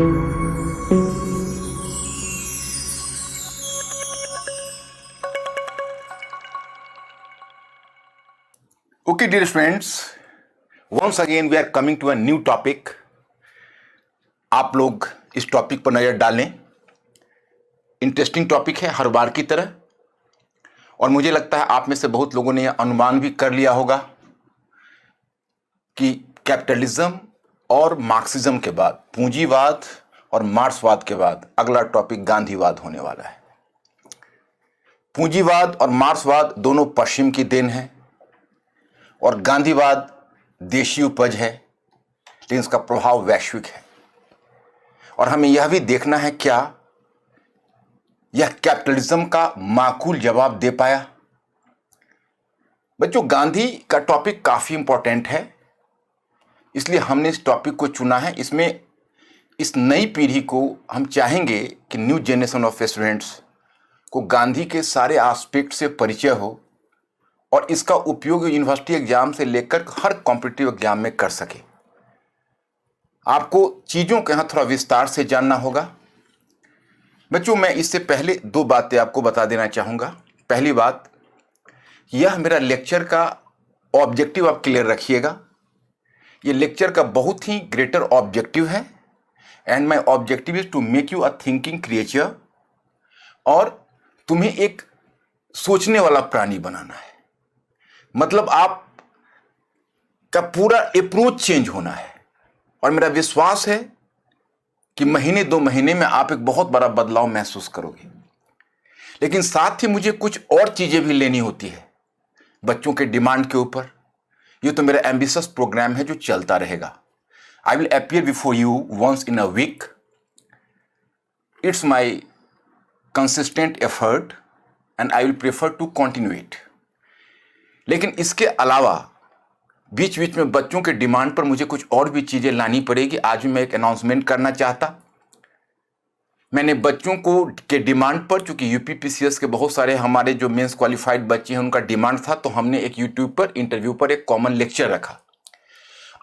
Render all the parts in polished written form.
Okay, dear friends, once again we are coming to a new topic. आप लोग इस topic पर नज़र डालें। इंटरेस्टिंग टॉपिक है हर बार की तरह, और मुझे लगता है आप में से बहुत लोगों ने यह अनुमान भी कर लिया होगा कि कैपिटलिज्म और मार्क्सिज्म के बाद, पूंजीवाद और मार्क्सवाद के बाद अगला टॉपिक गांधीवाद होने वाला है। पूंजीवाद और मार्क्सवाद दोनों पश्चिम की देन है और गांधीवाद देशी उपज है, लेकिन इसका प्रभाव वैश्विक है। और हमें यह भी देखना है क्या यह कैपिटलिज्म का माकूल जवाब दे पाया। बच्चों, गांधी का टॉपिक काफ़ी इंपॉर्टेंट है, इसलिए हमने इस टॉपिक को चुना है। इसमें इस नई पीढ़ी को हम चाहेंगे कि न्यू जनरेशन ऑफ स्टूडेंट्स को गांधी के सारे एस्पेक्ट से परिचय हो और इसका उपयोग यूनिवर्सिटी एग्जाम से लेकर हर कॉम्पिटिटिव एग्जाम में कर सके। आपको चीज़ों के यहाँ थोड़ा विस्तार से जानना होगा। बच्चों, मैं इससे पहले दो बातें आपको बता देना चाहूँगा। पहली बात, यह मेरा लेक्चर का ऑब्जेक्टिव आप क्लियर रखिएगा। ये लेक्चर का बहुत ही ग्रेटर ऑब्जेक्टिव है, and my objective is to make you a thinking creature, और तुम्हें एक सोचने वाला प्राणी बनाना है। मतलब आप का पूरा अप्रोच चेंज होना है, और मेरा विश्वास है कि महीने दो महीने में आप एक बहुत बड़ा बदलाव महसूस करोगे। लेकिन साथ ही मुझे कुछ और चीज़ें भी लेनी होती है बच्चों के डिमांड के ऊपर। ये तो मेरा एम्बिशियस प्रोग्राम है जो चलता रहेगा। I will appear before you once in a week. It's my consistent effort and I will prefer to continue it. लेकिन इसके अलावा बीच बीच में बच्चों के डिमांड पर मुझे कुछ और भी चीज़ें लानी पड़ेगी। आज भी मैं एक अनाउंसमेंट करना चाहता। मैंने बच्चों को के डिमांड पर, चूंकि यूपीपीसीएस के बहुत सारे हमारे जो मेंस क्वालिफाइड बच्चे हैं उनका डिमांड था, तो हमने एक यूट्यूब पर इंटरव्यू पर एक कॉमन लेक्चर रखा।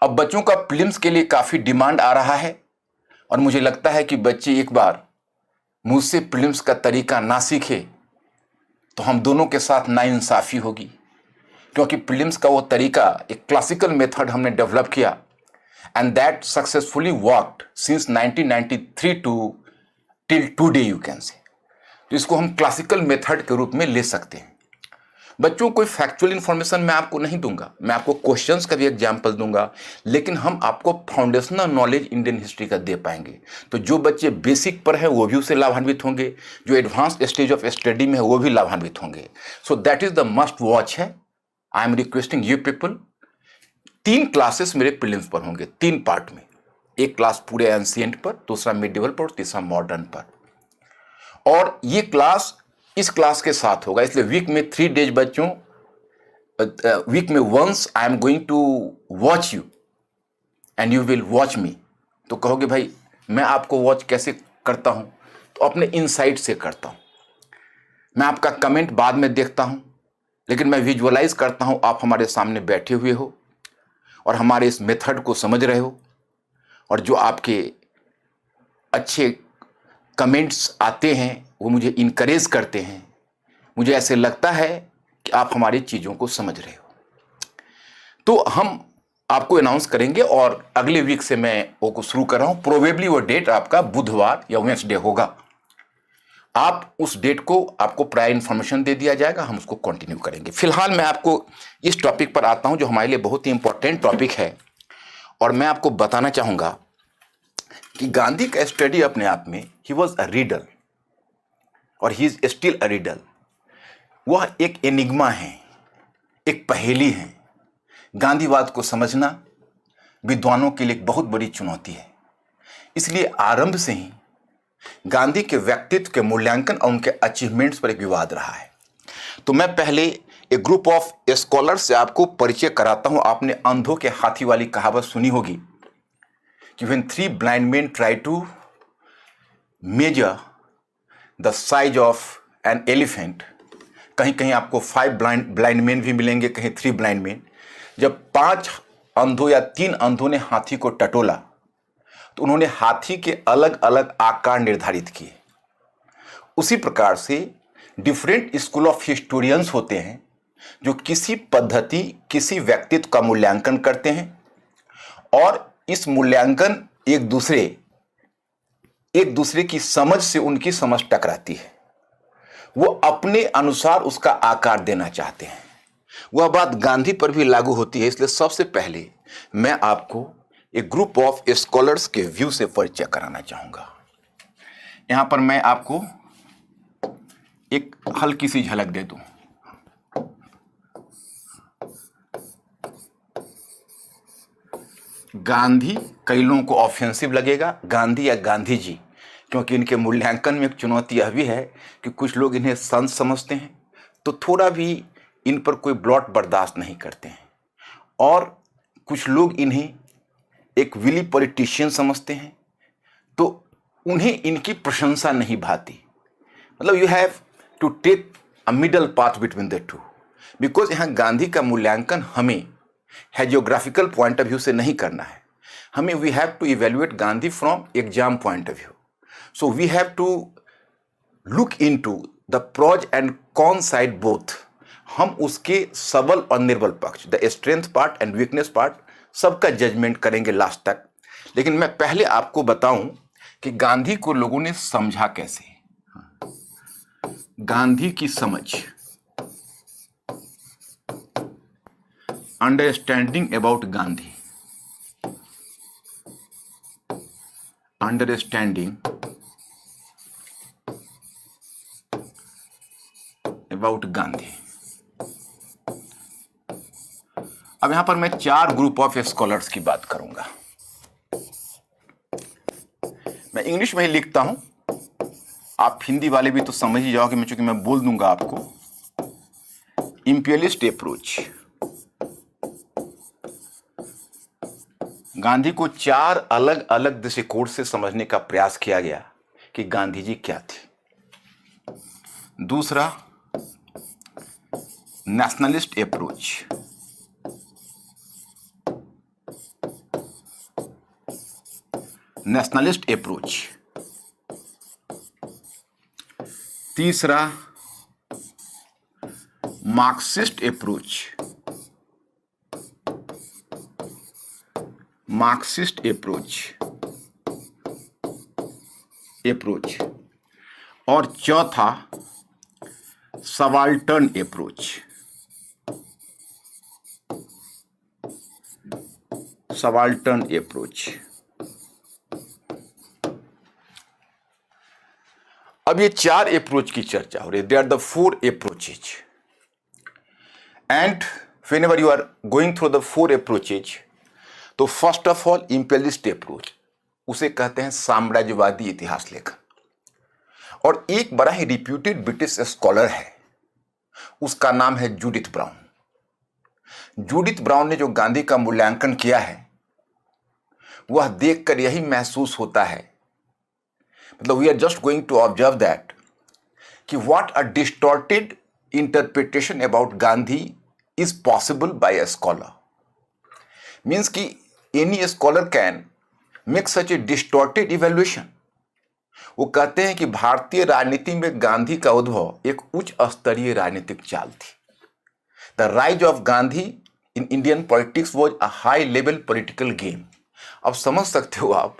अब बच्चों का प्रीलिम्स के लिए काफ़ी डिमांड आ रहा है, और मुझे लगता है कि बच्चे एक बार मुझसे प्रीलिम्स का तरीका ना सीखे तो हम दोनों के साथ नाइंसाफ़ी होगी। क्योंकि प्रीलिम्स का वो तरीका, एक क्लासिकल मेथड हमने डेवलप किया, and that successfully worked since 1993 to till today you can say. तो इसको हम क्लासिकल मेथड के रूप में ले सकते हैं। बच्चों, कोई फैक्चुअल इन्फॉर्मेशन मैं आपको नहीं दूंगा, मैं आपको क्वेश्चंस का भी एग्जाम्पल दूंगा, लेकिन हम आपको फाउंडेशनल नॉलेज इंडियन हिस्ट्री का दे पाएंगे। तो जो बच्चे बेसिक पर हैं वो भी उससे लाभान्वित होंगे, जो एडवांस स्टेज ऑफ स्टडी में है वो भी लाभान्वित होंगे। So that is the must watch है। I am requesting you people. 3 classes मेरे प्रीलिम्स पर होंगे, 3 पार्ट में। एक क्लास पूरे एंशिएंट पर, दूसरा मिडिवल पर और तीसरा मॉडर्न पर। और ये क्लास इस क्लास के साथ होगा, इसलिए वीक में 3 डेज बच्चों, वीक में once I am going to watch you and you will watch me. तो कहोगे भाई मैं आपको वॉच कैसे करता हूँ? तो अपने इनसाइट से करता हूँ। मैं आपका कमेंट बाद में देखता हूँ, लेकिन मैं विजुअलाइज करता हूँ आप हमारे सामने बैठे हुए हो और हमारे इस मेथड को समझ रहे हो, और जो आपके अच्छे कमेंट्स आते हैं वो मुझे इनकरेज करते हैं। मुझे ऐसे लगता है कि आप हमारी चीज़ों को समझ रहे हो। तो हम आपको अनाउंस करेंगे, और अगले वीक से मैं वो को शुरू कर रहा हूँ। प्रोबेबली वो डेट आपका बुधवार या वेडनेसडे होगा। आप उस डेट को, आपको प्रायर इन्फॉर्मेशन दे दिया जाएगा, हम उसको कंटिन्यू करेंगे। फिलहाल मैं आपको इस टॉपिक पर आता हूं जो हमारे लिए बहुत ही इंपॉर्टेंट टॉपिक है, और मैं आपको बताना चाहूँगा कि गांधी का स्टडी अपने आप में, ही वॉज अ रीडल और ही इज स्टिल अ रीडल। वह एक एनिग्मा है, एक पहेली है। गांधीवाद को समझना विद्वानों के लिए एक बहुत बड़ी चुनौती है। इसलिए आरंभ से ही गांधी के व्यक्तित्व के मूल्यांकन और उनके अचीवमेंट्स पर एक विवाद रहा है। तो मैं पहले एक ग्रुप ऑफ स्कॉलर्स से आपको परिचय कराता हूं। आपने अंधों के हाथी वाली कहावत सुनी होगी कि when 3 blind men try to measure the size of an elephant, कहीं कहीं आपको 5 blind men भी मिलेंगे, कहीं 3 blind men। जब 5 अंधों या 3 अंधों ने हाथी को टटोला तो उन्होंने हाथी के अलग अलग आकार निर्धारित किए। उसी प्रकार से डिफरेंट स्कूल ऑफ हिस्टोरियंस होते हैं जो किसी पद्धति, किसी व्यक्तित्व का मूल्यांकन करते हैं और इस मूल्यांकन एक दूसरे की समझ से उनकी समझ टकराती है। वो अपने अनुसार उसका आकार देना चाहते हैं। वह बात गांधी पर भी लागू होती है। इसलिए सबसे पहले मैं आपको एक ग्रुप ऑफ स्कॉलर्स के व्यू से परिचय कराना चाहूंगा। यहां पर मैं आपको एक हल्की सी झलक दे दूं। गांधी कई लोगों को ऑफेंसिव लगेगा, गांधी या गांधी जी, क्योंकि इनके मूल्यांकन में एक चुनौती यह भी है कि कुछ लोग इन्हें संत समझते हैं, तो थोड़ा भी इन पर कोई ब्लॉट बर्दाश्त नहीं करते हैं, और कुछ लोग इन्हें एक विली पॉलिटिशियन समझते हैं, तो उन्हें इनकी प्रशंसा नहीं भाती। मतलब you have to take a middle path between the two, because यहाँ गांधी का मूल्यांकन हमें हैजियोग्राफिकल पॉइंट ऑफ व्यू से नहीं करना है। हमें we have to evaluate Gandhi from exam point of view. So we have to look into the pros and con side both. हम उसके सबल और निर्बल पक्ष, the strength part and weakness part, सबका जजमेंट करेंगे लास्ट तक। लेकिन मैं पहले आपको बताऊं कि गांधी को लोगों ने समझा कैसे। गांधी की समझ, understanding about Gandhi, understanding about Gandhi. अब यहां पर मैं 4 ग्रुप ऑफ स्कॉलर्स की बात करूंगा। मैं इंग्लिश में ही लिखता हूं, आप हिंदी वाले भी तो समझ ही जाओगे, चूंकि मैं बोल दूंगा आपको। इंपीरियलिस्ट अप्रोच, गांधी को 4 अलग अलग दृष्टिकोण से समझने का प्रयास किया गया कि गांधी जी क्या थे। दूसरा, नेशनलिस्ट अप्रोच, नेशनलिस्ट अप्रोच। तीसरा, मार्क्सिस्ट अप्रोच, मार्क्सिस्ट अप्रोच। और चौथा, सबाल्टर्न अप्रोच, सबाल्टर्न अप्रोच। अब ये 4 अप्रोच की चर्चा हो रही है। They are the 4 approaches, and whenever you are going through the 4 approaches, तो first of all imperialist approach, उसे कहते हैं साम्राज्यवादी इतिहास लेखन। और एक बड़ा ही रिप्यूटेड ब्रिटिश स्कॉलर है, उसका नाम है जूडिथ ब्राउन। जूडिथ ब्राउन ने जो गांधी का मूल्यांकन किया है, वह देखकर यही महसूस होता है, मतलब we are just going to observe that कि what a distorted interpretation about Gandhi is possible by a scholar. Means कि any scholar can make such a distorted evaluation. वो कहते हैं कि भारतीय राजनीति में गांधी का उद्भव एक उच्च स्तरीय राजनीतिक चाल थी। The rise of Gandhi in Indian politics was a high level political game. अब समझ सकते हो आप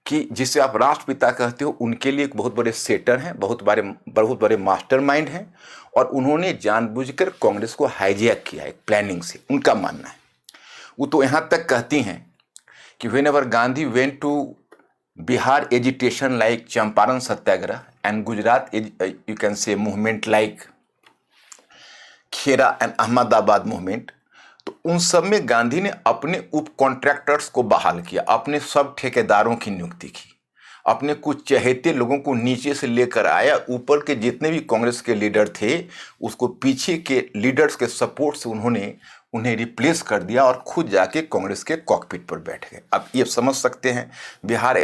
कि जिसे आप राष्ट्रपिता कहते हो, उनके लिए एक बहुत बड़े सेटर हैं, बहुत बड़े मास्टरमाइंड हैं, और उन्होंने जानबूझकर कांग्रेस को हाईजैक किया एक प्लानिंग से, उनका मानना है। वो तो यहाँ तक कहती हैं कि whenever Gandhi went to Bihar agitation like Champaran Satyagraha and Gujarat you can say movement like Kheda and Ahmedabad movement, तो उन सब में गांधी ने अपने उप कॉन्ट्रैक्टर्स को बहाल किया, अपने सब ठेकेदारों की नियुक्ति की, अपने कुछ चहेते लोगों को नीचे से लेकर आया, ऊपर के जितने भी कांग्रेस के लीडर थे उसको पीछे के लीडर्स के सपोर्ट से उन्होंने उन्हें रिप्लेस कर दिया और खुद जाके कांग्रेस के कॉकपिट पर बैठ गए। अब ये समझ सकते हैं, बिहार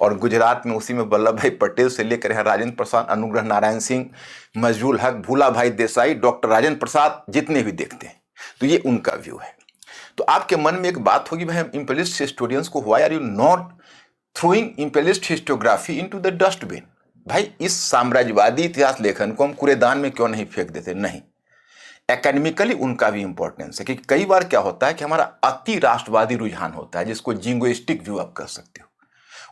और गुजरात में उसी में वल्लभ भाई पटेल से लेकर यहाँ राजेंद्र प्रसाद, अनुग्रह नारायण सिंह, मजरूल हक, भूला भाई देसाई, डॉक्टर राजेंद्र प्रसाद, जितने भी देखते हैं, तो ये उनका व्यू है। तो आपके मन में एक बात होगी, भाई इंपीरियलिस्ट हिस्टोरियंस को why are you not throwing imperialist historiography into the dustbin. भाई इस साम्राज्यवादी इतिहास लेखन को हम कूड़ेदान में क्यों नहीं फेंक देते? नहीं, एकेडमिकली उनका भी इंपॉर्टेंस है, क्योंकि कई बार क्या होता है कि हमारा अति राष्ट्रवादी रुझान होता है, जिसको जिंगोइस्टिक व्यू आप कह सकते हो।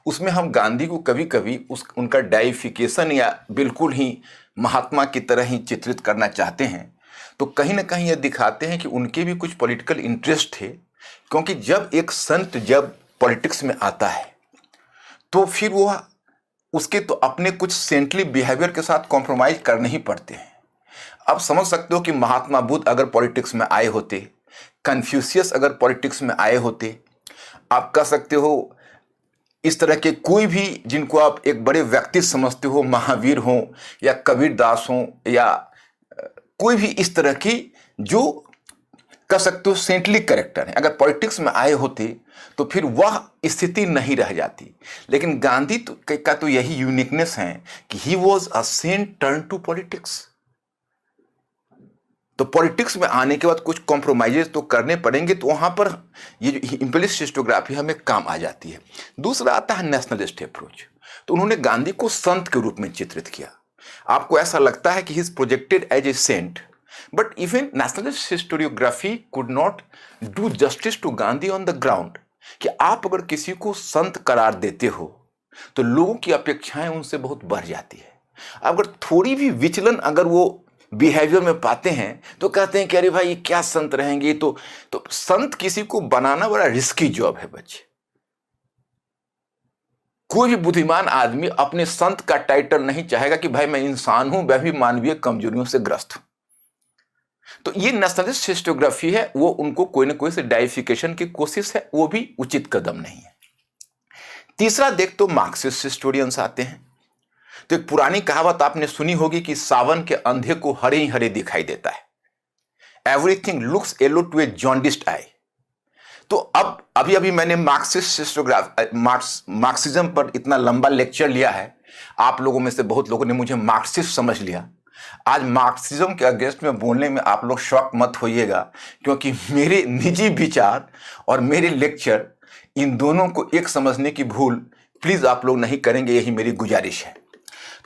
उसमें हम गांधी को कभी कभी उनका डाइफिकेशन या बिल्कुल ही महात्मा की तरह ही चित्रित करना चाहते हैं, तो कहीं ना कहीं यह दिखाते हैं कि उनके भी कुछ पॉलिटिकल इंटरेस्ट थे। क्योंकि जब एक संत जब पॉलिटिक्स में आता है तो फिर वो उसके तो अपने कुछ सेंटली बिहेवियर के साथ कॉम्प्रोमाइज करने ही पड़ते हैं। आप समझ सकते हो कि महात्मा बुद्ध अगर पॉलिटिक्स में आए होते, कन्फ्यूशियस अगर पॉलिटिक्स में आए होते, आप कह सकते हो इस तरह के कोई भी जिनको आप एक बड़े व्यक्ति समझते हो, महावीर हो या कबीर दास हो या कोई भी इस तरह की जो कह सकते हो सेंटली कैरेक्टर है, अगर पॉलिटिक्स में आए होते तो फिर वह स्थिति नहीं रह जाती। लेकिन गांधी का तो यही यूनिकनेस है कि he was a saint turned to politics. तो पॉलिटिक्स में आने के बाद कुछ कॉम्प्रोमाइजेस तो करने पड़ेंगे, तो वहां पर ये जो इंपेलिस्ट हिस्टोग्राफी हमें काम आ जाती है। दूसरा आता है नेशनलिस्ट अप्रोच। तो उन्होंने गांधी को संत के रूप में चित्रित किया। आपको ऐसा लगता है कि he is projected as a saint, but even nationalist historiography could not do justice to Gandhi on the ground. कि आप अगर किसी को संत करार देते हो तो लोगों की अपेक्षाएं उनसे बहुत बढ़ जाती है। अगर थोड़ी भी विचलन अगर वो बिहेवियर में पाते हैं तो कहते हैं कि अरे भाई ये क्या संत रहेंगे। तो संत किसी को बनाना बड़ा रिस्की जॉब है बच्चे। कोई भी बुद्धिमान आदमी अपने संत का टाइटल नहीं चाहेगा कि भाई मैं इंसान हूं, मैं भी मानवीय कमजोरियों से ग्रस्त हूं। तो ये नेशनलिस्ट हिस्टोग्राफी है, वो उनको कोई ना कोई से डाइफिकेशन की कोशिश है, वो भी उचित कदम नहीं है। तीसरा देख तो मार्क्सिस्ट हिस्टोरियंस आते हैं। तो एक पुरानी कहावत आपने सुनी होगी कि सावन के अंधे को हरे ही हरे दिखाई देता है। एवरीथिंग लुक्स येलो टू ए जॉन्डिस्ड आई। तो अब अभी मैंने मार्क्सिज्म पर इतना लंबा लेक्चर लिया है, आप लोगों में से बहुत लोगों ने मुझे मार्क्सिस्ट समझ लिया। आज मार्क्सिज्म के अगेंस्ट में बोलने में आप लोग शॉक मत होइएगा, क्योंकि मेरे निजी विचार और मेरे लेक्चर इन दोनों को एक समझने की भूल प्लीज आप लोग नहीं करेंगे, यही मेरी गुजारिश है।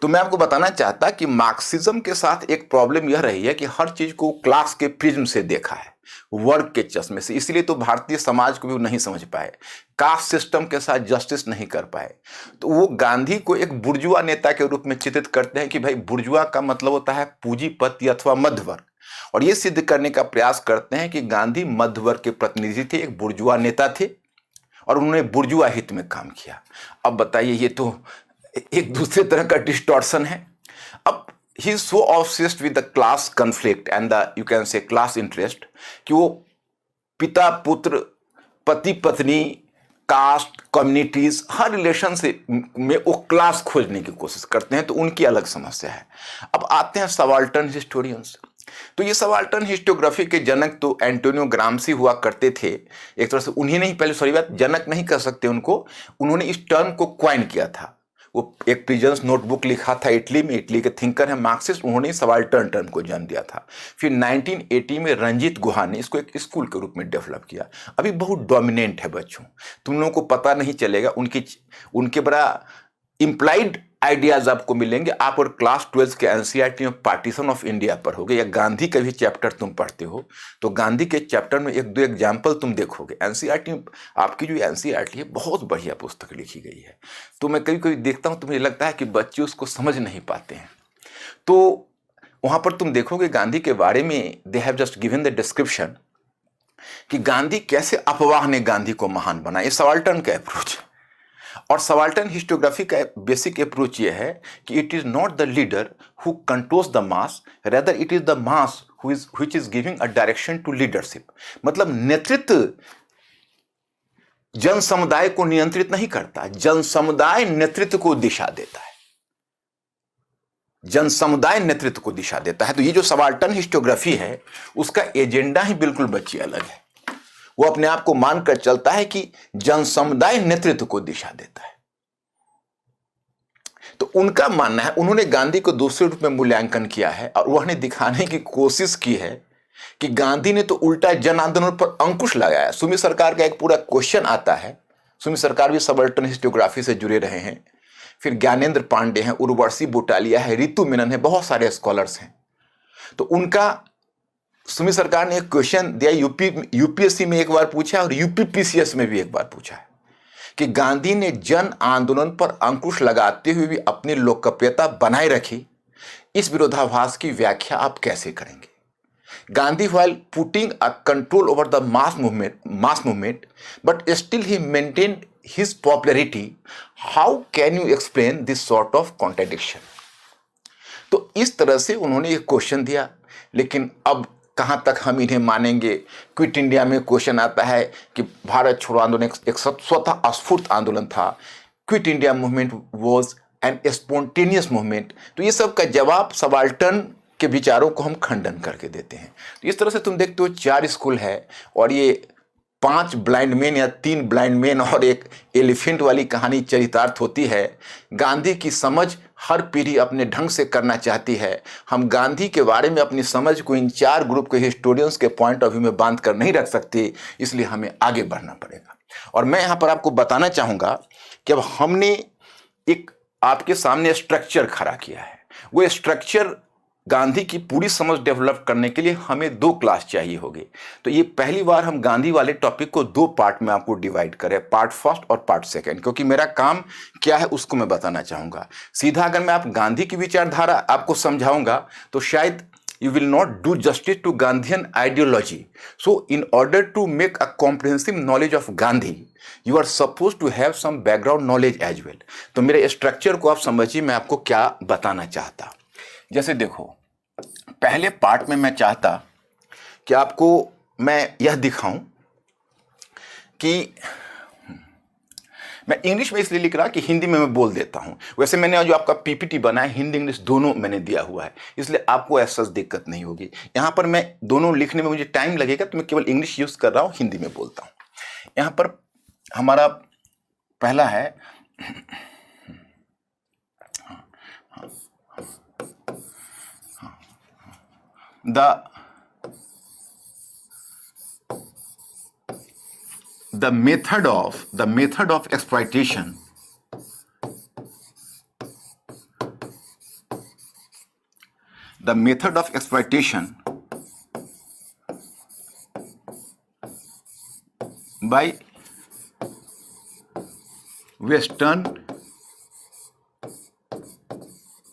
तो मैं आपको बताना चाहता कि मार्क्सिज्म के साथ एक प्रॉब्लम यह रही है कि हर चीज को क्लास के प्रिज्म से देखा है, वर्ग के चश्मे से। इसलिए तो भारतीय समाज को भी नहीं समझ पाए, कास्ट सिस्टम के साथ जस्टिस नहीं कर पाए। तो वो गांधी को एक बुर्जुआ नेता के रूप में चित्रित करते हैं कि भाई बुर्जुआ का मतलब होता है पूंजीपति अथवा मध्यवर्ग, और ये सिद्ध करने का प्रयास करते हैं कि गांधी मध्यवर्ग के प्रतिनिधि थे, एक बुर्जुआ नेता थे और उन्होंने बुर्जुआ हित में काम किया। अब बताइए, ये तो एक दूसरे तरह का डिस्टॉर्शन है। अब he is so obsessed with the class conflict and the you can say class interest कि वो पिता पुत्र, पति पत्नी, कास्ट, कम्युनिटीज, हर रिलेशन से में वो क्लास खोजने की कोशिश करते हैं। तो उनकी अलग समस्या है। अब आते हैं सबाल्टर्न हिस्टोरियंस। तो ये सबाल्टर्न हिस्टोग्राफी के जनक तो एंटोनियो ग्राम्सी हुआ करते थे। एक तरह से उन्हीं ने ही, पहले सॉरी बात, जनक नहीं कह सकते उनको, उन्होंने इस टर्म को क्वाइन किया था। वो एक प्रिजन्स नोटबुक लिखा था इटली में, इटली के थिंकर है मार्क्सिस्ट, उन्होंने सबाल्टर्न टर्म को जन्म दिया था। फिर 1980 में रंजीत गुहा ने इसको एक स्कूल के रूप में डेवलप किया। अभी बहुत डोमिनेंट है बच्चों, तुम लोगों को पता नहीं चलेगा। उनके बड़ा इम्प्लाइड आइडियाज आपको मिलेंगे। आप और क्लास 12 के एनसीईआरटी में पार्टीशन ऑफ इंडिया पर होगे या गांधी का भी चैप्टर तुम पढ़ते हो, तो गांधी के चैप्टर में एक दो एग्जाम्पल तुम देखोगे। एनसीईआरटी में आपकी जो एनसीईआरटी है बहुत बढ़िया पुस्तक लिखी गई है। तो मैं कभी कभी देखता हूँ तो मुझे लगता है कि बच्चे उसको समझ नहीं पाते हैं। तो वहां पर तुम देखोगे गांधी के बारे में दे have just given the description कि गांधी कैसे अफवाह ने गांधी को महान बनाया। ये सबाल्टर्न का अप्रोच। और सबाल्टर्न हिस्टोग्राफी का बेसिक अप्रोच ये है कि it is not the leader who controls the mass, rather it is the mass which is giving a direction to leadership. मतलब नेतृत्व जन समुदाय को नियंत्रित नहीं करता, जन समुदाय नेतृत्व को दिशा देता है। जन समुदाय नेतृत्व को दिशा देता है। तो ये जो सबाल्टर्न हिस्टोग्राफी है उसका एजेंडा ही बिल्कुल बच्ची अलग है। वो अपने आप को मानकर चलता है कि जन समुदाय नेतृत्व को दिशा देता है। तो उनका मानना है, उन्होंने गांधी को दूसरे रूप में मूल्यांकन किया है और उन्होंने दिखाने की कोशिश की है कि गांधी ने तो उल्टा जन आंदोलन पर अंकुश लगाया। सुमित सरकार का एक पूरा क्वेश्चन आता है सुमित सरकार भी सबल्टन हिस्टोग्राफी से जुड़े रहे हैं। फिर ज्ञानेंद्र पांडे हैं, उर्वशी बुटालिया है, रितु मेनन है, बहुत सारे स्कॉलर्स हैं। तो उनका सुमित सरकार ने एक क्वेश्चन दिया, यूपीएससी में एक बार पूछा और यूपीपीसीएस में भी एक बार पूछा है कि गांधी ने जन आंदोलन पर अंकुश लगाते हुए भी अपनी लोकप्रियता बनाए रखी, इस विरोधाभास की व्याख्या आप कैसे करेंगे? Gandhi while putting a control over the mass movement, but still he maintained his popularity. How can you explain this sort of contradiction? तो इस तरह से उन्होंने एक क्वेश्चन दिया, लेकिन अब कहाँ तक हम इन्हें मानेंगे? क्विट इंडिया में क्वेश्चन आता है कि भारत छोड़ो आंदोलन एक स्वतः स्फूर्त आंदोलन था, quit India movement was an spontaneous movement. तो ये सब का जवाब सबाल्टर्न के विचारों को हम खंडन करके देते हैं। तो इस तरह से तुम देखते हो 4 स्कूल है और ये 5 ब्लाइंड मैन या 3 ब्लाइंड मैन और एक एलिफेंट वाली कहानी चरितार्थ होती है। गांधी की समझ हर पीढ़ी अपने ढंग से करना चाहती है। हम गांधी के बारे में अपनी समझ को इन 4 ग्रुप के हिस्टोरियंस के पॉइंट ऑफ व्यू में बांध कर नहीं रख सकते, इसलिए हमें आगे बढ़ना पड़ेगा। और मैं यहाँ पर आपको बताना चाहूँगा कि अब हमने एक आपके सामने स्ट्रक्चर खड़ा किया है। वो स्ट्रक्चर गांधी की पूरी समझ डेवलप करने के लिए हमें 2 क्लास चाहिए होगी। तो ये पहली बार हम गांधी वाले टॉपिक को 2 पार्ट में आपको डिवाइड करें, पार्ट फर्स्ट और पार्ट सेकंड, क्योंकि मेरा काम क्या है उसको मैं बताना चाहूँगा। सीधा अगर मैं आप गांधी की विचारधारा आपको समझाऊंगा तो शायद you will not do justice to Gandhian ideology. So in order to make a comprehensive knowledge of Gandhi, you are supposed to have some background knowledge as well. तो मेरे स्ट्रक्चर को आप समझिए, मैं आपको क्या बताना चाहता। जैसे देखो, पहले पार्ट में मैं चाहता कि आपको मैं यह दिखाऊं कि मैं इंग्लिश में इसलिए लिख रहा कि हिंदी में मैं बोल देता हूं। वैसे मैंने जो आपका पीपीटी बना है हिंदी इंग्लिश दोनों मैंने दिया हुआ है, इसलिए आपको ऐसा दिक्कत नहीं होगी। यहां पर मैं दोनों लिखने में मुझे टाइम लगेगा, तो मैं केवल इंग्लिश यूज कर रहा हूं, हिंदी में बोलता हूं। यहां पर हमारा पहला है the method of exploitation by Western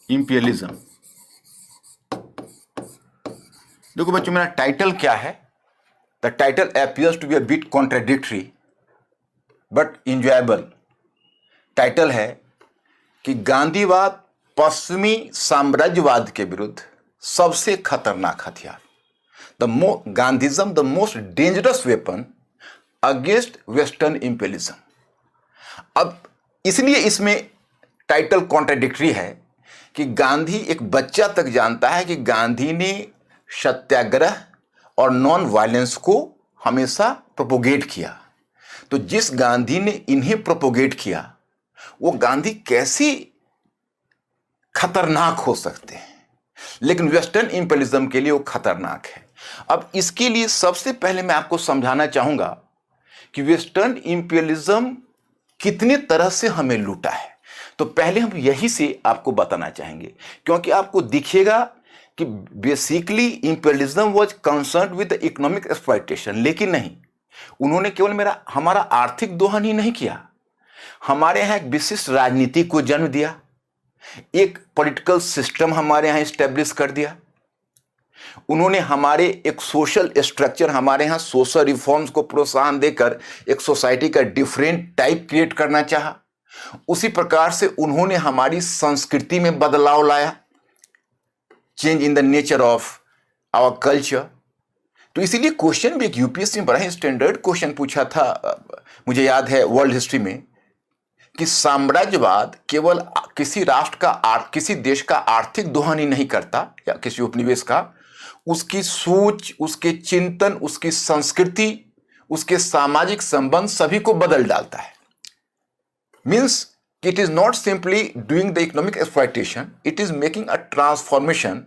imperialism। देखो बच्चों, मेरा टाइटल क्या है? The title appears to be a bit contradictory but enjoyable। Title है कि गांधीवाद पश्चिमी साम्राज्यवाद के विरुद्ध सबसे खतरनाक हथियार, Gandhism the most dangerous weapon against western imperialism. अब इसलिए इसमें टाइटल कॉन्ट्राडिक्टरी है कि गांधी एक बच्चा तक जानता है कि गांधी ने सत्याग्रह और नॉन वायलेंस को हमेशा प्रोपोगेट किया। तो जिस गांधी ने इन्हें प्रोपोगेट किया वो गांधी कैसी खतरनाक हो सकते हैं, लेकिन वेस्टर्न इंपेरियलिज्म के लिए वो खतरनाक है। अब इसके लिए सबसे पहले मैं आपको समझाना चाहूंगा कि वेस्टर्न इंपेरियलिज्म कितने तरह से हमें लूटा है। तो पहले हम यही से आपको बताना चाहेंगे, क्योंकि आपको दिखेगा कि basically imperialism was concerned with the economic exploitation, लेकिन नहीं, उन्होंने केवल हमारा आर्थिक दोहन ही नहीं किया, हमारे यहाँ एक विशिष्ट राजनीति को जन्म दिया, एक पॉलिटिकल सिस्टम हमारे यहाँ स्टैब्लिश कर दिया। उन्होंने हमारे एक सोशल स्ट्रक्चर, हमारे यहाँ सोशल रिफॉर्म्स को प्रोत्साहन देकर एक सोसाइटी का डिफरेंट टाइप क्रिएट करना चाहा। उसी प्रकार से उन्होंने हमारी संस्कृति में बदलाव लाया, change in the nature of our culture. तो इसीलिए क्वेश्चन भी एक यूपीएससी में बड़ा ही स्टैंडर्ड क्वेश्चन पूछा था, मुझे याद है वर्ल्ड हिस्ट्री में, कि साम्राज्यवाद केवल किसी राष्ट्र का, किसी देश का आर्थिक दोहन ही नहीं करता या किसी उपनिवेश का, उसकी सोच, उसके चिंतन, उसकी संस्कृति, उसके सामाजिक संबंध सभी को बदल डालता है। Means it is not simply doing the economic exploitation, it is making a transformation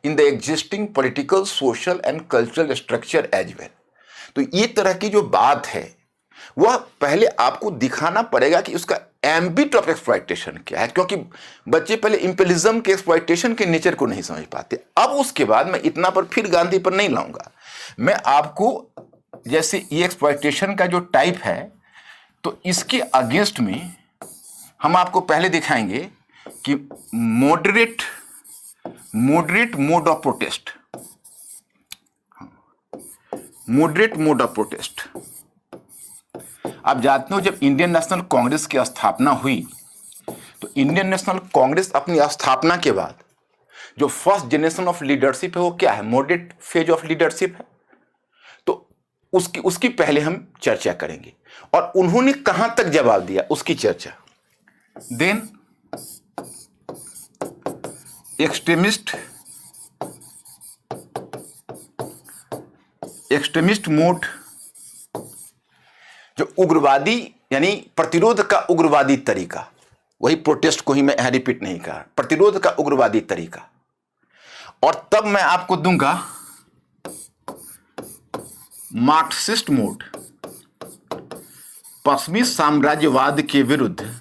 in the existing political, social and cultural structure as well। तो ये तरह की जो बात है वह पहले आपको दिखाना पड़ेगा कि उसका एम्बिट ऑफ एक्सप्लॉयटेशन क्या है, क्योंकि बच्चे पहले इंपेलिज्म के एक्सप्लॉयटेशन के नेचर को नहीं समझ पाते। अब उसके बाद मैं इतना पर फिर गांधी पर नहीं लाऊंगा, मैं आपको जैसे ये एक्सप्लॉयटेशन का जो टाइप है तो इसके अगेंस्ट में हम आपको पहले दिखाएंगे कि moderate mode of protest, moderate mode of protest. आप जानते हो जब इंडियन नेशनल कांग्रेस की स्थापना हुई तो इंडियन नेशनल कांग्रेस अपनी स्थापना के बाद जो फर्स्ट जनरेशन ऑफ लीडरशिप है वो क्या है, मॉडरेट फेज ऑफ लीडरशिप है। तो उसकी पहले हम चर्चा करेंगे और उन्होंने कहां तक जवाब दिया उसकी चर्चा। देन एक्सट्रीमिस्ट मोड, जो उग्रवादी यानी प्रतिरोध का उग्रवादी तरीका, वही प्रोटेस्ट को ही मैं यहां रिपीट नहीं कहा, प्रतिरोध का उग्रवादी तरीका। और तब मैं आपको दूंगा मार्क्सिस्ट मोड, पश्चिमी साम्राज्यवाद के विरुद्ध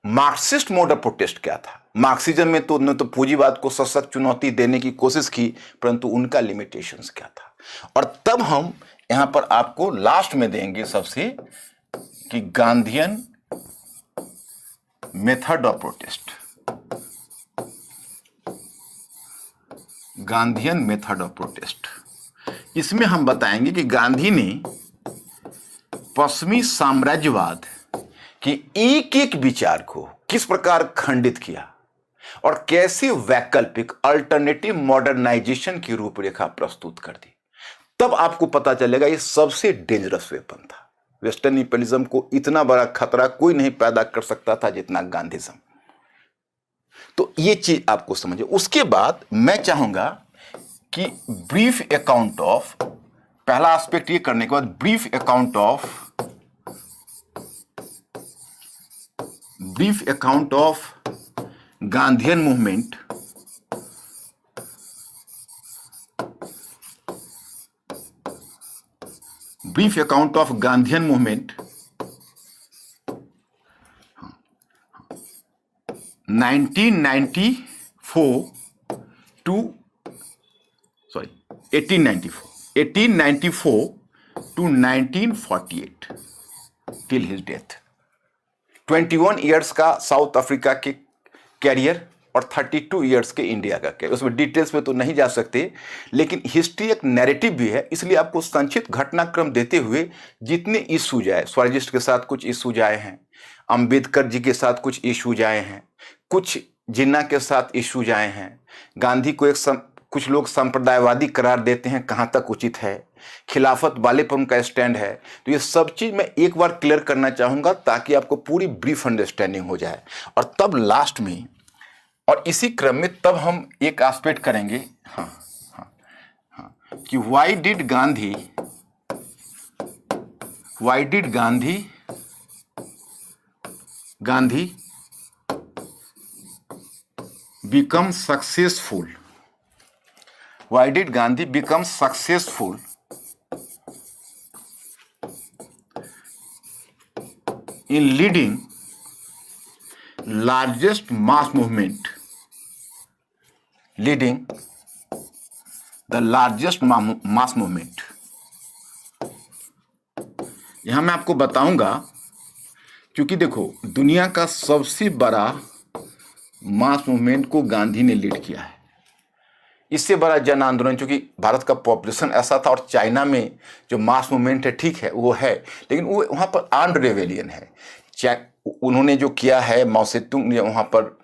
मार्क्सिस्ट मोड ऑफ प्रोटेस्ट क्या था। मार्क्सिज्म में तो उन्होंने तो पूंजीवाद को सशक्त चुनौती देने की कोशिश की, परंतु उनका लिमिटेशंस क्या था। और तब हम यहां पर आपको लास्ट में देंगे सबसे कि Gandhian method of protest, Gandhian method of protest. इसमें हम बताएंगे कि गांधी ने पश्चिमी साम्राज्यवाद कि एक एक विचार को किस प्रकार खंडित किया और कैसे वैकल्पिक अल्टरनेटिव मॉडर्नाइजेशन की रूपरेखा प्रस्तुत कर दी। तब आपको पता चलेगा ये सबसे डेंजरस वेपन था। वेस्टर्न इंपेरियलिज्म को इतना बड़ा खतरा कोई नहीं पैदा कर सकता था जितना गांधीज्म। तो ये चीज आपको समझिए। उसके बाद मैं चाहूंगा कि ब्रीफ अकाउंट ऑफ, पहला एस्पेक्ट ये करने के बाद brief account of Gandhian movement, brief account of Gandhian movement 1894 to 1948 till his death। 21 years का साउथ अफ्रीका के कैरियर और 32 ईयर्स के इंडिया का कैरियर। उसमें डिटेल्स में तो नहीं जा सकते, लेकिन हिस्ट्री एक नैरेटिव भी है, इसलिए आपको संक्षिप्त घटनाक्रम देते हुए जितने इश्यूज आए, स्वराजिस्ट के साथ कुछ इश्यूज आए हैं, अंबेडकर जी के साथ कुछ इश्यूज आए हैं, कुछ जिन्ना के साथ इश्यूज आए हैं, गांधी को कुछ लोग संप्रदायवादी करार देते हैं, कहाँ तक उचित है, खिलाफत वाले पर उनका स्टैंड है। तो ये सब चीज़ मैं एक बार क्लियर करना चाहूँगा ताकि आपको पूरी ब्रीफ अंडरस्टैंडिंग हो जाए। और तब लास्ट में और इसी क्रम में तब हम एक एस्पेक्ट करेंगे कि why did Gandhi become successful, why did Gandhi become successful in leading largest mass movement, leading the largest mass movement। यहां मैं आपको बताऊंगा, क्योंकि देखो दुनिया का सबसे बड़ा मास मूवमेंट को गांधी ने लीड किया है। इससे बड़ा जन आंदोलन, क्योंकि भारत का पॉपुलेशन ऐसा था और चाइना में जो मास मूवमेंट है ठीक है वो है, लेकिन वो वहाँ पर आर्म्ड रेवेलियन है। उन्होंने जो किया है, माओ सेतुंग ने वहाँ पर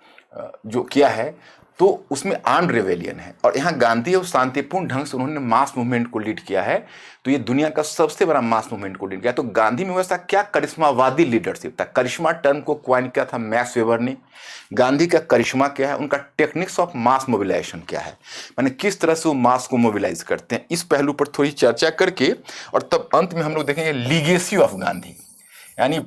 जो किया है तो उसमें आर्म्ड रेवेलियन है, और यहाँ गांधी और शांतिपूर्ण ढंग से उन्होंने मास मूवमेंट को लीड किया है। तो ये दुनिया का सबसे बड़ा मास मूवमेंट को लीड किया। तो गांधी में वैसा क्या करिश्मावादी लीडरशिप था। करिश्मा टर्म को क्वाइन किया था मैक्स वेबर ने। गांधी का करिश्मा क्या है, उनका टेक्निक्स ऑफ मास मोबिलाइजेशन क्या है, माने किस तरह से वो मास को मोबिलाइज करते हैं, इस पहलू पर थोड़ी चर्चा करके और तब अंत में हम लोग देखेंगे लीगेसी ऑफ गांधी, यानी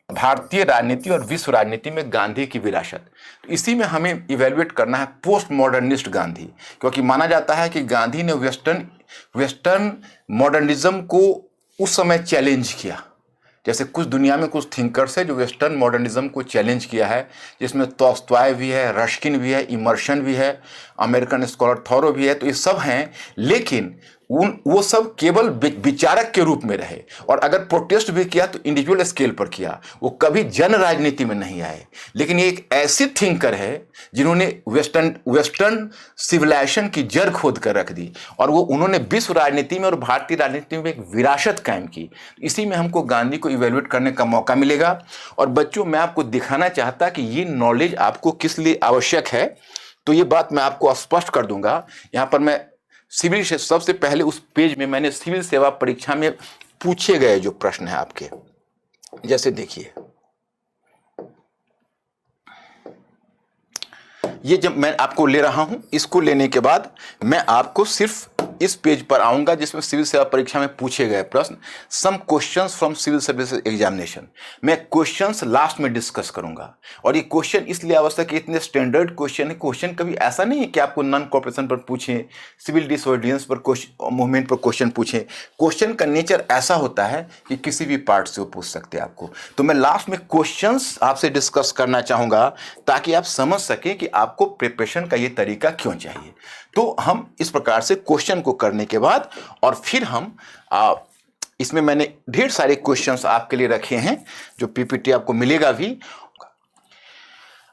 भारतीय राजनीति और विश्व राजनीति में गांधी की विरासत। तो इसी में हमें इवेल्युएट करना है पोस्ट मॉडर्निस्ट गांधी, क्योंकि माना जाता है कि गांधी ने वेस्टर्न मॉडर्निज्म को उस समय चैलेंज किया। जैसे कुछ दुनिया में कुछ थिंकर्स है जो वेस्टर्न मॉडर्निज्म को चैलेंज किया है, जिसमें तोल्स्टॉय भी है, रस्किन भी है, इमर्शन भी है, अमेरिकन स्कॉलर थॉरो भी है, तो ये सब हैं। लेकिन वो सब केवल विचारक के रूप में रहे, और अगर प्रोटेस्ट भी किया तो इंडिविजुअल स्केल पर किया, वो कभी जन राजनीति में नहीं आए। लेकिन ये एक ऐसी थिंकर है जिन्होंने वेस्टर्न सिविलाइजेशन की जड़ खोद कर रख दी, और वो उन्होंने विश्व राजनीति में और भारतीय राजनीति में एक विरासत कायम की। इसी में हमको गांधी को इवेल्युएट करने का मौका मिलेगा। और बच्चों, मैं आपको दिखाना चाहता कि ये नॉलेज आपको किस लिए आवश्यक है, तो ये बात मैं आपको स्पष्ट कर दूंगा। यहां पर मैं सिविल से सबसे पहले उस पेज में मैंने सिविल सेवा परीक्षा में पूछे गए जो प्रश्न है आपके, जैसे देखिए, ये जब मैं आपको ले रहा हूं, इसको लेने के बाद मैं आपको सिर्फ इस पेज पर आऊंगा जिसमें सिविल सेवा परीक्षा में पूछे गए प्रश्न, some questions from civil service examination. मैं क्वेश्चंस लास्ट में डिस्कस करूंगा, और ये क्वेश्चन इसलिए आवश्यक है, इतने स्टैंडर्ड क्वेश्चन है। क्वेश्चन कभी ऐसा नहीं है कि आपको नॉन कॉपरेशन पर पूछें, सिविल डिसोबीडियंस पर मूवमेंट पर क्वेश्चन पूछें। क्वेश्चन का नेचर ऐसा होता है कि किसी भी पार्ट से वो पूछ सकते हैं आपको। तो मैं लास्ट में क्वेश्चंस आपसे डिस्कस करना चाहूंगा ताकि आप समझ सकें कि आपको प्रिपरेशन का ये तरीका क्यों चाहिए। तो हम इस प्रकार से क्वेश्चन को करने के बाद, और फिर हम इसमें मैंने ढेर सारे क्वेश्चंस आपके लिए रखे हैं जो पीपीटी आपको मिलेगा भी।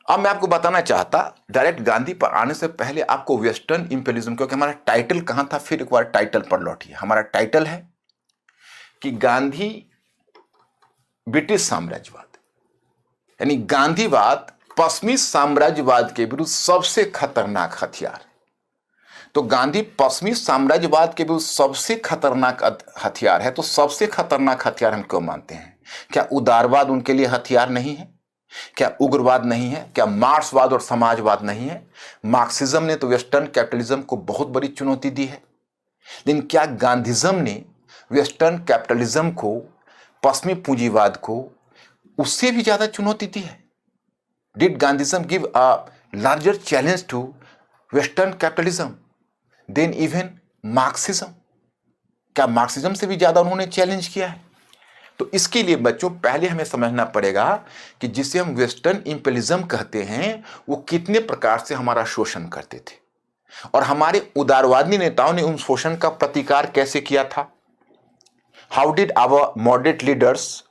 अब मैं आपको बताना चाहता, डायरेक्ट गांधी पर आने से पहले आपको वेस्टर्न इंपीरियलिज्म, क्योंकि हमारा टाइटल कहां था, फिर एक बार टाइटल पर लौटिए। हमारा टाइटल है कि गांधी ब्रिटिश साम्राज्यवाद, यानी गांधीवाद पश्चिमी साम्राज्यवाद के विरुद्ध सबसे खतरनाक हथियार। तो गांधी पश्चिमी साम्राज्यवाद के विरुद्ध सबसे खतरनाक हथियार है। तो सबसे खतरनाक हथियार हम क्यों मानते हैं? क्या उदारवाद उनके लिए हथियार नहीं है? क्या उग्रवाद नहीं है? क्या मार्क्सवाद और समाजवाद नहीं है? मार्क्सिज्म ने तो वेस्टर्न कैपिटलिज्म को बहुत बड़ी चुनौती दी है, लेकिन क्या गांधीज्म ने वेस्टर्न कैपिटलिज्म को, पश्चिमी पूंजीवाद को, उससे भी ज्यादा चुनौती दी है? Did Gandhism give a larger challenge to western capitalism than even Marxism? क्या मार्क्सिज्म से भी ज्यादा उन्होंने चैलेंज किया है? तो इसके लिए बच्चों पहले हमें समझना पड़ेगा कि जिसे हम वेस्टर्न इंपीरियलिज्म कहते हैं वो कितने प्रकार से हमारा शोषण करते थे, और हमारे उदारवादी नेताओं ने उन शोषण का प्रतिकार कैसे किया था। How did our moderate leaders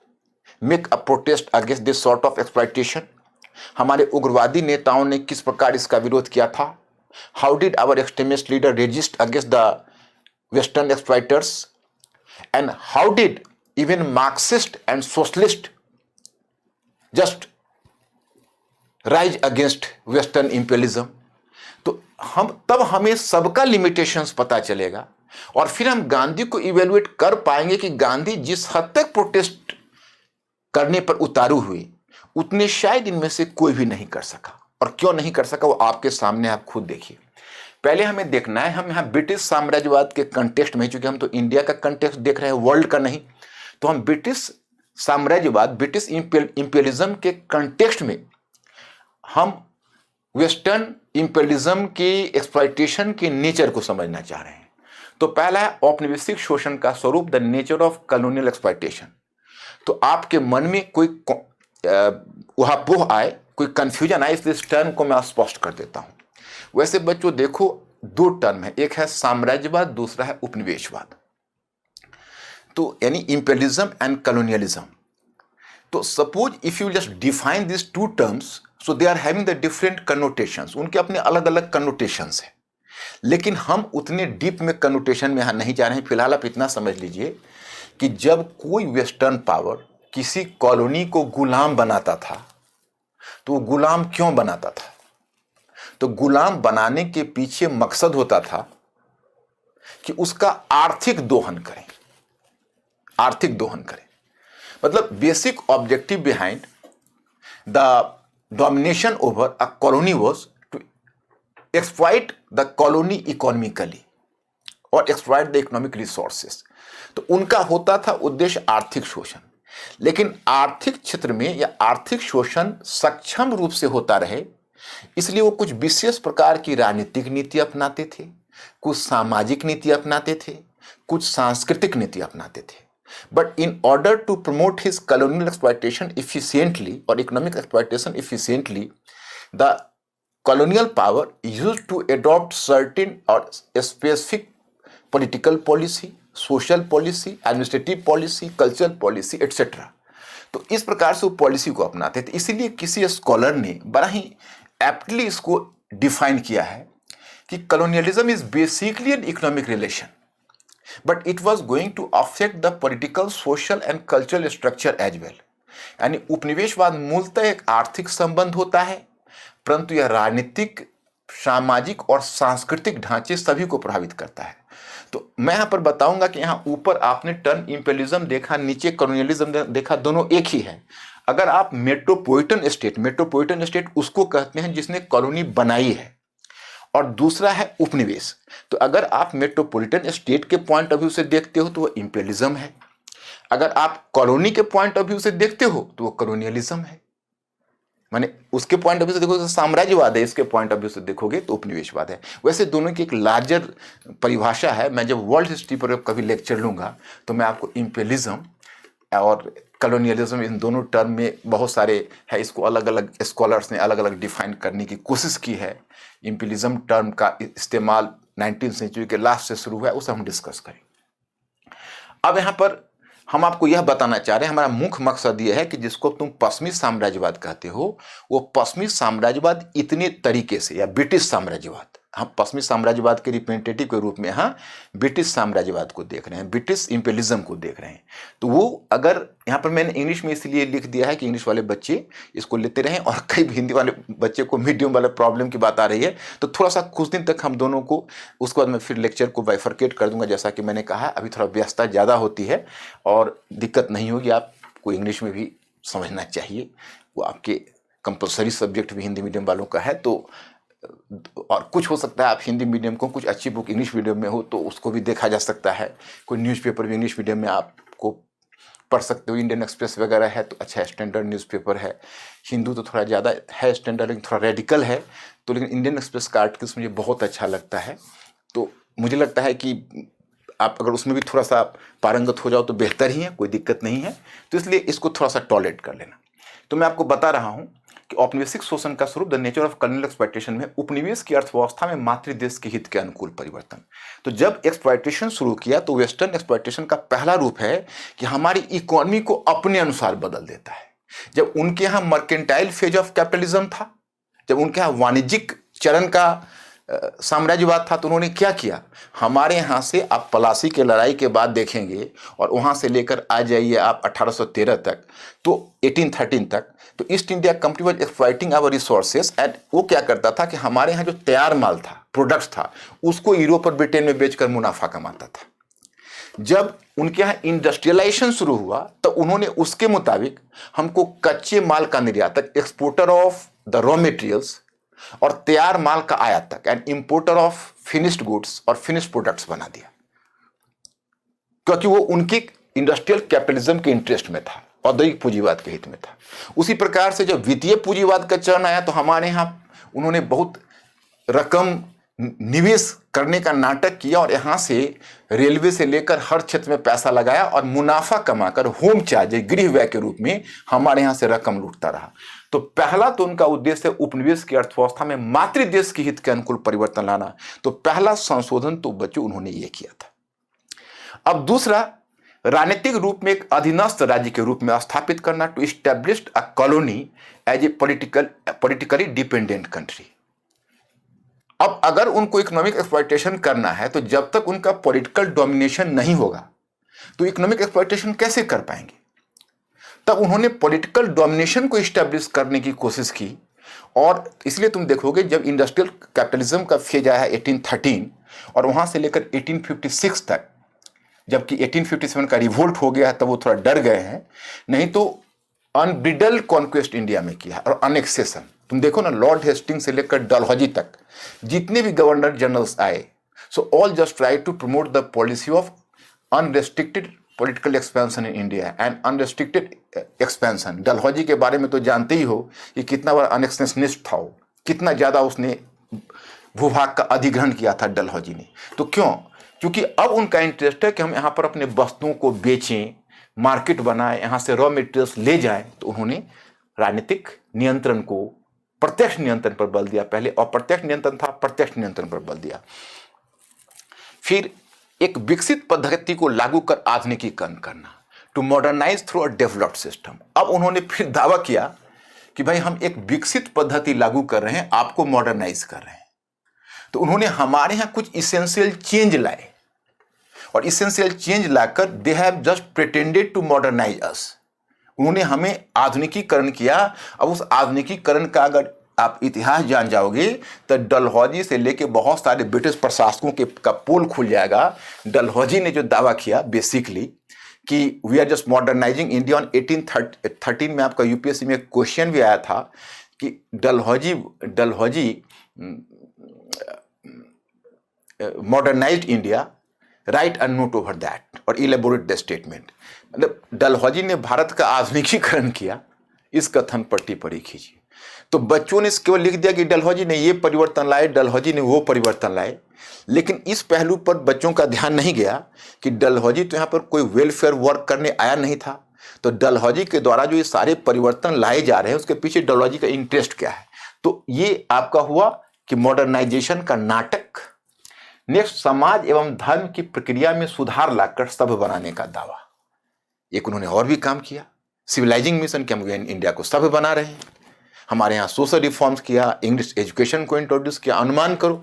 make a protest against this sort of exploitation? हमारे उग्रवादी नेताओं ने किस प्रकार इसका विरोध किया था। How did our extremist leader resist against the western exploiters? And how did even Marxist and socialist just rise against Western imperialism? तो तब हमें सबका लिमिटेशंस पता चलेगा, और फिर हम गांधी को इवेलुएट कर पाएंगे कि गांधी जिस हद तक प्रोटेस्ट करने पर उतारू हुए उतने शायद इनमें से कोई भी नहीं कर सका। और क्यों नहीं कर सका वो आपके सामने आप खुद देखिए। पहले हमें देखना है, हम यहाँ ब्रिटिश साम्राज्यवाद के कंटेक्स्ट में, चूंकि हम तो इंडिया का कंटेक्स्ट देख रहे हैं, वर्ल्ड का नहीं, तो हम ब्रिटिश साम्राज्यवाद, ब्रिटिश इंपीरियलिज्म के कंटेक्स्ट में हम वेस्टर्न इंपीरियलिज्म की एक्सप्लॉयटेशन के नेचर को समझना चाह रहे हैं। तो पहला है औपनिवेशिक शोषण का स्वरूप, the nature of colonial exploitation. तो आपके मन में कोई उहापोह आए, कोई कंफ्यूजन आए, इसलिए इस टर्म को मैं स्पष्ट कर देता हूं। वैसे बच्चों देखो, दो टर्म है, एक है साम्राज्यवाद, दूसरा है उपनिवेशवाद। तो यानी इंपीरियलिज्म एंड कॉलोनियलिज्म। तो suppose if you just define this two terms, so they are having the different connotations, उनके अपने अलग अलग कनोटेशंस हैं, लेकिन हम उतने डीप में कनोटेशन में यहां नहीं जा रहे हैं। फिलहाल आप इतना समझ लीजिए कि जब कोई वेस्टर्न पावर किसी कॉलोनी को गुलाम बनाता था, तो वो गुलाम क्यों बनाता था? तो गुलाम बनाने के पीछे मकसद होता था कि उसका आर्थिक दोहन करें, आर्थिक दोहन करें। मतलब basic objective behind the domination over a colony was to exploit the colony economically और एक्सप्लॉइट द इकोनॉमिक रिसोर्सेस। तो उनका होता था उद्देश्य आर्थिक शोषण। लेकिन आर्थिक क्षेत्र में या आर्थिक शोषण सक्षम रूप से होता रहे, इसलिए वो कुछ विशेष प्रकार की राजनीतिक नीति अपनाते थे, कुछ सामाजिक नीति अपनाते थे, कुछ सांस्कृतिक नीति अपनाते थे। But in order to promote his colonial exploitation efficiently or economic exploitation efficiently, the colonial power used to adopt certain or specific political policy, social policy, administrative policy, cultural policy, etc. तो इस प्रकार से वो policy को अपनाते थे। इसीलिए किसी स्कॉलर ने बड़ा ही एप्टली इसको डिफाइन किया है कि colonialism is basically an economic relation, but it was going to affect the political, social and cultural structure as well. यानी उपनिवेशवाद मूलतः एक आर्थिक संबंध होता है, परंतु यह राजनीतिक, सामाजिक और सांस्कृतिक ढांचे सभी को प्रभावित करता है। तो मैं यहां पर बताऊंगा कि यहां ऊपर आपने टर्म इंपेरियलिज्म देखा, नीचे कॉलोनियलिज्म देखा, दोनों एक ही है। अगर आप मेट्रोपोलिटन स्टेट उसको कहते हैं जिसने कॉलोनी बनाई है, और दूसरा है उपनिवेश। तो अगर आप मेट्रोपोलिटन स्टेट के पॉइंट ऑफ व्यू से देखते हो तो वो इंपेरियलिज्म है, अगर आप कॉलोनी के पॉइंट ऑफ व्यू से देखते हो तो वो कॉलोनियलिज्म है। माने उसके पॉइंट ऑफ व्यू से देखोगे तो साम्राज्यवाद है, इसके पॉइंट ऑफ व्यू से देखोगे तो उपनिवेशवाद है। वैसे दोनों की एक लार्जर परिभाषा है। मैं जब वर्ल्ड हिस्ट्री पर कभी लेक्चर लूंगा तो मैं आपको इंपेरियलिज्म और कॉलोनियलिज्म इन दोनों टर्म में बहुत सारे है, इसको अलग अलग स्कॉलर्स ने अलग अलग डिफाइन करने की कोशिश की है। इंपेरियलिज्म टर्म का इस्तेमाल 19वीं सेंचुरी के लास्ट से शुरू हुआ है, उसे हम डिस्कस करें। अब यहाँ पर हम आपको यह बताना चाह रहे हैं, हमारा मुख्य मकसद यह है कि जिसको तुम पश्चिमी साम्राज्यवाद कहते हो, वो पश्चिमी साम्राज्यवाद इतने तरीके से, या ब्रिटिश साम्राज्यवाद, हम पश्चिमी साम्राज्यवाद के रिप्रेजेंटेटिव के रूप में यहाँ ब्रिटिश साम्राज्यवाद को देख रहे हैं, ब्रिटिश इंपेरियलिज्म को देख रहे हैं। तो वो अगर यहाँ पर मैंने इंग्लिश में इसलिए लिख दिया है कि इंग्लिश वाले बच्चे इसको लेते रहें, और कई हिंदी वाले बच्चे को मीडियम वाले प्रॉब्लम की बात आ रही है, तो थोड़ा सा कुछ दिन तक हम दोनों को, उसके बाद मैं फिर लेक्चर को बाइफरकेट कर दूंगा। जैसा कि मैंने कहा, अभी थोड़ा व्यस्तता ज़्यादा होती है और दिक्कत नहीं होगी, आपको इंग्लिश में भी समझना चाहिए, वो आपके कंपलसरी सब्जेक्ट भी हिंदी मीडियम वालों का है। तो और कुछ हो सकता है आप हिंदी मीडियम को, कुछ अच्छी बुक इंग्लिश मीडियम में हो तो उसको भी देखा जा सकता है। कोई न्यूज़पेपर भी इंग्लिश मीडियम में आपको पढ़ सकते हो, इंडियन एक्सप्रेस वगैरह है तो अच्छा स्टैंडर्ड न्यूज़पेपर है। हिंदू तो थोड़ा ज़्यादा है स्टैंडर्ड, लेकिन थोड़ा रेडिकल है, तो लेकिन इंडियन एक्सप्रेस का आर्टिकल्स मुझे बहुत अच्छा लगता है। तो मुझे लगता है कि आप अगर उसमें भी थोड़ा सा पारंगत हो जाओ तो बेहतर ही है, कोई दिक्कत नहीं है। तो इसलिए इसको थोड़ा सा टॉलरेट कर लेना। तो मैं आपको बता रहा हूँ कि औपनिवेशिक शोषण का स्वरूप, the nature of colonial exploitation में उपनिवेश की अर्थव्यवस्था में मातृ देश के हित के अनुकूल परिवर्तन। तो जब एक्सप्लॉयटेशन शुरू किया तो वेस्टर्न एक्सप्लॉयटेशन का पहला रूप है कि हमारी इकोनॉमी को अपने अनुसार बदल देता है। जब उनके यहाँ मर्केंटाइल फेज ऑफ कैपिटलिज्म था, जब उनके यहाँ वाणिज्यिक चरण का साम्राज्यवाद था, तो उन्होंने क्या किया, हमारे यहाँ से आप प्लासी के लड़ाई के बाद देखेंगे और वहाँ से लेकर आ जाइए आप 1813 तक, तो 1813 तक, तो East India Company was exploiting our resources. And वो क्या करता था कि हमारे यहाँ जो तैयार माल था, प्रोडक्ट्स था, उसको यूरोप और ब्रिटेन में बेचकर मुनाफा कमाता था। जब उनके यहाँ इंडस्ट्रियलाइजेशन शुरू हुआ तो उन्होंने उसके मुताबिक हमको कच्चे माल का निर्यातक, exporter of the raw materials, और तैयार माल का आयातक and importer of finished goods और फिनिश्ड प्रोडक्ट्स बना दिया, क्योंकि वो उनके इंडस्ट्रियल कैपिटलिज्म के इंटरेस्ट में था, औद्योगिक पूंजीवाद के हित में था। उसी प्रकार से जब वित्तीय पूंजीवाद का चरण आया तो हमारे यहाँ उन्होंने बहुत रकम निवेश करने का नाटक किया और यहाँ से रेलवे से लेकर हर क्षेत्र में पैसा लगाया और मुनाफा कमाकर होम चार्ज, गृह व्यय के रूप में हमारे यहाँ से रकम लूटता रहा। तो पहला तो उनका उद्देश्य उपनिवेश की अर्थव्यवस्था में मातृ देश के हित के अनुकूल परिवर्तन लाना। तो पहला संशोधन तो बच्चों उन्होंने ये किया था। अब दूसरा, राजनीतिक रूप में एक अधीनस्थ राज्य के रूप में स्थापित करना, to establish a colony as a politically dependent country. अब अगर उनको इकोनॉमिक एक्सप्लॉयटेशन करना है तो जब तक उनका पॉलिटिकल डोमिनेशन नहीं होगा तो इकोनॉमिक एक्सप्लॉयटेशन कैसे कर पाएंगे। तब उन्होंने पॉलिटिकल डोमिनेशन को इस्टेब्लिश करने की कोशिश की, और इसलिए तुम देखोगे जब इंडस्ट्रियल कैपिटलिज्म का फेज आया 1813 और वहां से लेकर 1856 तक, जबकि 1857 का रिवोल्ट हो गया तब वो थोड़ा डर गए हैं, नहीं तो अनब्रिडल कॉन्क्वेस्ट इंडिया में किया और अनेक्सेशन। तुम देखो ना, लॉर्ड हेस्टिंग से लेकर डलहौजी तक जितने भी गवर्नर जनरल्स आए, so all just try to promote the policy of unrestricted political expansion in India and unrestricted expansion. Dalhousie के बारे में तो जानते ही हो कि कितना बड़ा अनेक्शनिस्ट था वो, कितना ज़्यादा उसने भूभाग का अधिग्रहण किया था डलहौजी ने। तो क्यों? क्योंकि अब उनका इंटरेस्ट है कि हम यहां पर अपने वस्तुओं को बेचें, मार्केट बनाएं, यहां से रॉ मटेरियल्स ले जाएं। तो उन्होंने राजनीतिक नियंत्रण को प्रत्यक्ष नियंत्रण पर बल दिया। पहले अप्रत्यक्ष नियंत्रण था, प्रत्यक्ष नियंत्रण पर बल दिया। फिर एक विकसित पद्धति को लागू कर आधुनिकीकरण करना, to modernise through a developed system. अब उन्होंने फिर दावा किया कि भाई हम एक विकसित पद्धति लागू कर रहे हैं, आपको मॉडर्नाइज कर रहे हैं। तो उन्होंने हमारे यहां कुछ इसेंशियल चेंज लाए, और इसेंशियल चेंज लाकर they have just pretended to modernise us. उन्होंने हमें आधुनिकीकरण किया। अब उस आधुनिकीकरण का अगर आप इतिहास जान जाओगे तो डलहौजी से लेके बहुत सारे ब्रिटिश प्रशासकों के का पोल खुल जाएगा। डलहौजी ने जो दावा किया बेसिकली कि we are just modernising India on 1813 में, आपका यूपीएससी में क्वेश्चन भी आया था कि Dalhousie modernised India, right a note over that और इलेबोरेट द स्टेटमेंट। मतलब डलहौजी ने भारत का आधुनिकीकरण किया, इस कथन पर टिप्पणी खींची। तो बच्चों ने केवल लिख दिया कि डलहौजी ने ये परिवर्तन लाए, डलहौजी ने वो परिवर्तन लाए, लेकिन इस पहलू पर बच्चों का ध्यान नहीं गया कि डलहौजी तो यहाँ पर कोई वेलफेयर वर्क करने आया नहीं था। तो डलहौजी के द्वारा जो ये सारे परिवर्तन लाए जा रहे हैं उसके पीछे डलहौजी का इंटरेस्ट क्या है। तो ये आपका हुआ कि मॉडर्नाइजेशन का नाटक। नेक्स्ट, समाज एवं धर्म की प्रक्रिया में सुधार लाकर सभ्य बनाने का दावा। एक उन्होंने और भी काम किया, सिविलाइजिंग मिशन के हम इंडिया को सभ्य बना रहे हैं। हमारे यहाँ सोशल रिफॉर्म्स किया, इंग्लिश एजुकेशन को इंट्रोड्यूस किया। अनुमान करो,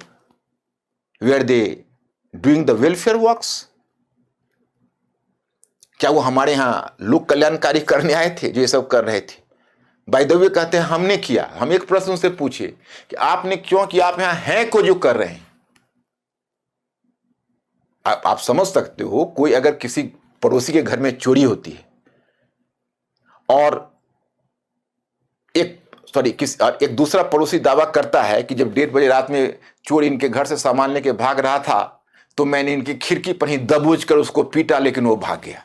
where they doing the welfare works? क्या वो हमारे यहाँ लोक कल्याणकारी करने आए थे जो ये सब कर रहे थे? बाय द वे कहते हैं हमने किया। हम एक प्रश्न से पूछे कि आपने क्यों किया, आप यहाँ हैं को जो कर रहे हैं। आप समझ सकते हो, कोई अगर किसी पड़ोसी के घर में चोरी होती है और एक दूसरा पड़ोसी दावा करता है कि जब 1:30 बजे रात में चोर इनके घर से सामान लेके भाग रहा था तो मैंने इनकी खिड़की पर ही दबोच कर उसको पीटा, लेकिन वो भाग गया।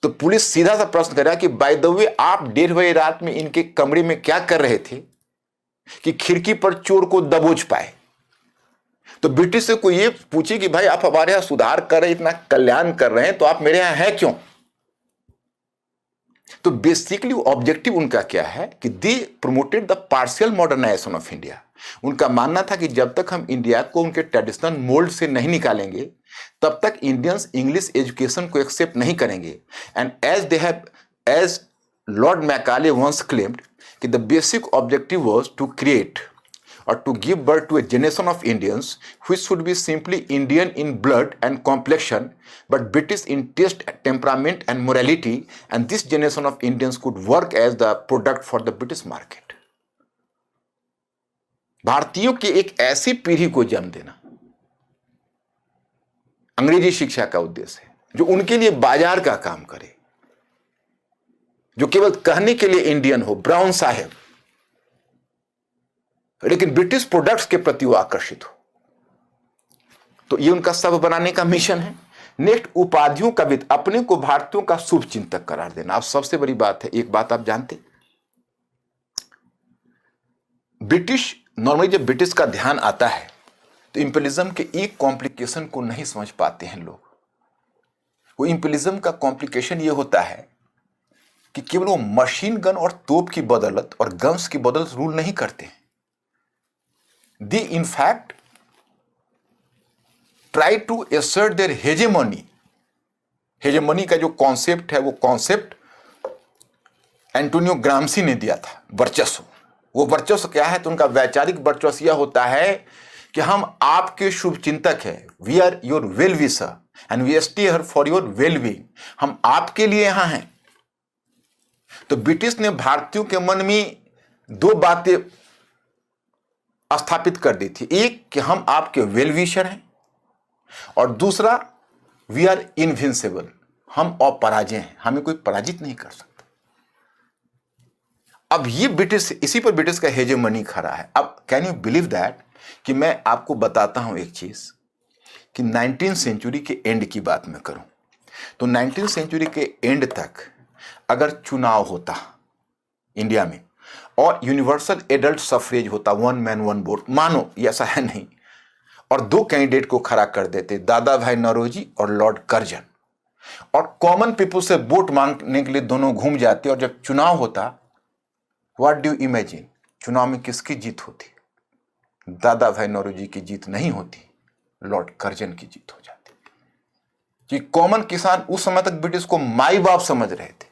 तो पुलिस सीधा सा प्रश्न कर रहा है कि बाय द वे आप 1:30 बजे रात में इनके कमरे में क्या कर रहे थे कि खिड़की पर चोर को दबोच पाए? तो ब्रिटिश से कोई ये पूछे कि भाई आप हमारे यहां सुधार कर रहे हैं, इतना कल्याण कर रहे हैं, तो आप मेरे यहां हैं क्यों? तो बेसिकली ऑब्जेक्टिव उनका क्या है कि they promoted the partial modernisation of India. उनका मानना था कि जब तक हम इंडिया को उनके ट्रेडिशनल मोल्ड से नहीं निकालेंगे तब तक इंडियंस इंग्लिश एजुकेशन को एक्सेप्ट नहीं करेंगे। And as Lord Macaulay once claimed कि the basic objective was to create or to give birth to a generation of Indians which should be simply Indian in blood and complexion but British in taste, temperament and morality, and this generation of Indians could work as the product for the British market. भारतीयों की एक ऐसी पीढ़ी को जन्म देना अंग्रेजी शिक्षा का उद्देश्य है, जो उनके लिए बाजार का काम करे, जो केवल कहने के लिए इंडियन हो, ब्राउन साहेब, लेकिन ब्रिटिश प्रोडक्ट्स के प्रति वो आकर्षित हो। तो ये उनका सब बनाने का मिशन है। नेक्स्ट, उपाधियों का विद, अपने को भारतीयों का शुभ चिंतक करार देना। अब सबसे बड़ी बात है, एक बात आप जानते, ब्रिटिश नॉर्मली जब ब्रिटिश का ध्यान आता है तो इंपीरियलिज्म के एक कॉम्प्लिकेशन को नहीं समझ पाते हैं लोग। वो इंपीरियलिज्म का कॉम्प्लिकेशन ये होता है कि केवल वो मशीन गन और तोप की बदौलत और गन्स की बदौलत रूल नहीं करते हैं। They in fact try to assert their hegemony. Hegemony का जो कॉन्सेप्ट है वो कॉन्सेप्ट एंटोनियो ग्राम्सी ने दिया था, वर्चस्व। वो वर्चस्व क्या है? तो उनका वैचारिक वर्चस्व यह होता है कि हम आपके शुभ चिंतक हैं, we are your well wisher and we stay here for your well being. हम आपके लिए यहां हैं। तो ब्रिटिश ने भारतीयों के मन में दो बातें स्थापित कर दी थी, एक कि हम आपके वेल विशर हैं और दूसरा वी आर इनविंसिबल, हम अपराजय हैं, हमें कोई पराजित नहीं कर सकता। अब ये ब्रिटिश, इसी पर ब्रिटिश का हेजेमनी खड़ा है। अब कैन यू बिलीव दैट कि मैं आपको बताता हूं एक चीज कि 19वीं सेंचुरी के एंड की बात मैं करूं तो 19वीं सेंचुरी के एंड तक अगर चुनाव होता इंडिया में और यूनिवर्सल एडल्ट सफरेज होता, 1 मैन 1 वोट, मानो ये ऐसा है नहीं, और दो कैंडिडेट को खड़ा कर देते, दादा भाई नौरोजी और लॉर्ड कर्जन, और कॉमन पीपल से वोट मांगने के लिए दोनों घूम जाते। और जब चुनाव होता, व्हाट डू यू इमेजिन, चुनाव में किसकी जीत होती? दादा भाई नौरोजी की जीत नहीं होती, लॉर्ड कर्जन की जीत हो जाती। कि कॉमन किसान उस समय तक ब्रिटिश को माई बाप समझ रहे थे।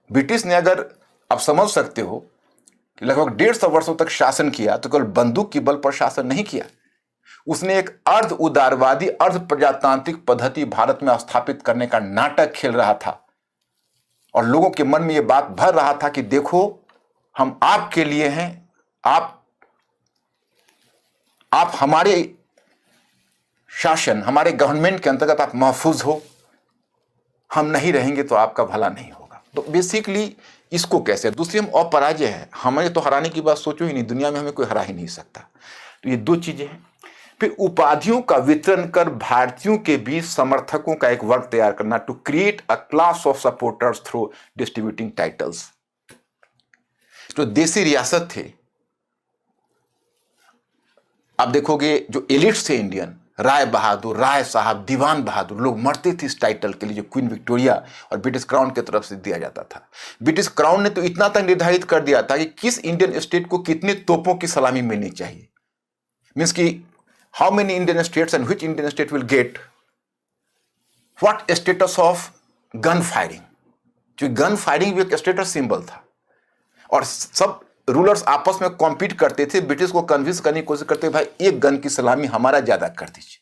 ब्रिटिश ने, अगर आप समझ सकते हो, लगभग 150 वर्षों तक शासन किया, तो केवल बंदूक की बल पर शासन नहीं किया। उसने एक अर्ध उदारवादी, अर्ध प्रजातांत्रिक पद्धति भारत में स्थापित करने का नाटक खेल रहा था। और लोगों के मन में यह बात भर रहा था कि देखो, हम आपके लिए हैं, आप हमारे शासन, हमारे गवर्नमेंट के अंतर्गत आप महफूज हो, हम नहीं रहेंगे तो आपका भला नहीं होगा। तो बेसिकली इसको कैसे, दूसरी हम अपराजय है, हमें तो हराने की बात सोचो ही नहीं, दुनिया में हमें कोई हरा ही नहीं सकता। तो ये दो चीजें हैं। फिर उपाधियों का वितरण कर भारतीयों के बीच समर्थकों का एक वर्ग तैयार करना, to create a class of supporters through distributing titles. जो देसी रियासत थे, आप देखोगे जो एलिट्स थे इंडियन, राय बहादुर, राय साहब, दीवान बहादुर, लोग मरते थे इस टाइटल के लिए जो क्वीन विक्टोरिया और ब्रिटिश क्राउन की तरफ से दिया जाता था। ब्रिटिश क्राउन ने तो इतना तक निर्धारित कर दिया था कि किस इंडियन स्टेट को कितने तोपों की सलामी मिलनी चाहिए। मीन्स कि how many Indian states and which Indian state will get what status of gun firing. जो गन फायरिंग भी एक स्टेटस सिंबल था। और सब रूलर्स आपस में कॉम्पीट करते थे, ब्रिटिश को कन्विंस करने की कोशिश करते, भाई एक गन की सलामी हमारा ज्यादा कर दीजिए।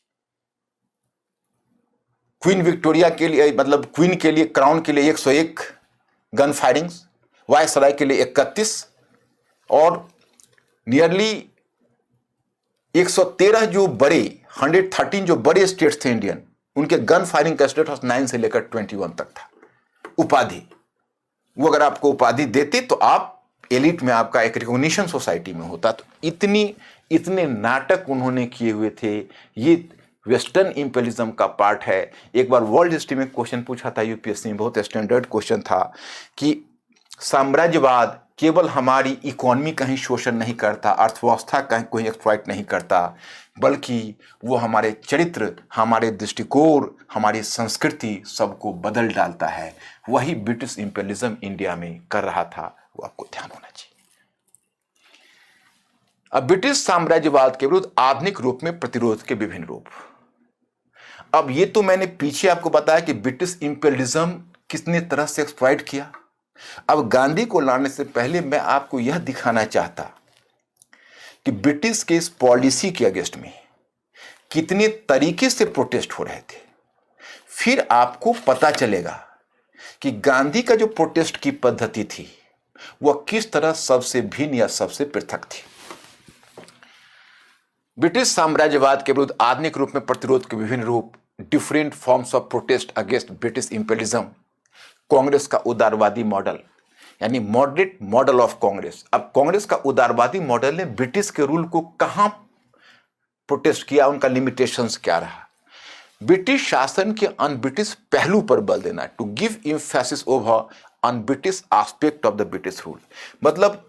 क्वीन विक्टोरिया के लिए, मतलब क्वीन के लिए, क्राउन के लिए 101 गन फायरिंग्स, वायसराय के लिए 31, और नियरली 113 जो बड़े 113 जो बड़े स्टेट्स थे इंडियन, उनके गन फायरिंग का स्टेटस 9 से लेकर 21 तक था। उपाधि, वो अगर आपको उपाधि देते तो आप एलिट में, आपका एक रिकॉग्निशन सोसाइटी में होता। तो इतने नाटक उन्होंने किए हुए थे। ये वेस्टर्न इंपेरियलिज्म का पार्ट है। एक बार वर्ल्ड हिस्ट्री में क्वेश्चन पूछा था यूपीएससी में, बहुत स्टैंडर्ड क्वेश्चन था कि साम्राज्यवाद केवल हमारी इकोनॉमी का ही शोषण नहीं करता, अर्थव्यवस्था का कोई एक्सप्लॉइट नहीं करता, बल्कि वो हमारे चरित्र, हमारे दृष्टिकोण, हमारी संस्कृति सबको बदल डालता है। वही ब्रिटिश इंपेरियलिज्म इंडिया में कर रहा था, वो आपको ध्यान होना चाहिए। अब ब्रिटिश साम्राज्यवाद के विरुद्ध आधुनिक रूप में प्रतिरोध के विभिन्न रूप। अब ये तो मैंने पीछे आपको बताया कि ब्रिटिश इंपेरियलिज्म कितने तरह से एक्सप्लॉइट किया। अब गांधी को लाने से पहले मैं आपको यह दिखाना चाहता कि ब्रिटिश के इस पॉलिसी के अगेंस्ट में कितने तरीके से प्रोटेस्ट हो रहे थे। फिर आपको पता चलेगा कि गांधी का जो प्रोटेस्ट की पद्धति थी वह किस तरह सबसे भिन्न या सबसे पृथक थी। ब्रिटिश साम्राज्यवाद के विरुद्ध आधुनिक रूप में प्रतिरोध के विभिन्न रूप, different forms of protest against British imperialism. Congress का उदारवादी मॉडल, यानी मॉडरेट मॉडल ऑफ कांग्रेस। अब कांग्रेस का उदारवादी मॉडल ने ब्रिटिश के रूल को कहां प्रोटेस्ट किया, उनका लिमिटेशंस क्या रहा। ब्रिटिश शासन के अन ब्रिटिश पहलू पर बल देना, to give emphasis over un British aspect of the British rule. मतलब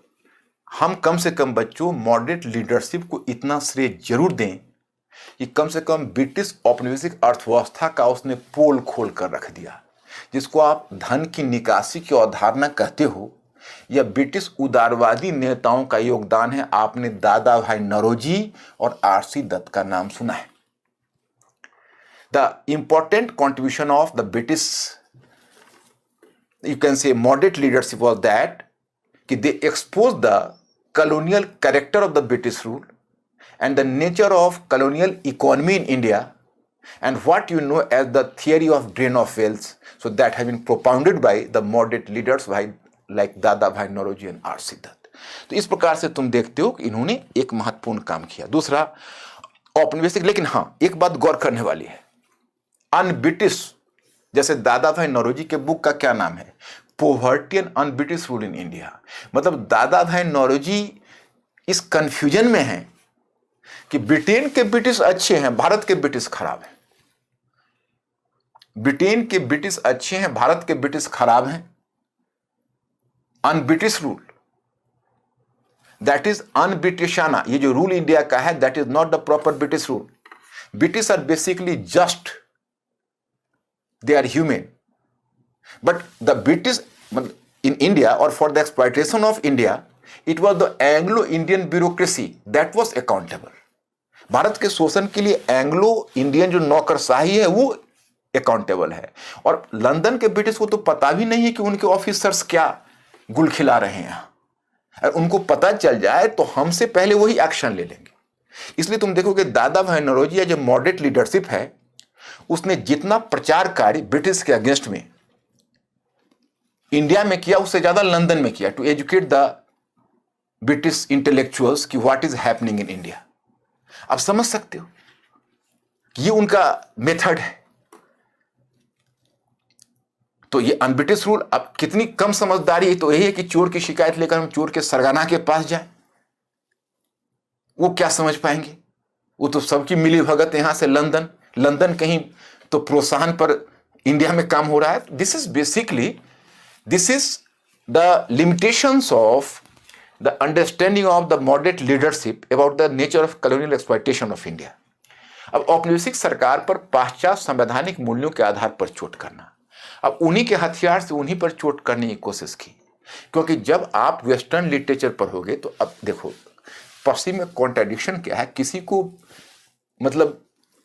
हम कम से कम बच्चों मॉडरेट लीडरशिप को इतना श्रेय जरूर दें कि कम से कम ब्रिटिश औपनिवेशिक अर्थव्यवस्था का उसने पोल खोल कर रख दिया, जिसको आप धन की निकासी की अवधारणा कहते हो। यह ब्रिटिश उदारवादी नेताओं का योगदान है। आपने दादा भाई नौरोजी और आरसी दत्त का नाम सुना है। The important contribution of the British, you can say moderate leadership was that कि they expose the colonial character of the British rule and the nature of colonial economy in India and what you know as the theory of drain of wealth, so that have been propounded by the moderate leaders like Dada Bhai Nauroji and R.C. Dutt। तो इस प्रकार से तुम देखते हो कि इन्होंने एक महत्वपूर्ण काम किया। दूसरा औपनिवेशिक, लेकिन हाँ एक बात गौर करने वाली है, अन ब्रिटिश, जैसे दादा भाई नौरोजी के बुक का क्या नाम है, poverty and on British rule in India. मतलब दादा भाई नौरोजी इस कंफ्यूजन में हैं कि ब्रिटेन के ब्रिटिश अच्छे हैं, भारत के ब्रिटिश खराब हैं। ब्रिटेन के ब्रिटिश अच्छे हैं, भारत के ब्रिटिश खराब हैं। Un British rule, that is अनब्रिटिशाना। ये जो रूल इंडिया का है that is not the proper British rule. British are basically just, they are human, but the British in India or for the exploitation of India, it was the Anglo-Indian bureaucracy that was accountable. Bharat के शोषण के लिए Anglo Indian जो नौकरशाही है वो accountable है, और लंदन के ब्रिटिश को तो पता भी नहीं है कि उनके ऑफिसर्स क्या गुल खिला रहे हैं। अगर उनको पता चल जाए तो हमसे पहले वही एक्शन ले लेंगे। इसलिए तुम देखोगे दादा भाई नौरोजी या जो मॉडरेट लीडरशिप है उसने जितना प्रचार कार्य ब्रिटिश के अगेंस्ट में इंडिया में किया उससे ज्यादा लंदन में किया, to educate the British intellectuals कि what is happening in India. आप समझ सकते हो ये उनका मेथड है। तो ये अनब्रिटिश रूल, अब कितनी कम समझदारी तो यही है कि चोर की शिकायत लेकर हम चोर के सरगना के पास जाएं, वो क्या समझ पाएंगे? वो तो सबकी मिली भगत यहां से लंदन, लंदन कहीं तो प्रोत्साहन पर इंडिया में काम हो रहा है। This is basically, this is the limitations of the understanding of the moderate leadership about the nature of colonial exploitation of India. अब औपनिवेशिक सरकार पर पाश्चात्य संवैधानिक मूल्यों के आधार पर चोट करना, अब उन्हीं के हथियार से उन्हीं पर चोट करने की कोशिश की, क्योंकि जब आप वेस्टर्न लिटरेचर पर होगे तो अब देखो पश्चिम में कॉन्ट्राडिक्शन क्या है। किसी को मतलब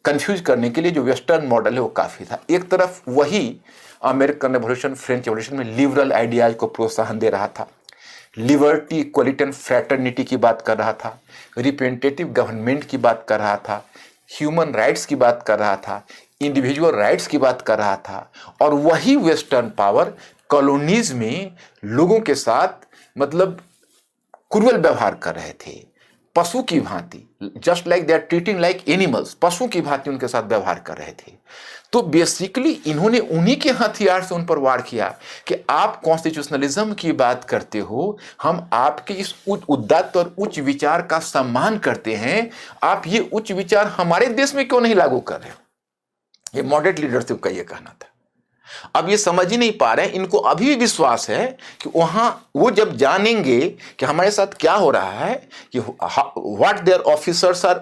कंफ्यूज करने के लिए जो वेस्टर्न मॉडल है वो काफी था। एक तरफ वही अमेरिकन रेवोल्यूशन, फ्रेंच रेवोल्यूशन में लिबरल आइडियाज को प्रोत्साहन दे रहा था, लिबर्टी, इक्वलिटी एंड फ्रैटर्निटी की बात कर रहा था, रिप्रेजेंटेटिव गवर्नमेंट की बात कर रहा था, ह्यूमन राइट्स की बात कर रहा था, इंडिविजुअल राइट्स की बात कर रहा था। और वही वेस्टर्न पावर कॉलोनीज में लोगों के साथ मतलब क्रूअल व्यवहार कर रहे थे, पशु की भांति, just like they are treating like animals, पशु की भांति उनके साथ व्यवहार कर रहे थे। तो बेसिकली इन्होंने उन्हीं के हथियार से उन पर वार किया कि आप कॉन्स्टिट्यूशनलिज्म की बात करते हो, हम आपके इस उच्च उद्दात और उच्च विचार का सम्मान करते हैं, आप ये उच्च विचार हमारे देश में क्यों नहीं लागू कर रहे हो? ये मॉडरेट लीडरशिप का ये कहना था। अब ये समझ ही नहीं पा रहे, इनको अभी भी विश्वास है कि वहां वो जब जानेंगे कि हमारे साथ क्या हो रहा है, कि what their officers are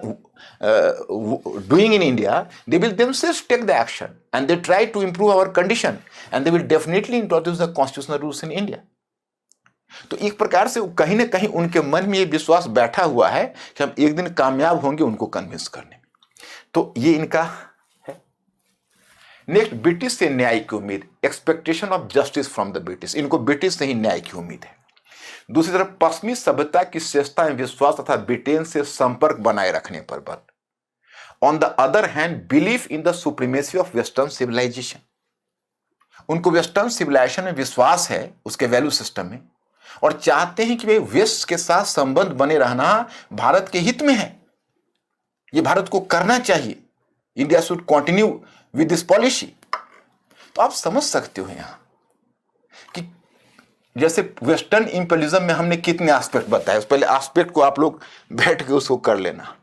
doing in India, they will themselves take the action and they try to improve our condition and they will definitely introduce the constitutional rules in India. तो एक प्रकार से कहीं ना कहीं उनके मन में ये विश्वास बैठा हुआ है कि हम एक दिन कामयाब होंगे उनको कन्विंस करने में। तो ये इनका है। नेक्स्ट, ब्रिटिश से न्याय की उम्मीद, expectation of justice from the British. इनको ब्रिटिश से ही न्याय की उम्मीद है। दूसरी तरफ पश्चिमी सभ्यता की श्रेष्ठता में विश्वास तथा ब्रिटेन से संपर्क बनाए रखने पर बल। On the other hand, belief in the supremacy of western civilisation. उनको वेस्टर्न सिविलाइजेशन में विश्वास है, उसके वैल्यू सिस्टम में, और चाहते हैं कि वे वेस्ट के साथ संबंध बने रहना भारत के हित में है, ये भारत को करना चाहिए। India should continue with this policy. तो आप समझ सकते हो यहां कि जैसे वेस्टर्न इंपीरियलिज्म में हमने कितने एस्पेक्ट बताए, उस पहले एस्पेक्ट को आप लोग बैठ के उसको कर लेना।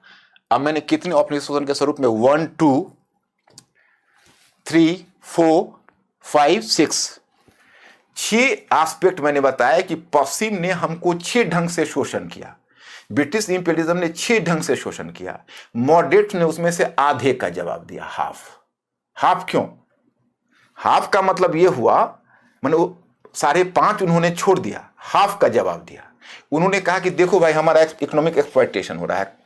अब मैंने कितने औपनिवेशिक शोषण के स्वरूप में 1 2 3 4 5 6 एस्पेक्ट मैंने बताया कि पश्चिम ने हमको 6 ढंग से शोषण किया, ब्रिटिश इंपीरियलिज्म ने 6 ढंग से शोषण किया, मॉडरेट ने उसमें से आधे का जवाब दिया, हाफ। क्यों हाफ का मतलब यह हुआ, मैंने 5.5 उन्होंने छोड़ दिया, हाफ का जवाब दिया। उन्होंने कहा कि देखो भाई हमारा इकोनॉमिक एक्सप्लॉयटेशन हो रहा है।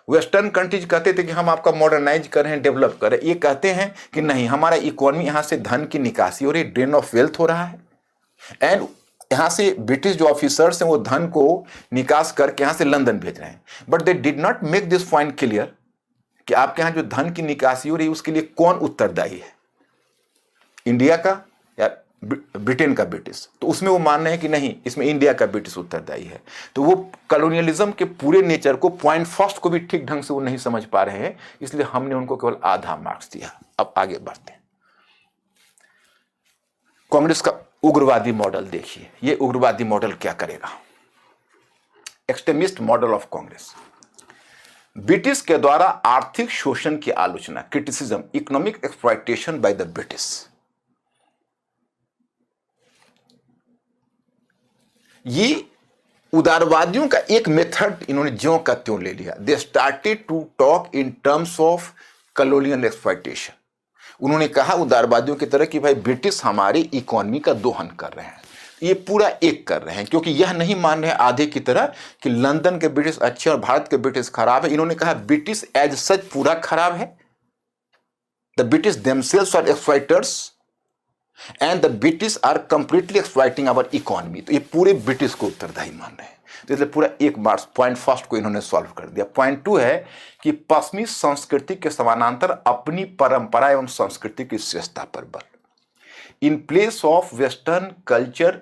वेस्टर्न कंट्रीज कहते थे कि हम आपका मॉडर्नाइज करें, डेवलप करें, ये कहते हैं कि नहीं, हमारा इकोनॉमी यहां से धन की निकासी हो रही है, ड्रेन ऑफ वेल्थ हो रहा है, एंड यहां से ब्रिटिश जो ऑफिसर्स हैं वो धन को निकास करके यहां से लंदन भेज रहे हैं। But they did not make this point clear कि आपके यहां जो धन की निकासी हो रही है उसके लिए कौन उत्तरदायी है, इंडिया का या ब्रिटेन का ब्रिटिश। तो उसमें वो मान रहे हैं कि नहीं, इसमें इंडिया का ब्रिटिश उत्तरदायी है। तो वो कॉलोनियलिज्म के पूरे नेचर को, पॉइंट फर्स्ट को भी ठीक ढंग से वो नहीं समझ पा रहे हैं, इसलिए हमने उनको केवल आधा मार्क्स दिया। अब आगे बढ़ते हैं। कांग्रेस का उग्रवादी मॉडल देखिए, ये उग्रवादी मॉडल क्या करेगा। Extremist model of Congress, British के द्वारा आर्थिक शोषण की आलोचना, criticism, economic exploitation bye the British. ये उदारवादियों का एक मेथड इन्होंने ज्यों का त्यों ले लिया। They started to talk in terms of colonial exploitation. उन्होंने कहा उदारवादियों की तरह कि भाई ब्रिटिश हमारी इकोनॉमी का दोहन कर रहे हैं, ये पूरा एक कर रहे हैं, क्योंकि यह नहीं मान रहे आधे की तरह कि लंदन के ब्रिटिश अच्छे और भारत के ब्रिटिश खराब है। इन्होंने कहा ब्रिटिश एज सच पूरा खराब है, the British themselves are exploiters and the British are completely exploiting our economy. तो ये पूरे ब्रिटिश को उत्तरदायी मान रहे हैं। तो इसलिए पूरा एक मार्क्स पॉइंट फर्स्ट को इन्होंने सॉल्व कर दिया। पॉइंट टू है कि पश्चिमी संस्कृति के समानांतर अपनी परंपरा एवं संस्कृति की श्रेष्ठता पर बल। In place of western culture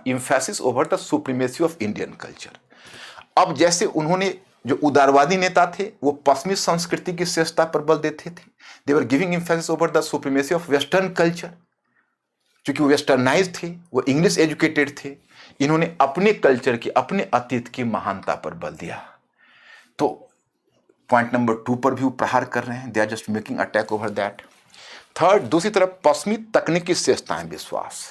emphasis over the supremacy of Indian culture. अब जैसे उन्होंने जो उदारवादी नेता थे वो पश्चिमी संस्कृति की श्रेष्ठता पर बल देते थे, they were giving emphasis over the supremacy of western culture. क्योंकि वो वेस्टर्नाइज थे, वो इंग्लिश एजुकेटेड थे, इन्होंने अपने कल्चर की, अपने अतीत की महानता पर बल दिया। तो पॉइंट नंबर 2 पर भी वो प्रहार कर रहे हैं, they are just making attack over that. Third, दूसरी तरफ पश्चिमी तकनीकी श्रेष्ठताएं विश्वास,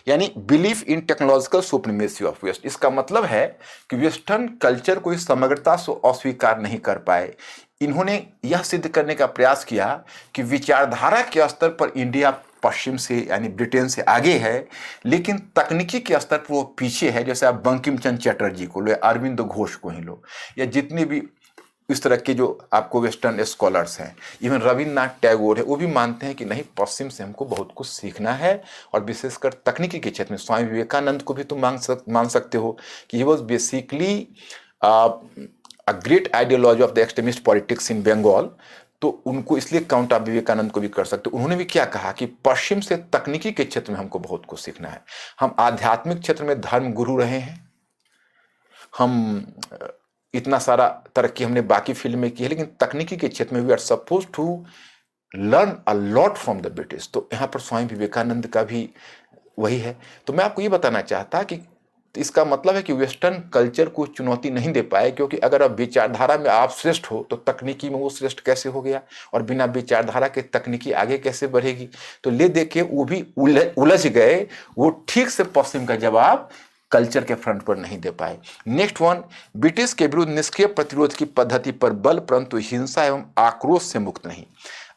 यानी belief in technological supremacy of West. इसका मतलब है कि वेस्टर्न कल्चर को इस समग्रता से अस्वीकार नहीं कर पाए। इन्होंने यह सिद्ध करने का प्रयास किया कि विचारधारा के स्तर पर इंडिया पश्चिम से यानी ब्रिटेन से आगे है, लेकिन तकनीकी के स्तर पर वो पीछे है। जैसे आप बंकिम चंद्र चटर्जी को लो, अरविंद घोष को ही लो, या जितने भी इस तरह के जो आपको वेस्टर्न स्कॉलर्स हैं, इवन रविन्द्रनाथ टैगोर है, वो भी मानते हैं कि नहीं, पश्चिम से हमको बहुत कुछ सीखना है। और विशेषकर तकनीकी के क्षेत्र में स्वामी विवेकानंद को भी तुम मान सकते हो कि he was basically a great ideology of the extremist politics in Bengal. तो उनको इसलिए काउंट आप विवेकानंद को भी कर सकते हो। उन्होंने भी क्या कहा कि पश्चिम से तकनीकी के क्षेत्र में हमको बहुत कुछ सीखना है। हम आध्यात्मिक क्षेत्र में धर्म गुरु रहे हैं, हम इतना सारा तरक्की हमने बाकी फील्ड में की है, लेकिन तकनीकी के क्षेत्र में we are suppose to learn a lot from the British. तो यहाँ पर स्वामी विवेकानंद का भी वही है। तो मैं आपको ये बताना चाहता कि इसका मतलब है कि वेस्टर्न कल्चर को चुनौती नहीं दे पाए, क्योंकि अगर आप विचारधारा में आप श्रेष्ठ हो तो तकनीकी में वो श्रेष्ठ कैसे हो गया, और बिना विचारधारा के तकनीकी आगे कैसे बढ़ेगी। तो ले दे के वो भी उलझ गए, वो ठीक से पश्चिम का जवाब कल्चर के फ्रंट पर नहीं दे पाए। नेक्स्ट वन, ब्रिटिश के विरुद्ध निष्क्रिय प्रतिरोध की पद्धति पर बल, परंतु हिंसा एवं आक्रोश से मुक्त नहीं।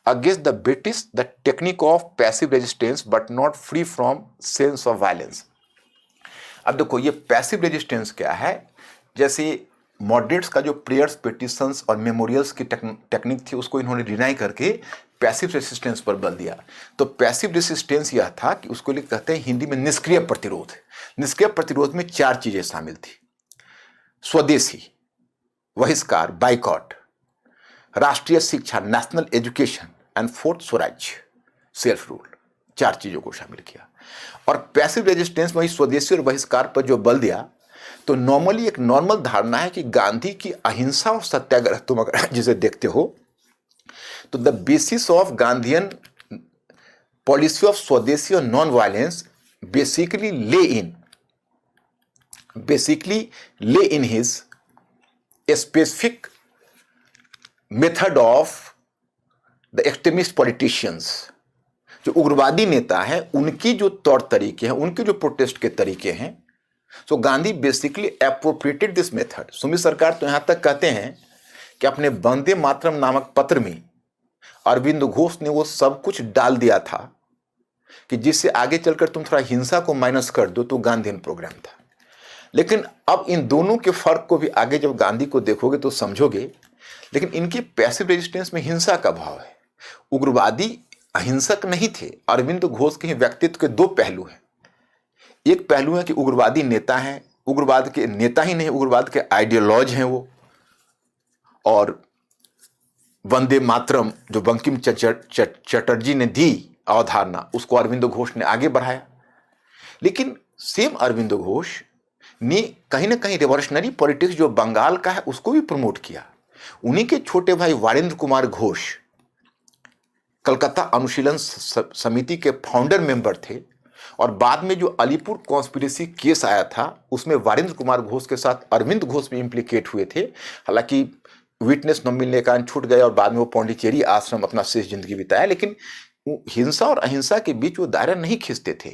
Against the British the technique of passive resistance but not free from sense of violence. अब देखो ये पैसिव रेजिस्टेंस क्या है। जैसे मॉडरेट्स का जो प्रेयर्स, पिटिशंस और मेमोरियल्स की टेक्निक थी, उसको इन्होंने डिनाई करके पैसिव रेसिस्टेंस पर बल दिया। तो पैसिव रेसिस्टेंस यह था कि उसको लिए कहते हैं हिंदी में निष्क्रिय प्रतिरोध। निष्क्रिय प्रतिरोध में 4 चीजें शामिल थी: स्वदेशी, बहिष्कार, बाइकॉट, राष्ट्रीय शिक्षा, नेशनल एजुकेशन, एंड फोर्थ स्वराज्य, सेल्फ रूल। 4 चीजों को शामिल किया। और पैसिव रेजिस्टेंस में स्वदेशी और बहिष्कार पर जो बल दिया, तो नॉर्मली एक नॉर्मल धारणा है कि गांधी की अहिंसा और सत्याग्रह, तुम अगर जिसे देखते हो तो the basis of Gandhian policy of स्वदेशी और नॉन वायलेंस बेसिकली ले in his specific method of the extremist politicians. जो उग्रवादी नेता हैं उनकी जो तौर तरीके हैं, उनके जो प्रोटेस्ट के तरीके हैं, so Gandhi basically appropriated this method. Sumit Sarkar तो यहां तक कहते हैं कि अपने वंदे मातरम नामक पत्र में अरविंद घोष ने वो सब कुछ डाल दिया था कि जिससे आगे चलकर तुम थोड़ा हिंसा को माइनस कर दो, तो गांधीयन प्रोग्राम था। लेकिन अब इन दोनों के फर्क को भी आगे जब गांधी को देखोगे तो समझोगे। लेकिन इनकी पैसिव रेजिस्टेंस में हिंसा का भाव है। उग्रवादी अहिंसक नहीं थे। अरविंद घोष के व्यक्तित्व के 2 पहलू हैं। एक पहलू है कि उग्रवादी नेता हैं, उग्रवाद के नेता ही नहीं, उग्रवाद के आइडियोलॉज हैं वो। और वंदे मातरम जो बंकिम चटर्जी ने दी अवधारणा, उसको अरविंद घोष ने आगे बढ़ाया। लेकिन सेम अरविंद घोष ने कहीं ना कहीं रिवॉल्यूशनरी पॉलिटिक्स जो बंगाल का है उसको भी प्रमोट किया। उन्हीं के छोटे भाई वारेंद्र कुमार घोष कलकत्ता अनुशीलन समिति के फाउंडर मेंबर थे, और बाद में जो अलीपुर कॉन्स्पिरेसी केस आया था उसमें वारेंद्र कुमार घोष के साथ अरविंद घोष भी इम्प्लीकेट हुए थे। हालांकि विटनेस न मिलने के कारण छूट गए और बाद में वो पौंडीचेरी आश्रम अपना शेष जिंदगी बिताया। लेकिन वो हिंसा और अहिंसा के बीच वो दायरा नहीं खींचते थे।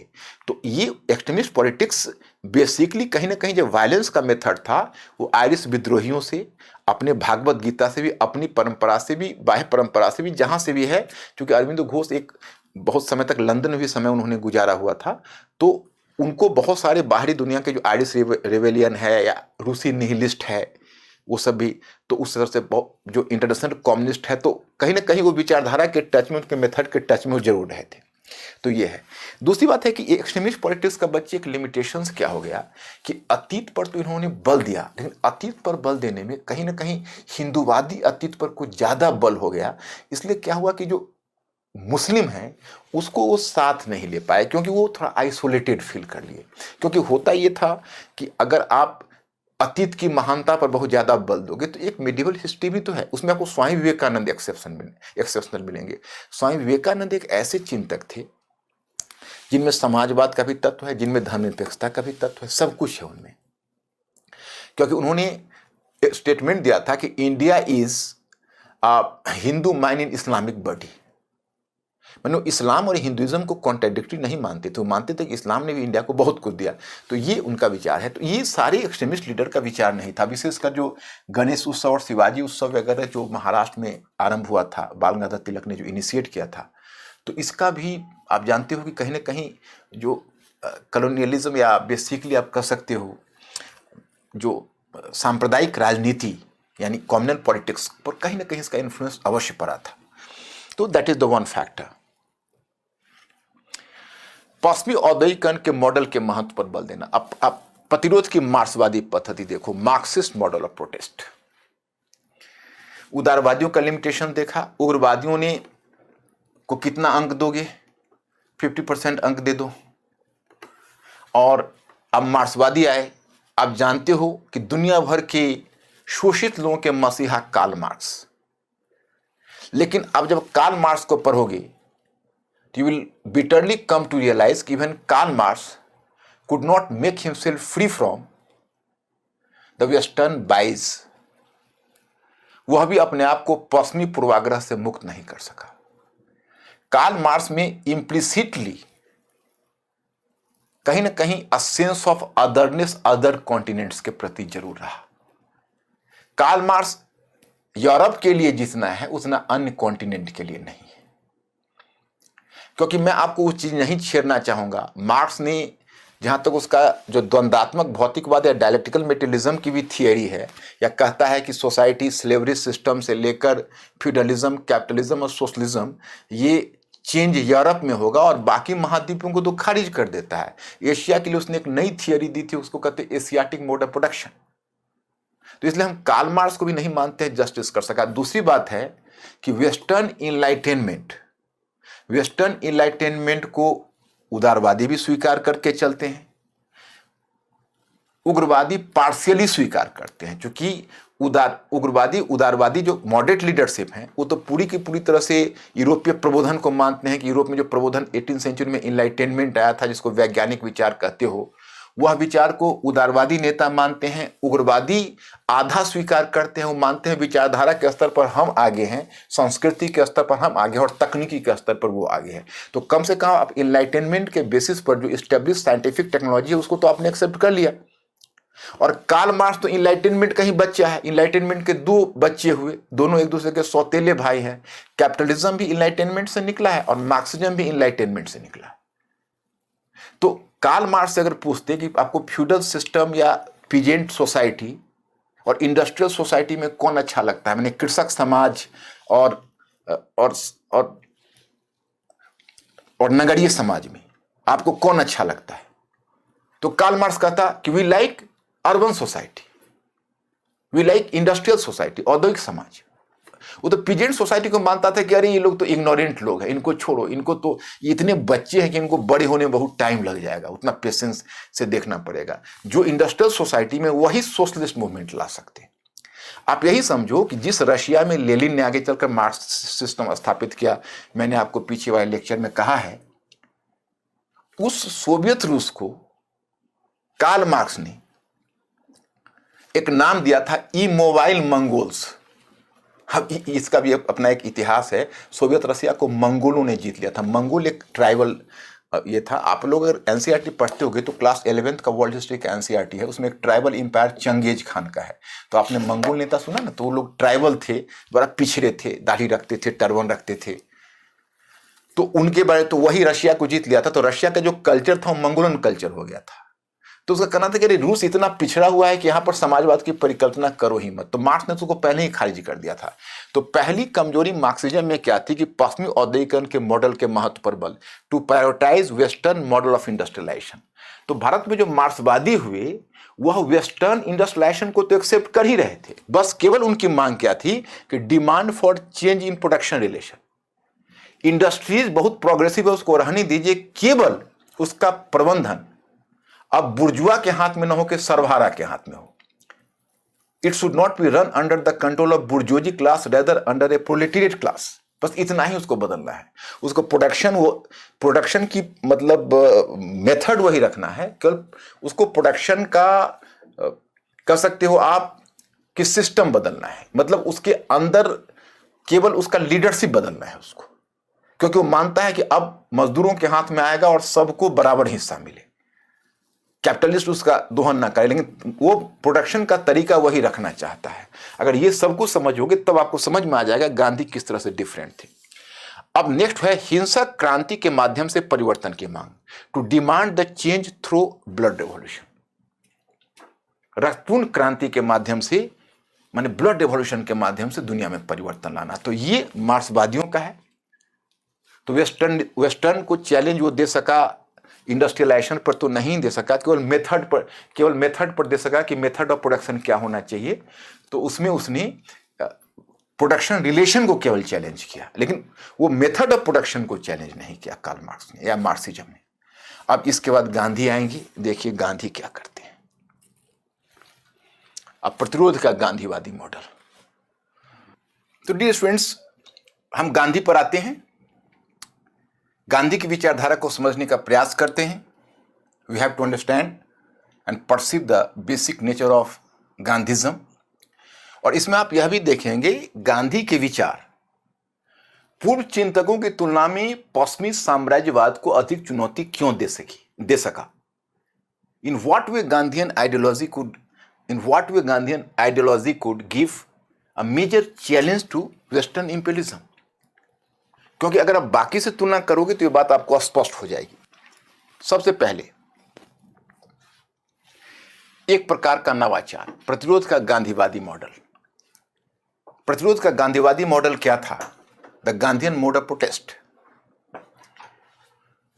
तो ये एक्सट्रीमिस्ट पॉलिटिक्स बेसिकली कहीं ना कहीं जो वायलेंस का मेथड था, वो आयरिश विद्रोहियों से, अपने भागवत गीता से भी, अपनी परंपरा से भी, बाह्य परंपरा से भी, जहां से भी है, क्योंकि अरविंदो घोष एक बहुत समय तक लंदन में भी समय उन्होंने गुजारा हुआ था, तो उनको बहुत सारे बाहरी दुनिया के जो आयरिश रेवेलियन है या रूसी निहिलिस्ट है वो सब भी, तो उस तरह से जो इंटरनेशनल कम्युनिस्ट है, तो कहीं ना कहीं वो विचारधारा के टच में, उनके मेथड के टच में वो जरूर रहे थे। तो ये है। दूसरी बात है कि एक्सट्रीमिस्ट पॉलिटिक्स का बच्चे एक लिमिटेशंस क्या हो गया कि अतीत पर तो इन्होंने बल दिया, लेकिन अतीत पर बल देने में कहीं ना कहीं हिंदूवादी अतीत पर कुछ ज़्यादा बल हो गया। इसलिए क्या हुआ कि जो मुस्लिम हैं उसको वो साथ नहीं ले पाए, क्योंकि वो थोड़ा आइसोलेटेड फील कर लिए। क्योंकि होता ये था कि अगर आप अतीत की महानता पर बहुत ज्यादा बल दोगे तो एक मेडिवल हिस्ट्री भी तो है, उसमें आपको स्वामी विवेकानंद एक्सेप्शनल मिलेंगे। स्वामी विवेकानंद एक ऐसे चिंतक थे जिनमें समाजवाद का भी तत्व है, जिनमें धर्मनिरपेक्षता का भी तत्व है, सब कुछ है उनमें। क्योंकि उन्होंने एक स्टेटमेंट दिया था कि India is Hindu mind in Islamic body. मतलब इस्लाम और हिंदुइज्म को कॉन्ट्राडिक्टरी नहीं मानते थे, वो मानते थे कि इस्लाम ने भी इंडिया को बहुत कुछ दिया। तो ये उनका विचार है। तो ये सारे एक्सट्रीमिस्ट लीडर का विचार नहीं था। विशेषकर जो गणेश उत्सव और शिवाजी उत्सव वगैरह जो महाराष्ट्र में आरंभ हुआ था, बाल गंगाधर तिलक ने जो इनिशिएट किया था, तो इसका भी आप जानते हो कि कहीं ना कहीं जो कॉलोनियलिज्म या बेसिकली आप कह सकते हो जो सांप्रदायिक राजनीति यानी कॉम्युनल पॉलिटिक्स पर कहीं ना कहीं इसका इन्फ्लुएंस अवश्य पड़ा था। तो that is the one factor. पश्चिमी औद्योगिकरण के मॉडल के महत्व पर बल देना। अब प्रतिरोध की मार्क्सवादी पद्धति देखो, मार्क्सिस्ट मॉडल ऑफ प्रोटेस्ट। उदारवादियों का लिमिटेशन देखा, उग्रवादियों ने को कितना अंक दोगे, 50% अंक दे दो। और अब मार्क्सवादी आए। आप जानते हो कि दुनिया भर के शोषित लोगों के मसीहा कार्ल मार्क्स। लेकिन अब जब कार्ल मार्क्स को पढ़ोगे you will bitterly come to realize कि even Karl Marx could not make himself free from the western bias। वह भी अपने आप को पश्चिमी पूर्वाग्रह से मुक्त नहीं कर सका। कार्ल मार्क्स में इम्प्लिसिटली कहीं ना कहीं a sense of otherness other continents के प्रति जरूर रहा। कार्ल मार्क्स यूरोप के लिए जितना है उतना अन्य कॉन्टिनेंट के लिए नहीं है। क्योंकि मैं आपको वो चीज नहीं छेड़ना चाहूंगा, मार्क्स ने जहां तक उसका जो द्वंदात्मक भौतिकवाद या डायलेक्टिकल मेटेरियलिज्म की भी थियरी है, या कहता है कि सोसाइटी स्लेवरी सिस्टम से लेकर फ्यूडलिज्म, कैपिटलिज्म और सोशलिज्म ये चेंज यूरोप में होगा और बाकी महाद्वीपों को तो खारिज कर देता है। एशिया के लिए उसने एक नई थियरी दी थी, उसको कहते एशियाटिक मोड ऑफ प्रोडक्शन। तो इसलिए हम कार्ल मार्क्स को भी नहीं मानते हैं जस्टिस कर सका। दूसरी बात है कि वेस्टर्न इनलाइटेनमेंट को उदारवादी भी स्वीकार करके चलते हैं, उग्रवादी पार्शियली स्वीकार करते हैं। क्योंकि उदारवादी जो मॉडरेट लीडरशिप है वो तो पूरी की पूरी तरह से यूरोपीय प्रबोधन को मानते हैं कि यूरोप में जो प्रबोधन 18वीं सेंचुरी में इनलाइटेनमेंट आया था, जिसको वैज्ञानिक विचार कहते हो, वह विचार को उदारवादी नेता मानते हैं। उग्रवादी आधा स्वीकार करते हैं, वो मानते हैं विचारधारा के स्तर पर हम आगे हैं, संस्कृति के स्तर पर हम आगे हैं और तकनीकी के स्तर पर वो आगे हैं। तो कम से कम आप इनलाइटेनमेंट के बेसिस पर जो एस्टेब्लिश साइंटिफिक टेक्नोलॉजी है उसको तो आपने एक्सेप्ट कर लिया। और कार्ल मार्क्स तो इनलाइटेनमेंट का ही बच्चा है। इनलाइटेनमेंट के दो बच्चे हुए, दोनों एक दूसरे के सौतेले भाई हैं। कैपिटलिज्म भी इनलाइटेनमेंट से निकला है और मार्क्सिज्म भी इनलाइटेनमेंट से निकला है। तो कार्ल मार्क्स से अगर पूछते कि आपको फ्यूडल सिस्टम या पीजेंट सोसाइटी और इंडस्ट्रियल सोसाइटी में कौन अच्छा लगता है, मैंने कृषक समाज और और और, और नगरीय समाज में आपको कौन अच्छा लगता है, तो कार्ल मार्क्स कहता कि we like urban society, we like industrial society, औद्योगिक समाज। वो तो पीजेंट सोसाइटी को मानता था कि अरे ये लोग तो इग्नोरेंट लोग हैं, इनको छोड़ो, इनको तो इतने बच्चे हैं कि इनको बड़े होने में बहुत टाइम लग जाएगा, उतना पेशेंस से देखना पड़ेगा। जो इंडस्ट्रियल सोसाइटी में वही सोशलिस्ट मूवमेंट ला सकते हैं। आप यही समझो कि जिस रशिया में लेनिन ने आगे चलकर मार्क्स सिस्टम स्थापित किया, मैंने आपको पीछे वाले लेक्चर में कहा है, उस सोवियत रूस को कार्ल मार्क्स ने एक नाम दिया था इमोबाइल मंगोल्स। अब इसका भी अपना एक इतिहास है। सोवियत रसिया को मंगोलों ने जीत लिया था। मंगोल एक ट्राइबल ये था। आप लोग अगर एनसीईआरटी पढ़ते होगे तो क्लास 11th का वर्ल्ड हिस्ट्री का एनसीईआरटी है, उसमें एक ट्राइबल इंपायर चंगेज खान का है। तो आपने मंगोल नेता सुना ना, तो वो लोग ट्राइबल थे, बड़ा पिछड़े थे, दाढ़ी रखते थे, टर्बन रखते थे। तो उनके बारे तो वही रशिया को जीत लिया था। तो रशिया का जो कल्चर था वो मंगोलन कल्चर हो गया था। तो उसका कहना था कि रूस इतना पिछड़ा हुआ है कि यहाँ पर समाजवाद की परिकल्पना करो ही मत। तो मार्क्स ने उसको पहले ही खारिज कर दिया था। तो पहली कमजोरी मार्क्सिज्म में क्या थी कि पश्चिमी औद्योगिकरण के मॉडल के महत्व पर बल, to prioritise western model of industrialisation. तो भारत में जो मार्क्सवादी हुए वह वेस्टर्न इंडस्ट्रियलाइजेशन को तो एक्सेप्ट कर ही रहे थे, बस केवल उनकी मांग क्या थी कि demand for change in production relation. Industries बहुत प्रोग्रेसिव है, उसको रहने दीजिए, केवल उसका प्रबंधन अब बुर्जुआ के हाथ में न हो कि सरवारा के हाथ में हो। It should not be run under the control of bourgeoisie class rather under A proletariat class. बस इतना ही उसको बदलना है। उसको प्रोडक्शन की मतलब मेथड वही रखना है, केवल उसको प्रोडक्शन का कह सकते हो आप कि सिस्टम बदलना है। मतलब उसके अंदर केवल उसका लीडरशिप बदलना है उसको, क्योंकि वो मानता है कि अब मजदूरों के हाथ में आएगा और सबको बराबर हिस्सा मिले। कैपिटलिस्ट उसका दोहन ना करे, लेकिन वो प्रोडक्शन का तरीका वही रखना चाहता है। अगर ये सब कुछ समझोगे तब आपको समझ में आ जाएगा गांधी किस तरह से डिफरेंट थे। अब नेक्स्ट है हिंसक क्रांति के माध्यम से परिवर्तन की मांग, to demand the change through blood revolution. रक्तपूर्ण क्रांति के माध्यम से, माने ब्लड रेवोल्यूशन के माध्यम से दुनिया में परिवर्तन लाना। तो ये मार्क्सवादियों का है। तो वेस्टर्न को चैलेंज वो दे सका, इंडस्ट्रियलाइजेशन पर तो नहीं दे सका, केवल मेथड पर दे सका कि मेथड ऑफ प्रोडक्शन क्या होना चाहिए। तो उसमें उसने प्रोडक्शन रिलेशन को केवल चैलेंज किया, लेकिन वो मेथड ऑफ प्रोडक्शन को चैलेंज नहीं किया कार्ल मार्क्स ने या मार्क्सिज्म ने। अब इसके बाद गांधी आएंगे। देखिए गांधी क्या करते हैं। अब प्रतिरोध का गांधीवादी मॉडल। तो डियर स्टूडेंट्स, हम गांधी पर आते हैं, गांधी की विचारधारा को समझने का प्रयास करते हैं। We have to understand and perceive the basic nature of Gandhism. और इसमें आप यह भी देखेंगे गांधी के विचार पूर्व चिंतकों की तुलना में पश्चिमी साम्राज्यवाद को अधिक चुनौती क्यों दे सका। In what way Gandhian ideology could give a major challenge to western imperialism. क्योंकि अगर आप बाकी से तुलना करोगे तो ये बात आपको स्पष्ट हो जाएगी। सबसे पहले एक प्रकार का नवाचार, प्रतिरोध का गांधीवादी मॉडल। प्रतिरोध का गांधीवादी मॉडल क्या था? The Gandhian mode of protest.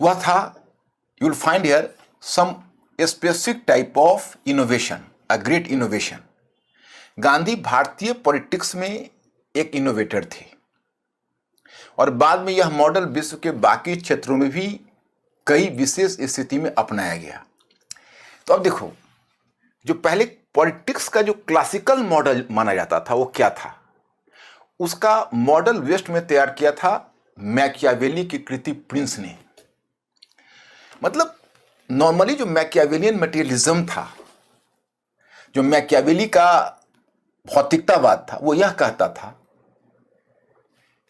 वह था, you will find here some specific type of innovation, a great innovation. Gandhi भारतीय पॉलिटिक्स में एक इनोवेटर थे और बाद में यह मॉडल विश्व के बाकी क्षेत्रों में भी कई विशेष स्थिति में अपनाया गया। तो अब देखो, जो पहले पॉलिटिक्स का जो क्लासिकल मॉडल माना जाता था वो क्या था? उसका मॉडल वेस्ट में तैयार किया था मैकियावेली की कृति प्रिंस ने। मतलब नॉर्मली जो मैकियावेलियन मटेरियलिज्म था, जो मैकियावेली का भौतिकतावाद था, वो यह कहता था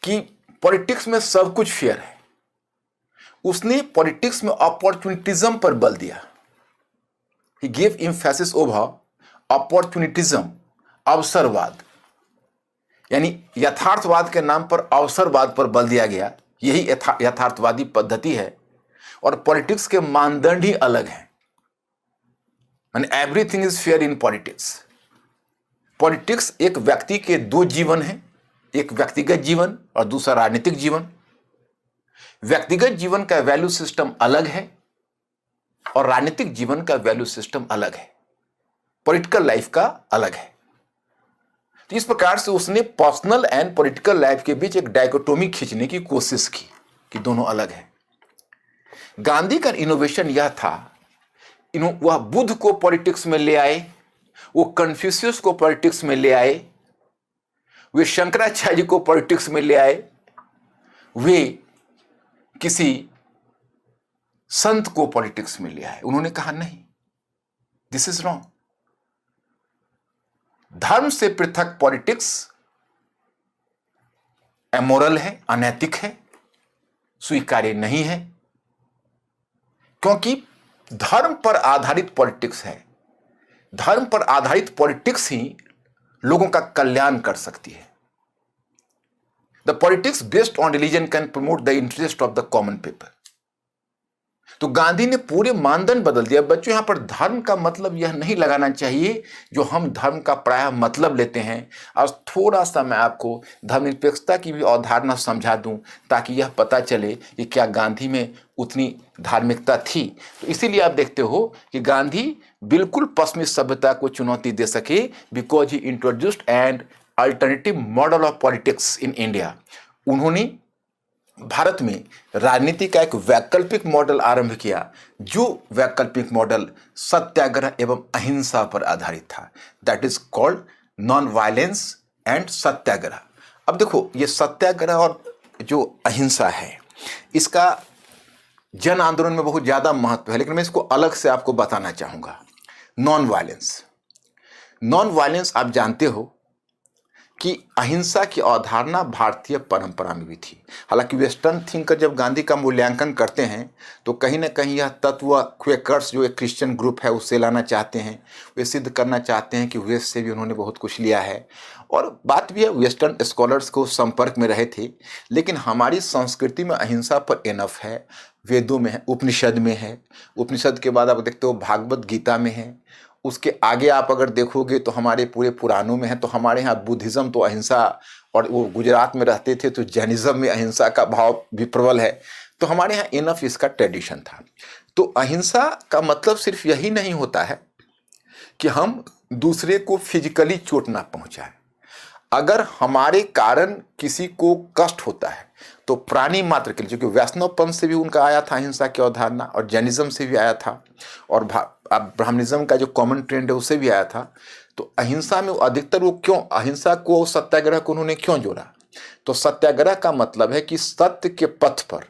कि पॉलिटिक्स में सब कुछ फेयर है। उसने पॉलिटिक्स में अपॉर्चुनिटिज्म पर बल दिया। He gave emphasis over opportunism, अवसरवाद, यानी यथार्थवाद के नाम पर अवसरवाद पर बल दिया गया। यही यथार्थवादी पद्धति है और पॉलिटिक्स के मानदंड ही अलग हैं। यानी everything is fair in politics. Politics एक व्यक्ति के दो जीवन हैं, एक व्यक्तिगत जीवन और दूसरा राजनीतिक जीवन। व्यक्तिगत जीवन का वैल्यू सिस्टम अलग है और राजनीतिक जीवन का वैल्यू सिस्टम अलग है, पॉलिटिकल लाइफ का अलग है। तो इस प्रकार से उसने पर्सनल एंड पॉलिटिकल लाइफ के बीच एक डायकोटोमी खींचने की कोशिश की कि दोनों अलग है। गांधी का इनोवेशन यह था, वह बुद्ध को पॉलिटिक्स में ले आए, वो कन्फ्यूशियस को पॉलिटिक्स में ले आए, वे शंकराचार्य को पॉलिटिक्स में ले आए, वे किसी संत को पॉलिटिक्स में ले आए। उन्होंने कहा नहीं, दिस इज रॉन्ग। धर्म से पृथक पॉलिटिक्स एमोरल है, अनैतिक है, स्वीकार्य नहीं है, क्योंकि धर्म पर आधारित पॉलिटिक्स है। धर्म पर आधारित पॉलिटिक्स ही लोगों का कल्याण कर सकती है। The politics based on religion can promote the interest of the common people. तो गांधी ने पूरे मानदंड बदल दिया। बच्चों, यहां पर धर्म का मतलब यह नहीं लगाना चाहिए जो हम धर्म का प्रायः मतलब लेते हैं। और थोड़ा सा मैं आपको धर्मनिरपेक्षता की भी अवधारणा समझा दूं ताकि यह पता चले कि क्या गांधी में उतनी धार्मिकता थी। तो इसीलिए आप देखते हो कि गांधी बिल्कुल पश्चिमी सभ्यता को चुनौती दे सके, because he introduced an alternative model of politics in India. उन्होंने भारत में राजनीति का एक वैकल्पिक मॉडल आरंभ किया, जो वैकल्पिक मॉडल सत्याग्रह एवं अहिंसा पर आधारित था। That is called non violence and satyagraha. अब देखो, ये सत्याग्रह और जो अहिंसा है, इसका जन आंदोलन में बहुत ज्यादा महत्व है, लेकिन मैं इसको अलग से आपको बताना चाहूंगा। नॉन वायलेंस, नॉन वायलेंस आप जानते हो कि अहिंसा की अवधारणा भारतीय परंपरा में भी थी। हालांकि वेस्टर्न थिंकर जब गांधी का मूल्यांकन करते हैं तो कहीं ना कहीं यह तत्व क्वेकर्स जो एक क्रिश्चियन ग्रुप है उससे लाना चाहते हैं। वे सिद्ध करना चाहते हैं कि वेस्ट से भी उन्होंने बहुत कुछ लिया है। और बात भी है, वेस्टर्न स्कॉलर्स को संपर्क में रहे थे, लेकिन हमारी संस्कृति में अहिंसा पर एनफ है। वेदों में है, उपनिषद में है, उपनिषद के बाद आप देखते हो भागवत गीता में है, उसके आगे आप अगर देखोगे तो हमारे पूरे पुराणों में है। तो हमारे यहाँ बुद्धिज्म तो अहिंसा, और वो गुजरात में रहते थे तो जैनिज्म में अहिंसा का भाव भी प्रबल है। तो हमारे यहाँ इनफ इसका ट्रेडिशन था। तो अहिंसा का मतलब सिर्फ यही नहीं होता है कि हम दूसरे को फिजिकली चोट ना पहुंचाए। अगर हमारे कारण किसी को कष्ट होता है तो प्राणी मात्र के लिए, जो कि वैष्णव पंथ से भी उनका आया था अहिंसा की अवधारणा, और जैनिज्म से भी आया था, और ब्राह्मणिज्म का जो कॉमन ट्रेंड है उससे भी आया था। तो अहिंसा में अधिकतर वो क्यों अहिंसा को, सत्याग्रह को उन्होंने क्यों जोड़ा? तो सत्याग्रह का मतलब है कि सत्य के पथ पर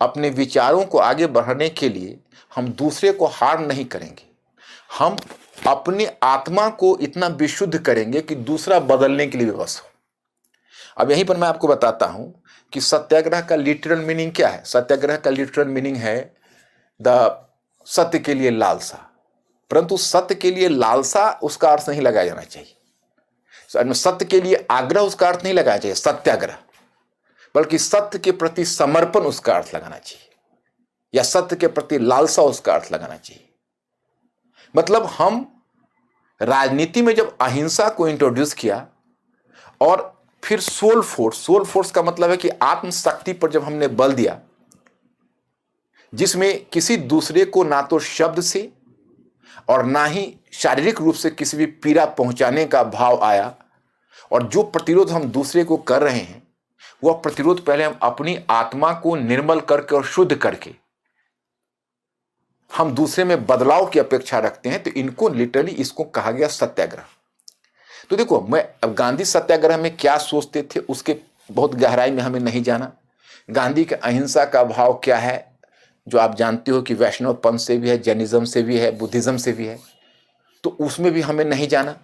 अपने विचारों को आगे बढ़ाने के लिए हम दूसरे को हार्म नहीं करेंगे। हम अपने आत्मा को इतना विशुद्ध करेंगे कि दूसरा बदलने के लिए विवश हो। अब यहीं पर मैं आपको बताता हूं कि सत्याग्रह का लिटरल मीनिंग क्या है। सत्याग्रह का लिटरल मीनिंग है द सत्य के लिए लालसा। परंतु सत्य के लिए लालसा उसका अर्थ नहीं लगाया जाना चाहिए। सत्य के लिए आग्रह उसका अर्थ नहीं लगाया चाहिए सत्याग्रह, बल्कि सत्य के प्रति समर्पण उसका अर्थ लगाना चाहिए, या सत्य के प्रति लालसा उसका अर्थ लगाना चाहिए। मतलब हम राजनीति में जब अहिंसा को इंट्रोड्यूस किया और फिर सोल फोर्स का मतलब है कि आत्मशक्ति पर जब हमने बल दिया, जिसमें किसी दूसरे को ना तो शब्द से और ना ही शारीरिक रूप से किसी भी पीड़ा पहुंचाने का भाव आया, और जो प्रतिरोध हम दूसरे को कर रहे हैं वह प्रतिरोध पहले हम अपनी आत्मा को निर्मल करके और शुद्ध करके हम दूसरे में बदलाव की अपेक्षा रखते हैं। तो इनको लिटरली इसको कहा गया सत्याग्रह। तो देखो, मैं अब गांधी सत्याग्रह में क्या सोचते थे उसके बहुत गहराई में हमें नहीं जाना। गांधी के अहिंसा का भाव क्या है, जो आप जानते हो कि वैष्णव पंथ से भी है, जैनिज्म से भी है, बुद्धिज्म से भी है, तो उसमें भी हमें नहीं जाना।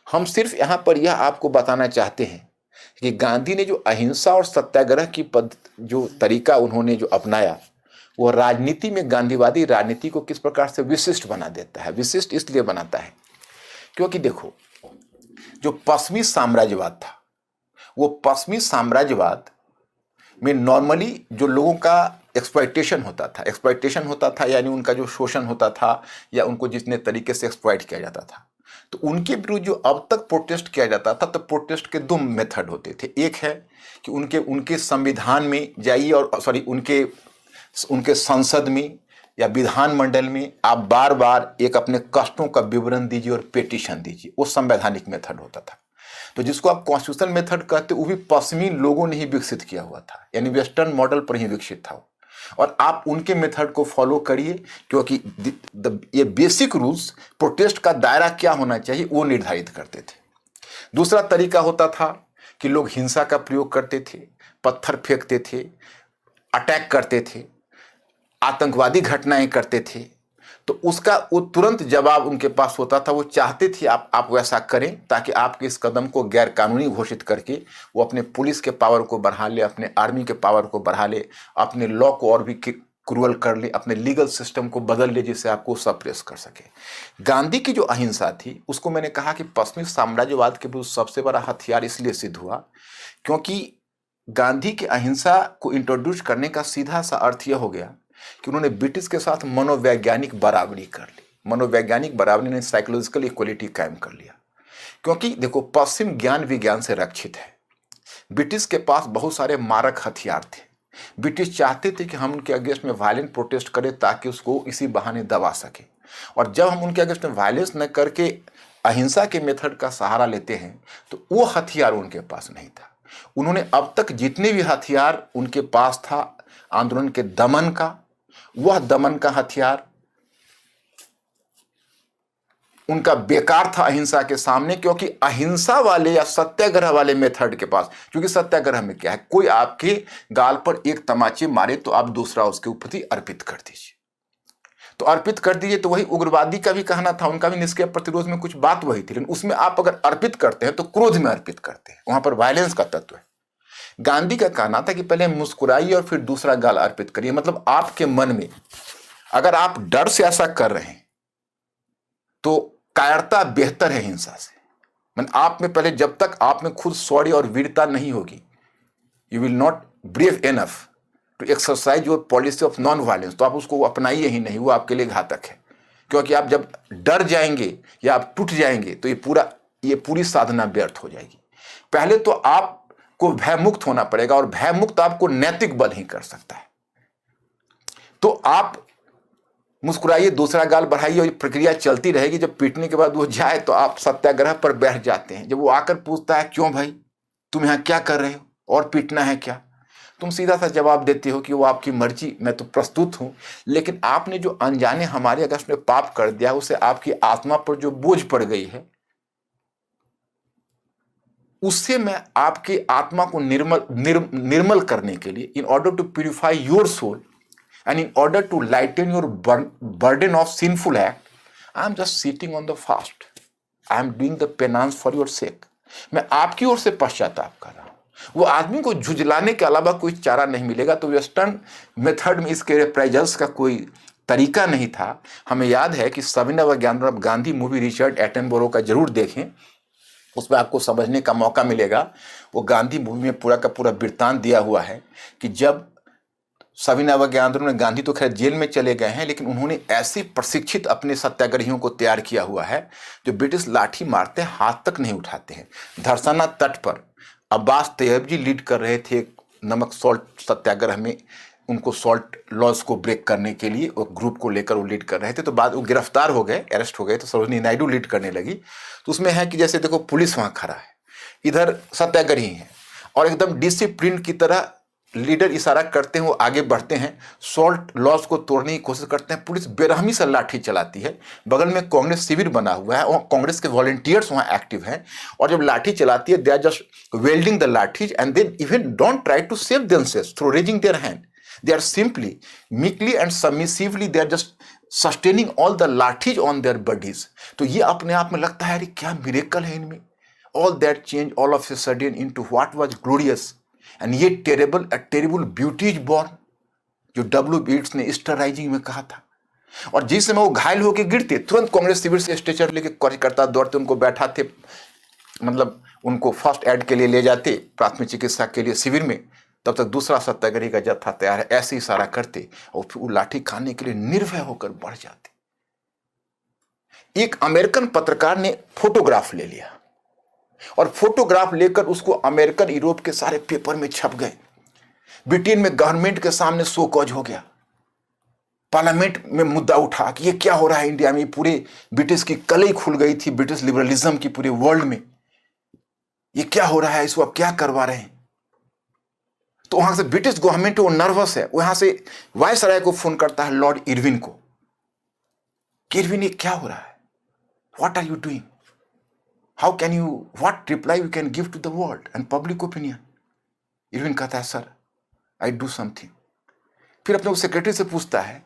हम सिर्फ यहां पर यह आपको बताना चाहते हैं कि गांधी ने जो अहिंसा और सत्याग्रह की जो तरीका उन्होंने जो अपनाया, वह राजनीति में गांधीवादी राजनीति को किस प्रकार से विशिष्ट बना देता है। विशिष्ट इसलिए बनाता है क्योंकि देखो, जो पश्चिमी साम्राज्यवाद था, वो पश्चिमी साम्राज्यवाद में नॉर्मली जो लोगों का एक्सप्लॉयटेशन होता था, यानी उनका जो शोषण होता था या उनको जितने तरीके से एक्सप्लॉयट किया जाता था, तो उनके विरुद्ध जो अब तक प्रोटेस्ट किया जाता था, तो प्रोटेस्ट के दो मेथड होते थे। एक है कि उनके संविधान में जाइए, और उनके संसद में या विधानमंडल में आप बार बार एक अपने कष्टों का विवरण दीजिए और पेटिशन दीजिए। वो संवैधानिक मेथड होता था। तो जिसको आप कॉन्स्टिट्यूशनल मेथड कहते, वो भी पश्चिमी लोगों ने ही विकसित किया हुआ था, यानी वेस्टर्न मॉडल पर ही विकसित था। और आप उनके मेथड को फॉलो करिए, क्योंकि ये बेसिक रूल्स प्रोटेस्ट का दायरा क्या होना चाहिए वो निर्धारित करते थे। दूसरा तरीका होता था कि लोग हिंसा का प्रयोग करते थे, पत्थर फेंकते थे, अटैक करते थे, आतंकवादी घटनाएं करते थे। तो उसका वो तुरंत जवाब उनके पास होता था। वो चाहते थे आप वैसा करें ताकि आपके इस कदम को गैर कानूनी घोषित करके वो अपने पुलिस के पावर को बढ़ा ले, अपने आर्मी के पावर को बढ़ा ले, अपने लॉ को और भी क्रूअल कर ले, अपने लीगल सिस्टम को बदल ले, जिससे आपको सप्रेस कर सके। गांधी की जो अहिंसा थी उसको मैंने कहा कि पश्चिमी साम्राज्यवाद के विरुद्ध सबसे बड़ा हथियार इसलिए सिद्ध हुआ क्योंकि गांधी की अहिंसा को इंट्रोड्यूस करने का सीधा सा अर्थ यह हो गया कि उन्होंने ब्रिटिश के साथ मनोवैज्ञानिक बराबरी कर ली। मनोवैज्ञानिक बराबरी ने साइकोलॉजिकल इक्वलिटी कायम कर लिया। क्योंकि देखो, पश्चिम ज्ञान विज्ञान से रक्षित है। ब्रिटिश के पास बहुत सारे मारक हथियार थे। ब्रिटिश चाहते थे कि हम उनके अगेंस्ट में वायलेंट प्रोटेस्ट करें ताकि उसको इसी बहाने दबा सके। और जब हम उनके अगेंस्ट में वायलेंस न करके अहिंसा के मेथड का सहारा लेते हैं तो वो हथियार उनके पास नहीं था। उन्होंने अब तक जितने भी हथियार उनके पास था आंदोलन के दमन का, वह दमन का हथियार उनका बेकार था अहिंसा के सामने। क्योंकि अहिंसा वाले या सत्याग्रह वाले मेथड के पास, क्योंकि सत्याग्रह में क्या है, कोई आपके गाल पर एक तमाचे मारे तो आप दूसरा उसके ऊपर अर्पित कर दीजिए, तो अर्पित कर दीजिए। तो वही उग्रवादी का भी कहना था, उनका भी निष्क्रिय प्रतिरोध में कुछ बात वही थी। लेकिन उसमें आप अगर अर्पित करते हैं तो क्रोध में अर्पित करते हैं, वहां पर वायलेंस का तत्व है। गांधी का कहना था कि पहले मुस्कुराइए और फिर दूसरा गाल अर्पित करिए। मतलब आपके मन में अगर आप डर से ऐसा कर रहे हैं तो कायरता बेहतर है हिंसा से। मतलब आप में पहले, जब तक आप में खुद शौर्य और वीरता नहीं होगी, you will not brave enough to exercise your policy of non violence, तो आप उसको अपनाइए ही नहीं, वो आपके लिए घातक है। क्योंकि आप जब डर जाएंगे या आप टूट जाएंगे तो ये पूरी साधना व्यर्थ हो जाएगी। पहले तो आपको भयमुक्त होना पड़ेगा, और भयमुक्त आपको नैतिक बल ही कर सकता है। तो आप मुस्कुराइए, दूसरा गाल बढ़ाइए, और ये प्रक्रिया चलती रहेगी। जब पीटने के बाद वो जाए तो आप सत्याग्रह पर बैठ जाते हैं। जब वो आकर पूछता है क्यों भाई, तुम यहाँ क्या कर रहे हो और पीटना है क्या, तुम सीधा सा जवाब देते हो कि वो आपकी मर्जी, मैं तो प्रस्तुत हूं। लेकिन आपने जो अनजाने हमारे अगस्त में पाप कर दिया, उसे आपकी आत्मा पर जो बोझ पड़ गई है, उससे मैं आपकी आत्मा को निर्मल करने के लिए, in order to purify your soul and in order to lighten your burden of sinful act, I am just sitting on the fast. I am doing the penance for your sake. मैं आपकी ओर से पश्चाताप कर रहा हूं। वो आदमी को झुझलाने के अलावा कोई चारा नहीं मिलेगा। तो वेस्टर्न मेथड में इसके रिप्राइजल्स का कोई तरीका नहीं था। हमें याद है कि सविनय व गांधी मूवी रिचर्ड एटनबरो का जरूर देखें, उसमें आपको समझने का मौका मिलेगा। वो गांधी मूवी में पूरा का पूरा वृत्तांत दिया हुआ है कि जब सविनय अवज्ञा आंदोलन में, गांधी तो खैर जेल में चले गए हैं, लेकिन उन्होंने ऐसे प्रशिक्षित अपने सत्याग्रहियों को तैयार किया हुआ है जो ब्रिटिश लाठी मारते हाथ तक नहीं उठाते हैं। धरसाना तट पर अब्बास तैयब जी लीड कर रहे थे नमक सॉल्ट सत्याग्रह में। उनको सॉल्ट लॉज को ब्रेक करने के लिए वो ग्रुप को लेकर वो लीड कर रहे थे। तो बाद वो गिरफ्तार हो गए, अरेस्ट हो गए, तो सरोजनी नायडू लीड करने लगी। तो उसमें है कि जैसे देखो, पुलिस वहां खड़ा है, इधर सत्याग्रही है, और एकदम डिसिप्लिन की तरह लीडर इशारा करते हैं, वो आगे बढ़ते हैं, सॉल्ट लॉज को तोड़ने की कोशिश करते हैं। पुलिस बेरहमी से लाठी चलाती है। बगल में कांग्रेस शिविर बना हुआ है, और कांग्रेस के वॉलंटियर्स वहां एक्टिव हैं, और जब लाठी चलाती है, they are just wielding the lathis and then even don't try to save themselves through raising their hand. They are simply meekly and submissively they are just sustaining all the lathis on their bodies। तो ये अपने आप में लगता है, अरे क्या miracle है इनमें। all that change all of a sudden into what was glorious and ये टेरेबल ब्यूटी इज बॉर्न, जो W. Yeats ने ईस्टर राइजिंग में कहा था। और जिस समय वो घायल होकर गिरते, तुरंत कांग्रेस शिविर से स्ट्रेचर लेके कार्यकर्ता दौड़ते, उनको बैठाते, मतलब उनको फर्स्ट एड के लिए ले जाते, प्राथमिक चिकित्सा के लिए शिविर में। तब तक दूसरा सत्याग्रही का जत्था तैयार है, ऐसे इशारा करते, और फिर वो लाठी खाने के लिए निर्भय होकर बढ़ जाते। एक अमेरिकन पत्रकार ने फोटोग्राफ ले लिया, और फोटोग्राफ लेकर उसको अमेरिकन यूरोप के सारे पेपर में छप गए। ब्रिटेन में गवर्नमेंट के सामने शो कॉज हो गया, पार्लियामेंट में मुद्दा उठा कि ये क्या हो रहा है इंडिया में। पूरे ब्रिटिश की कलई खुल गई थी, ब्रिटिश लिबरलिज्म की पूरे वर्ल्ड में, ये क्या हो रहा है, इसको आप क्या करवा रहे हैं। तो वहां से ब्रिटिश गवर्नमेंट वो नर्वस है, वहां से वायसराय को फोन करता है, लॉर्ड इरविन को, कि इरविन ये क्या हो रहा है, what are you doing, how can you, what reply you can give to the world and public opinion. Irwin कहता है, सर आई डू समथिंग। फिर अपने उस सेक्रेटरी से पूछता है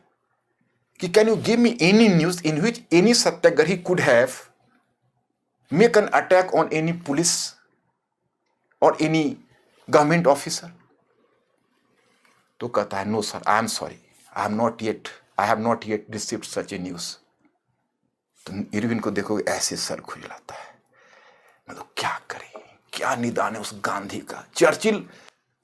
कि can you give me any news in which any satyagrahi could have make an attack on any police और एनी गवर्नमेंट ऑफिसर? तो कहता है, no sir, I am sorry, I have not yet received such a news. तो Irwin को देखोगे ऐसे sir खुजलाता है, मतलब क्या करें, क्या निदान है उस गांधी का। चर्चिल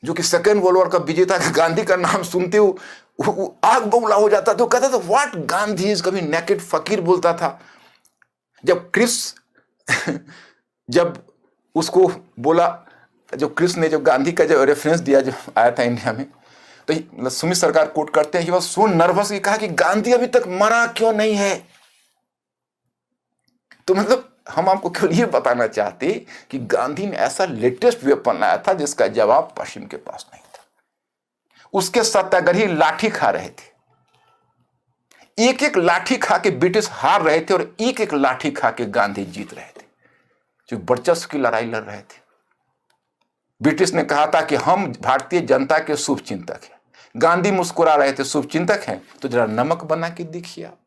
जो कि सेकेंड वर्ल्ड वॉर का विजेता, गांधी का नाम सुनते हो वो आग बबूला हो जाता। तो कहता था व्हाट गांधी इज, कभी नेकेड फकीर बोलता था। जब क्रिस जब उसको बोला, जो क्रिस ने जो गांधी का जो रेफरेंस दिया जो आया था इंडिया में, तो सुमित सरकार कोट करते हैं, ही वाज सो नर्वस कि कहा कि गांधी अभी तक मरा क्यों नहीं है। तो मतलब हम आपको केवल ये बताना चाहते कि गांधी ने ऐसा लेटेस्ट वेपन लाया था जिसका जवाब पश्चिम के पास नहीं था। उसके सत्याग्रही लाठी खा रहे थे, एक एक लाठी खा के ब्रिटिश हार रहे थे और एक एक लाठी खा के गांधी जीत रहे थे, जो वर्चस्व की लड़ाई लड़ रहे थे। ब्रिटिश ने कहा था कि हम भारतीय जनता के शुभ चिंतक हैं, गांधी मुस्कुरा रहे थे, शुभ चिंतक हैं तो जरा नमक बना के देखिए आप।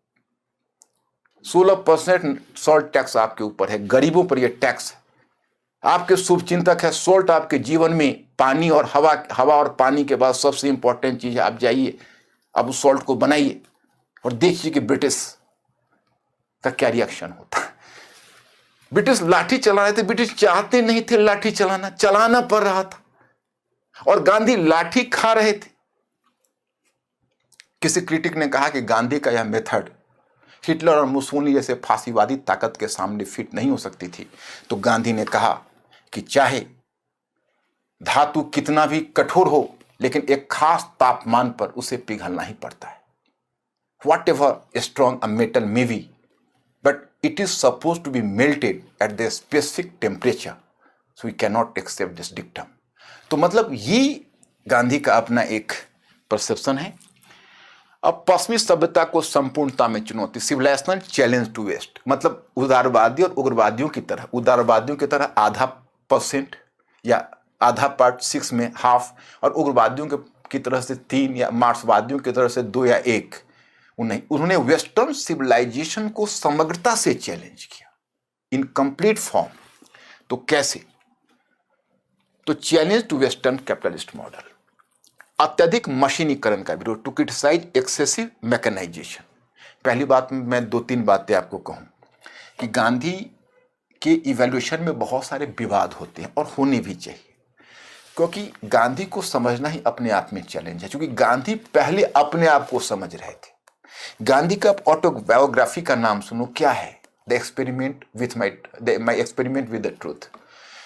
16% सॉल्ट टैक्स आपके ऊपर है, गरीबों पर यह टैक्स है। आपके शुभ चिंतक है, सॉल्ट आपके जीवन में पानी और हवा और पानी के बाद सबसे इंपॉर्टेंट चीज है। आप जाइए, अब उस सॉल्ट को बनाइए और देखिए कि ब्रिटिश का क्या रिएक्शन होता है। ब्रिटिश लाठी चला रहे थे, ब्रिटिश चाहते नहीं थे लाठी चलाना पड़ रहा था, और गांधी लाठी खा रहे थे। किसी क्रिटिक ने कहा कि गांधी का यह मेथड हिटलर और मुसोलिनी जैसे फांसीवादी ताकत के सामने फिट नहीं हो सकती थी। तो गांधी ने कहा कि चाहे धातु कितना भी कठोर हो, लेकिन एक खास तापमान पर उसे पिघलना ही पड़ता है। Whatever strong a metal may be, but it is supposed to be melted at the specific temperature, so we cannot accept this dictum। तो मतलब ये गांधी का अपना एक परसेप्शन है। अब पश्चिमी सभ्यता को संपूर्णता में चुनौती, सिविलाइजेशनल चैलेंज टू वेस्ट, मतलब उदारवादी और उग्रवादियों की तरह, उदारवादियों की तरह आधा % या आधा पार्ट 6 में हाफ, और उग्रवादियों की तरह से 3, या मार्क्सवादियों की तरह से 2 या 1। उन्होंने वेस्टर्न सिविलाइजेशन को समग्रता से चैलेंज किया इन कंप्लीट फॉर्म। तो कैसे? तो challenge to western capitalist model, अत्यधिक मशीनीकरण का विरोध, टू क्रिटिसाइज एक्सेसिव मैकेनाइजेशन। पहली बात मैं 2-3 बातें आपको कहूं कि गांधी के इवैल्यूएशन में बहुत सारे विवाद होते हैं और होने भी चाहिए, क्योंकि गांधी को समझना ही अपने आप में चैलेंज है। क्योंकि गांधी पहले अपने आप को समझ रहे थे। गांधी का ऑटोबायोग्राफी का नाम सुनो, क्या है? The experiment with my experiment with the truth.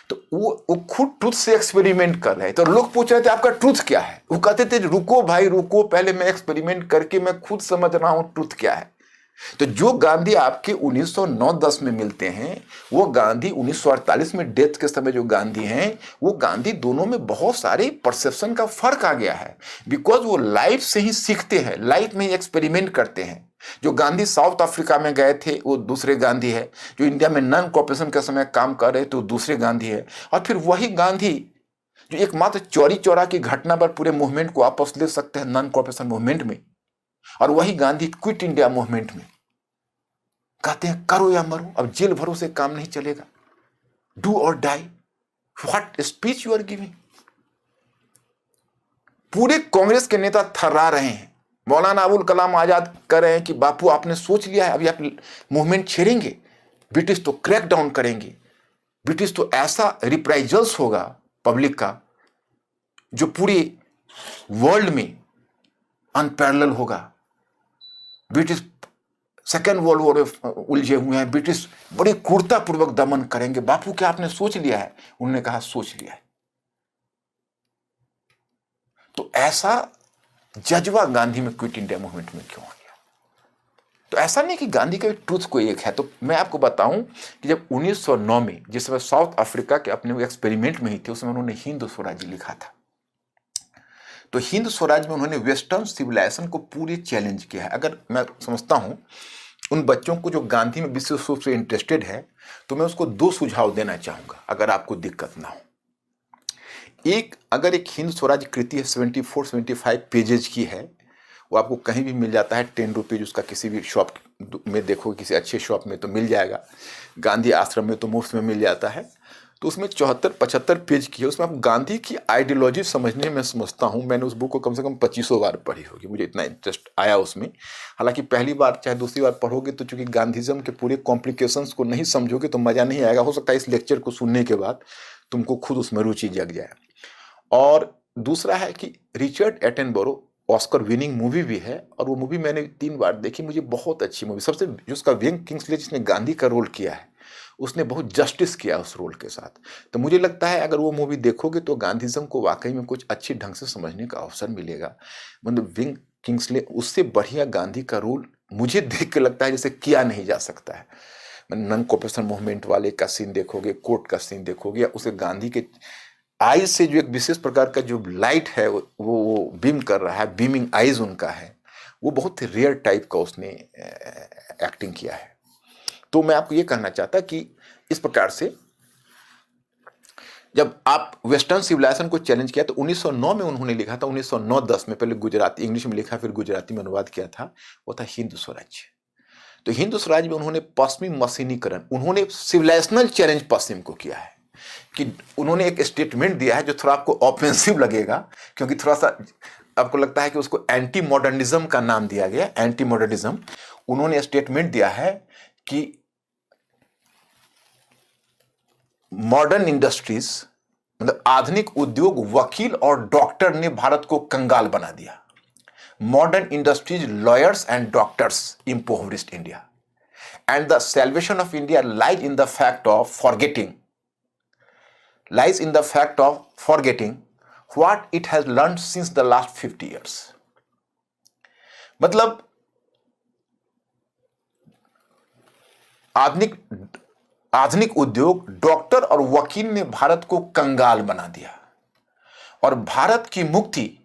तो वो खुद ट्रूथ से एक्सपेरिमेंट कर रहे थे, और लोग पूछ रहे थे आपका ट्रूथ क्या है। वो कहते थे रुको भाई रुको, पहले मैं एक्सपेरिमेंट करके मैं खुद समझ रहा हूं ट्रूथ क्या है। तो जो गांधी आपके 1909-10 में मिलते हैं, वो गांधी 1948 में डेथ के समय जो गांधी हैं, वो गांधी, दोनों में बहुत सारे परसेप्शन का फर्क आ गया है। बिकॉज वो लाइफ से ही सीखते हैं, लाइफ में ही एक्सपेरिमेंट करते हैं। जो गांधी साउथ अफ्रीका में गए थे वो दूसरे गांधी है, जो इंडिया में नॉन कॉपरेशन के समय काम कर रहे थे वो दूसरे गांधी है, और फिर वही गांधी जो एकमात्र चौरी चौरा की घटना पर पूरे मूवमेंट को वापस ले सकते हैं नॉन कॉपरेशन मूवमेंट में, और वही गांधी क्विट इंडिया मूवमेंट में कहते हैं करो या मरो, अब जेल भरो से काम नहीं चलेगा, do or die. What speech you are giving. पूरे कांग्रेस के नेता थर्रा रहे हैं, मौलाना अबुल कलाम आजाद कह रहे हैं कि बापू आपने सोच लिया है, अभी आप मूवमेंट छेड़ेंगे, ब्रिटिश तो क्रैक डाउन करेंगे, ब्रिटिश तो ऐसा रिप्राइजल्स होगा पब्लिक का जो पूरे वर्ल्ड में अनपैरेलल होगा। ब्रिटिश सेकेंड वर्ल्ड वॉर में उलझे हुए हैं, ब्रिटिश बड़ी क्रूरतापूर्वक दमन करेंगे। बापू क्या आपने सोच लिया है? उन्होंने कहा सोच लिया है। तो ऐसा जज्बा गांधी में क्विट इंडिया मूवमेंट में क्यों आ गया? तो ऐसा नहीं कि गांधी का ट्रूथ कोई एक है। तो मैं आपको बताऊं कि जब 1909 में, जिस समय साउथ अफ्रीका के अपने एक्सपेरिमेंट में ही थे, उसमें उन्होंने हिंद स्वराज लिखा था। तो हिंद स्वराज में उन्होंने वेस्टर्न सिविलाइजेशन को पूरे चैलेंज किया है। अगर मैं समझता हूं उन बच्चों को जो गांधी में विशेष रूप से इंटरेस्टेड है, तो मैं उसको 2 सुझाव देना चाहूंगा अगर आपको दिक्कत ना हो। एक, अगर एक हिंद स्वराज कृति है 74-75 पेजेज की है, वो आपको कहीं भी मिल जाता है, 10 रुपीज उसका किसी भी शॉप में देखो, किसी अच्छे शॉप में तो मिल जाएगा, गांधी आश्रम में तो मुफ्त में मिल जाता है। तो उसमें 74-75 पेज की है, उसमें आप गांधी की आइडियोलॉजी समझने में समझता हूँ। मैंने उस बुक को कम से कम 2500 बार पढ़ी होगी, मुझे इतना इंटरेस्ट आया उसमें। हालांकि पहली बार चाहे दूसरी बार पढ़ोगे तो चूंकि गांधीज्म के पूरे कॉम्प्लिकेशंस को नहीं समझोगे तो मज़ा नहीं आएगा। हो सकता है इस लेक्चर को सुनने के बाद तुमको खुद उसमें रुचि जग जाए। और दूसरा है कि Richard Attenborough Oscar winning movie भी है, और वो मूवी मैंने 3 बार देखी, मुझे बहुत अच्छी मूवी। सबसे जो उसका विंग किंग्सले जिसने गांधी का रोल किया है, उसने बहुत जस्टिस किया उस रोल के साथ। तो मुझे लगता है अगर वो मूवी देखोगे तो गांधीज्म को वाकई में कुछ अच्छी ढंग से समझने का अवसर मिलेगा। मतलब विंग किंग्सले उससे बढ़िया गांधी का रोल मुझे देख के लगता है जैसे किया नहीं जा सकता है। नन कॉपरेशन मूवमेंट वाले का सीन देखोगे, कोर्ट का सीन देखोगे, या उसे गांधी के आईज से जो एक विशेष प्रकार का जो लाइट है वो बीम कर रहा है, बीमिंग आईज उनका है, वो बहुत रेयर टाइप का उसने एक्टिंग किया है। तो मैं आपको ये कहना चाहता कि इस प्रकार से जब आप वेस्टर्न सिविलाइजेशन को चैलेंज किया तो 1909 में उन्होंने लिखा था, 1909-10 में, पहले गुजराती इंग्लिश में लिखा फिर गुजराती में अनुवाद किया था, वो था हिंद स्वराज्य। तो हिंद स्वराज में उन्होंने पश्चिमी मशीनीकरण, उन्होंने सिविलाइजेशनल चैलेंज पश्चिम को किया है। कि उन्होंने एक स्टेटमेंट दिया है जो थोड़ा आपको ऑफेंसिव लगेगा, क्योंकि थोड़ा सा आपको लगता है कि उसको एंटी मॉडर्निज्म का नाम दिया गया, एंटी मॉडर्निज्म। उन्होंने स्टेटमेंट दिया है कि मॉडर्न इंडस्ट्रीज, मतलब आधुनिक उद्योग, वकील और डॉक्टर ने भारत को कंगाल बना दिया। Modern industries, lawyers and doctors impoverished India, and the salvation of India lies in the fact of forgetting what it has learned since the last 50 years। मतलब आधुनिक उद्योग, डॉक्टर और वकील ने भारत को कंगाल बना दिया, और भारत की मुक्ति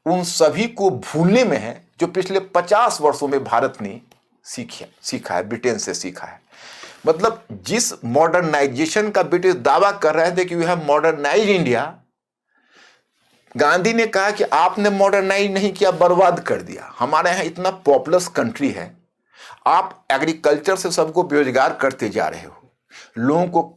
उन सभी को भूलने में है जो पिछले 50 वर्षों में भारत ने सीखा है, ब्रिटेन से सीखा है। मतलब जिस मॉडर्नाइजेशन का ब्रिटिश दावा कर रहे थे कि we have modernise India, Gandhi ने कहा कि आपने मॉडर्नाइज नहीं किया, बर्बाद कर दिया। हमारे यहाँ इतना पॉपुलस कंट्री है, आप एग्रीकल्चर से सबको बेरोजगार करते जा रहे हो, लोगों को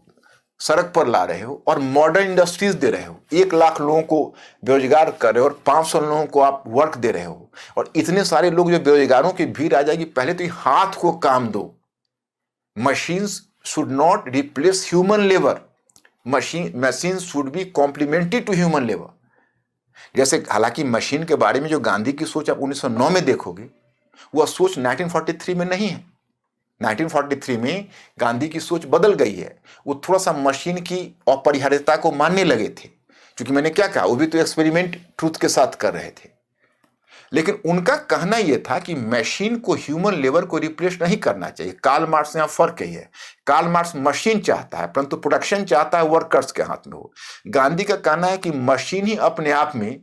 सड़क पर ला रहे हो और मॉडर्न इंडस्ट्रीज दे रहे हो, 1 लाख लोगों को बेरोजगार कर रहे हो और 500 लोगों को आप वर्क दे रहे हो, और इतने सारे लोग जो बेरोजगारों की भीड़ आ जाएगी। पहले तो हाथ को काम दो। Machines should not replace human labour, machine should be complementary to human labour. जैसे हालांकि मशीन के बारे में जो गांधी की सोच आप 1909 में देखोगे, वह सोच 1943 में नहीं है। 1943 में गांधी की सोच बदल गई है। वो थोड़ा सा मशीन की अपरिहार्यता को मानने लगे थे, क्योंकि मैंने क्या कहा, वो भी तो एक्सपेरिमेंट ट्रूथ के साथ कर रहे थे। लेकिन उनका कहना यह था कि मशीन को, ह्यूमन लेबर को रिप्लेस नहीं करना चाहिए। कार्ल मार्क्स से यहाँ फर्क ही है। कार्ल मार्क्स मशीन चाहता है, परंतु प्रोडक्शन चाहता है वर्कर्स के हाथ में हो। गांधी का कहना है कि मशीन ही अपने आप में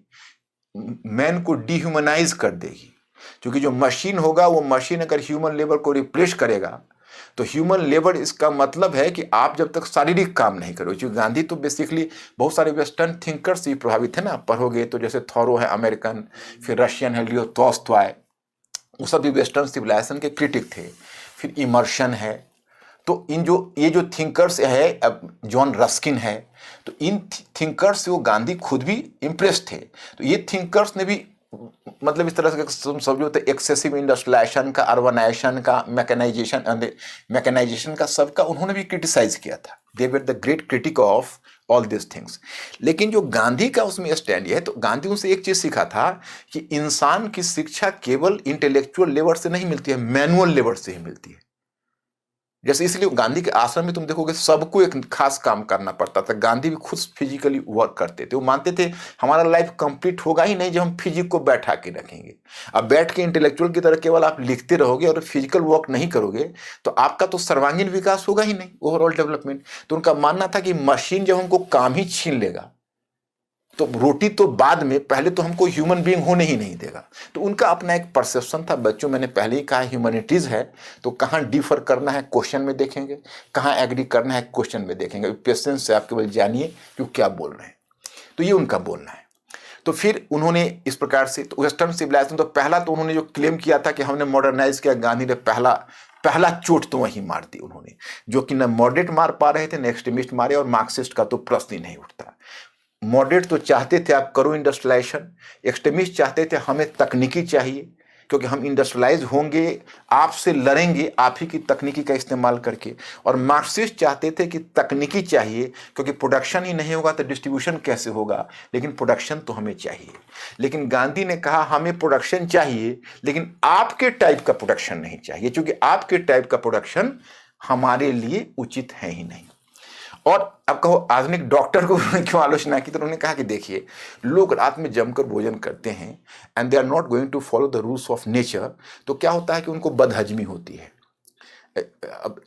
मैन को डिह्यूमनाइज कर देगी, क्योंकि जो मशीन होगा, वो मशीन अगर ह्यूमन लेबर को रिप्लेस करेगा तो ह्यूमन लेबर, इसका मतलब है कि आप जब तक शारीरिक काम नहीं करोगे। क्योंकि गांधी तो बेसिकली बहुत सारे वेस्टर्न थिंकर्स ही प्रभावित है ना, पढ़ोगे तो जैसे थॉरो है अमेरिकन, फिर रशियन है लियो टॉल्स्टॉय, वो सब भी वेस्टर्न सिविलाइजेशन के क्रिटिक थे। फिर इमर्शन है। तो ये जो थिंकर्स है, अब जॉन रस्किन है, तो इन थिंकर्स से वो गांधी खुद भी इम्प्रेस थे। तो ये थिंकर्स ने भी मतलब इस तरह से समझो तो एक्सेसिव इंडस्ट्रियलाइजेशन का, अर्बनाइजेशन का, मैकेनाइजेशन का, सबका उन्होंने भी क्रिटिसाइज किया था। They were the great critic of all this things. लेकिन जो गांधी का उसमें स्टैंड है, तो गांधी उनसे एक चीज सीखा था कि इंसान की शिक्षा केवल इंटेलेक्चुअल लेवल से नहीं मिलती है, मैनुअल लेवल से ही मिलती है। जैसे इसलिए गांधी के आश्रम में तुम देखोगे सबको एक खास काम करना पड़ता था। गांधी भी खुद फिजिकली वर्क करते थे। वो मानते थे हमारा लाइफ कंप्लीट होगा ही नहीं जब हम फिजिक को बैठा के रखेंगे। अब बैठ के इंटेलेक्चुअल की तरह केवल आप लिखते रहोगे और फिजिकल वर्क नहीं करोगे तो आपका तो सर्वांगीण विकास होगा ही नहीं, ओवरऑल डेवलपमेंट। तो उनका मानना था कि मशीन जब हमको काम ही छीन लेगा तो रोटी तो बाद में, पहले तो हमको ह्यूमन बीइंग होने ही नहीं देगा। तो उनका अपना एक परसेप्शन था। बच्चों, मैंने पहले ही कहा ह्यूमैनिटीज है, तो कहाँ डिफर करना है क्वेश्चन में देखेंगे, कहाँ एग्री करना है क्वेश्चन में देखेंगे। पेशेंस से आप केवल जानिए कि वो क्या बोल रहे हैं। तो ये उनका बोलना है। तो फिर उन्होंने इस प्रकार से, तो वेस्टर्न सिविलाइजेशन, तो पहला तो उन्होंने जो क्लेम किया था कि हमने मॉडर्नाइज किया, गांधी ने पहला पहला चोट तो वहीं मार दी उन्होंने, जो कि न मॉडरेट मार पा रहे थे न एक्सट्रीमिस्ट मारे, और मार्क्सिस्ट का तो प्रश्न ही नहीं उठता। मॉडरेट तो चाहते थे आप करो इंडस्ट्रियलाइजेशन, एक्सट्रीमिस्ट चाहते थे हमें तकनीकी चाहिए, क्योंकि हम इंडस्ट्रियलाइज होंगे, आपसे लड़ेंगे आप ही की तकनीकी का इस्तेमाल करके। और मार्क्सिस्ट चाहते थे कि तकनीकी चाहिए, क्योंकि प्रोडक्शन ही नहीं होगा तो डिस्ट्रीब्यूशन कैसे होगा, लेकिन प्रोडक्शन तो हमें चाहिए। लेकिन गांधी ने कहा हमें प्रोडक्शन चाहिए, लेकिन आपके टाइप का प्रोडक्शन नहीं चाहिए, क्योंकि आपके टाइप का प्रोडक्शन हमारे लिए उचित है ही नहीं। और अब कहो आधुनिक डॉक्टर को उन्होंने क्यों आलोचना की, तो उन्होंने कहा कि देखिए, लोग रात में जमकर भोजन करते हैं and they are not going to follow the rules of nature, तो क्या होता है कि उनको बदहजमी होती है,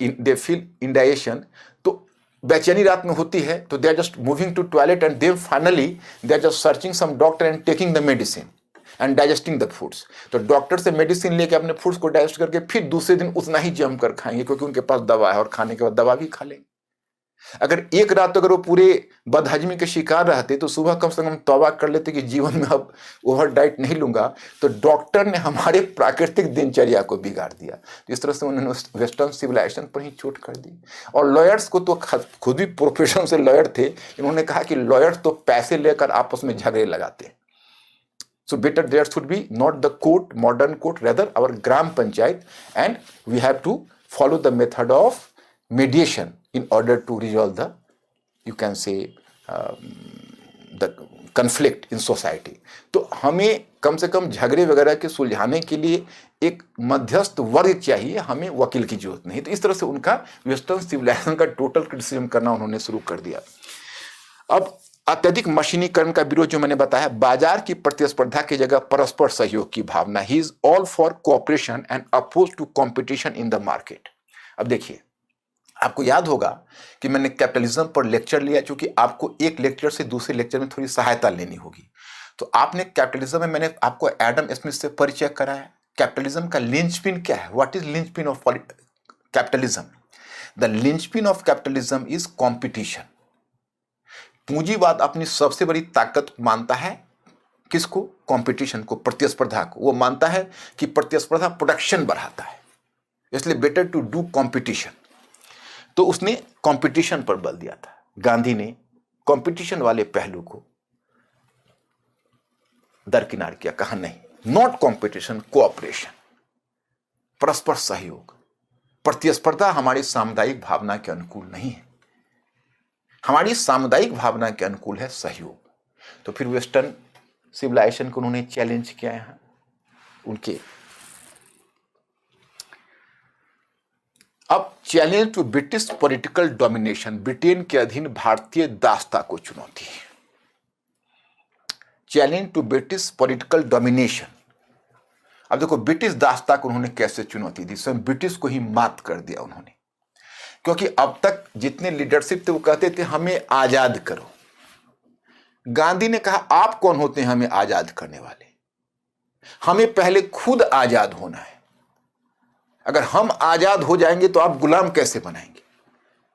दे फील इंडाइजेशन, तो बेचैनी रात में होती है, तो they are just moving to toilet and then finally they are just searching some doctor and taking the medicine and digesting the foods. तो डॉक्टर से मेडिसिन लेके अपने फूड्स को डाइजेस्ट करके फिर दूसरे दिन उतना ही जम कर खाएंगे, क्योंकि उनके पास दवा है, और खाने के बाद दवा भी खा लेंगे। अगर एक रात अगर वो पूरे बदहजमी के शिकार रहते, तो सुबह कम से कम तौबा कर लेते कि जीवन में अब ओवर डाइट नहीं लूंगा। तो डॉक्टर ने हमारे प्राकृतिक दिनचर्या को बिगाड़ दिया। तो इस तरह से उन्होंने वेस्टर्न सिविलाइजेशन पर ही चोट कर दी। और लॉयर्स को तो खुद भी प्रोफेशन से लॉयर थे, इन्होंने कहा कि लॉयर्स तो पैसे लेकर आपस में झगड़े लगाते हैं। So better there should be not the court, modern court, rather our gram panchayat, and we have to follow the method of mediation in order to resolve the, you can say, the conflict in society. तो हमें कम से कम झगड़े वगैरह के सुलझाने के लिए एक मध्यस्थ वर्ग चाहिए, हमें वकील की जरूरत नहीं। तो इस तरह से उनका वेस्टर्न सिविलाइजेशन का टोटल क्रिटिसिज्म करना उन्होंने शुरू कर दिया। अब अत्यधिक मशीनीकरण का विरोध जो मैंने बताया, बाजार की प्रतिस्पर्धा की जगह परस्पर सहयोग की भावना, he is all for cooperation and oppose to competition in the market. अब देखिए, आपको याद होगा कि मैंने कैपिटलिज्म पर लेक्चर लिया, क्योंकि आपको एक लेक्चर से दूसरे लेक्चर में थोड़ी सहायता लेनी होगी। तो आपने कैपिटलिज्म में मैंने आपको एडम स्मिथ से परिचय कराया। कैपिटलिज्म का लिंचपिन क्या है, what is linchpin of capitalism? The linchpin of capitalism is competition. पूंजीवाद अपनी सबसे बड़ी ताकत मानता है किसको? कंपटीशन को, प्रतिस्पर्धा को। वो मानता है कि प्रतिस्पर्धा प्रोडक्शन बढ़ाता है, इसलिए बेटर टू डू कंपटीशन। तो उसने कंपटीशन पर बल दिया था। गांधी ने कंपटीशन वाले पहलू को दरकिनार किया, कहा नहीं, नॉट कंपटीशन, कोऑपरेशन, परस्पर सहयोग। प्रतिस्पर्धा हमारी सामुदायिक भावना के अनुकूल नहीं है, हमारी सामुदायिक भावना के अनुकूल है सहयोग। तो फिर वेस्टर्न सिविलाइजेशन को उन्होंने चैलेंज किया यहां उनके। अब challenge to British political domination, Britain के अधीन भारतीय दासता को चुनौती। Challenge to British political domination. अब देखो, ब्रिटिश दासता को उन्होंने कैसे चुनौती दी? स्वयं ब्रिटिश को ही मात कर दिया उन्होंने, क्योंकि अब तक जितने लीडरशिप थे वो कहते थे हमें आजाद करो। गांधी ने कहा आप कौन होते हैं हमें आजाद करने वाले? हमें पहले खुद आजाद होना है। अगर हम आजाद हो जाएंगे तो आप गुलाम कैसे बनाएंगे?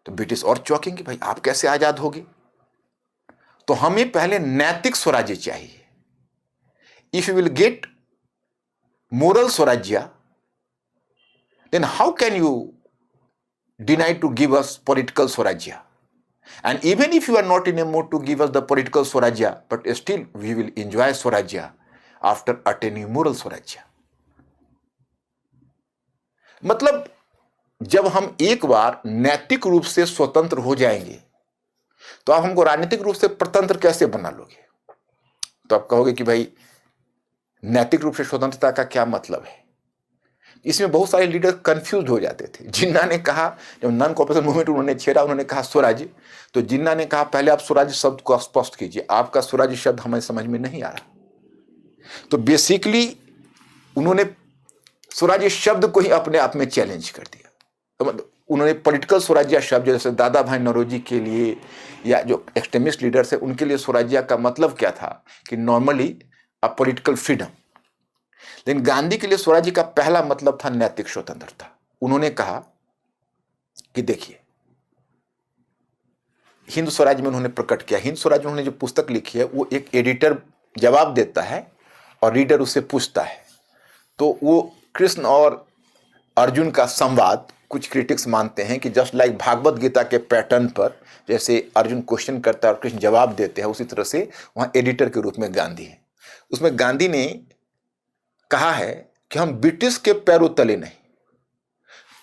तो ब्रिटिश और चौंकेंगे, भाई आप कैसे आजाद होगे? तो हमें पहले नैतिक स्वराज्य चाहिए। If you will get moral swarajya, then how can you deny to give us political swarajya? And even if you are not in a mood to give us the political swarajya, but still we will enjoy swarajya after attaining moral swarajya. मतलब जब हम एक बार नैतिक रूप से स्वतंत्र हो जाएंगे, तो आप हमको राजनीतिक रूप से प्रतंत्र कैसे बना लोगे? तो आप कहोगे कि भाई नैतिक रूप से स्वतंत्रता का क्या मतलब है? इसमें बहुत सारे लीडर कंफ्यूज हो जाते थे। जिन्ना ने कहा, जब नॉन कॉर्पोरेशन मूवमेंट उन्होंने छेड़ा, उन्होंने कहा स्वराज्य, तो जिन्ना ने कहा पहले आप स्वराज्य शब्द को स्पष्ट कीजिए, आपका स्वराज्य शब्द हमें समझ में नहीं आ रहा। तो बेसिकली उन्होंने स्वराज्य शब्द को ही अपने आप में चैलेंज कर दिया। तो मतलब उन्होंने पॉलिटिकल स्वराज्य शब्द, जैसे दादा भाई नौरोजी के लिए या जो एक्सट्रीमिस्ट लीडर्स है उनके लिए स्वराज्य का मतलब क्या था कि नॉर्मली अ पॉलिटिकल फ्रीडम। लेकिन गांधी के लिए स्वराज्य का पहला मतलब था नैतिक स्वतंत्रता। उन्होंने कहा कि देखिए, हिंद स्वराज में उन्होंने प्रकट किया, हिंद स्वराज में उन्होंने जो पुस्तक लिखी है वो एक एडिटर जवाब देता है और रीडर उससे पूछता है। तो वो कृष्ण और अर्जुन का संवाद कुछ क्रिटिक्स मानते हैं कि जस्ट लाइक भागवत गीता के पैटर्न पर, जैसे अर्जुन क्वेश्चन करता है और कृष्ण जवाब देते हैं, उसी तरह से वहाँ एडिटर के रूप में गांधी है। उसमें गांधी ने कहा है कि हम ब्रिटिश के पैरों तले नहीं,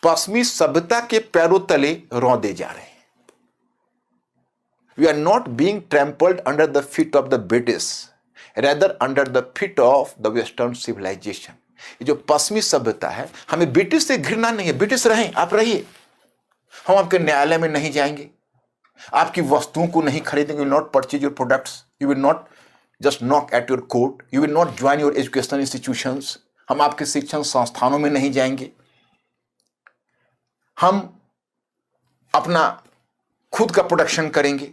पश्चिमी सभ्यता के पैरों तले रौंदे जा रहे हैं। We are not being trampled under the feet of the British, rather under the feet of the western civilisation. ये जो पश्चिमी सभ्यता है, हमें ब्रिटिश से घृणा नहीं है, ब्रिटिश रहें, आप रहिए, हम आपके न्यायालय में नहीं जाएंगे, आपकी वस्तुओं को नहीं खरीदेंगे, will not purchase your products, you will not just knock at your court, you will not join your educational institutions, हम आपके शिक्षण संस्थानों में नहीं जाएंगे, हम अपना खुद का प्रोडक्शन करेंगे,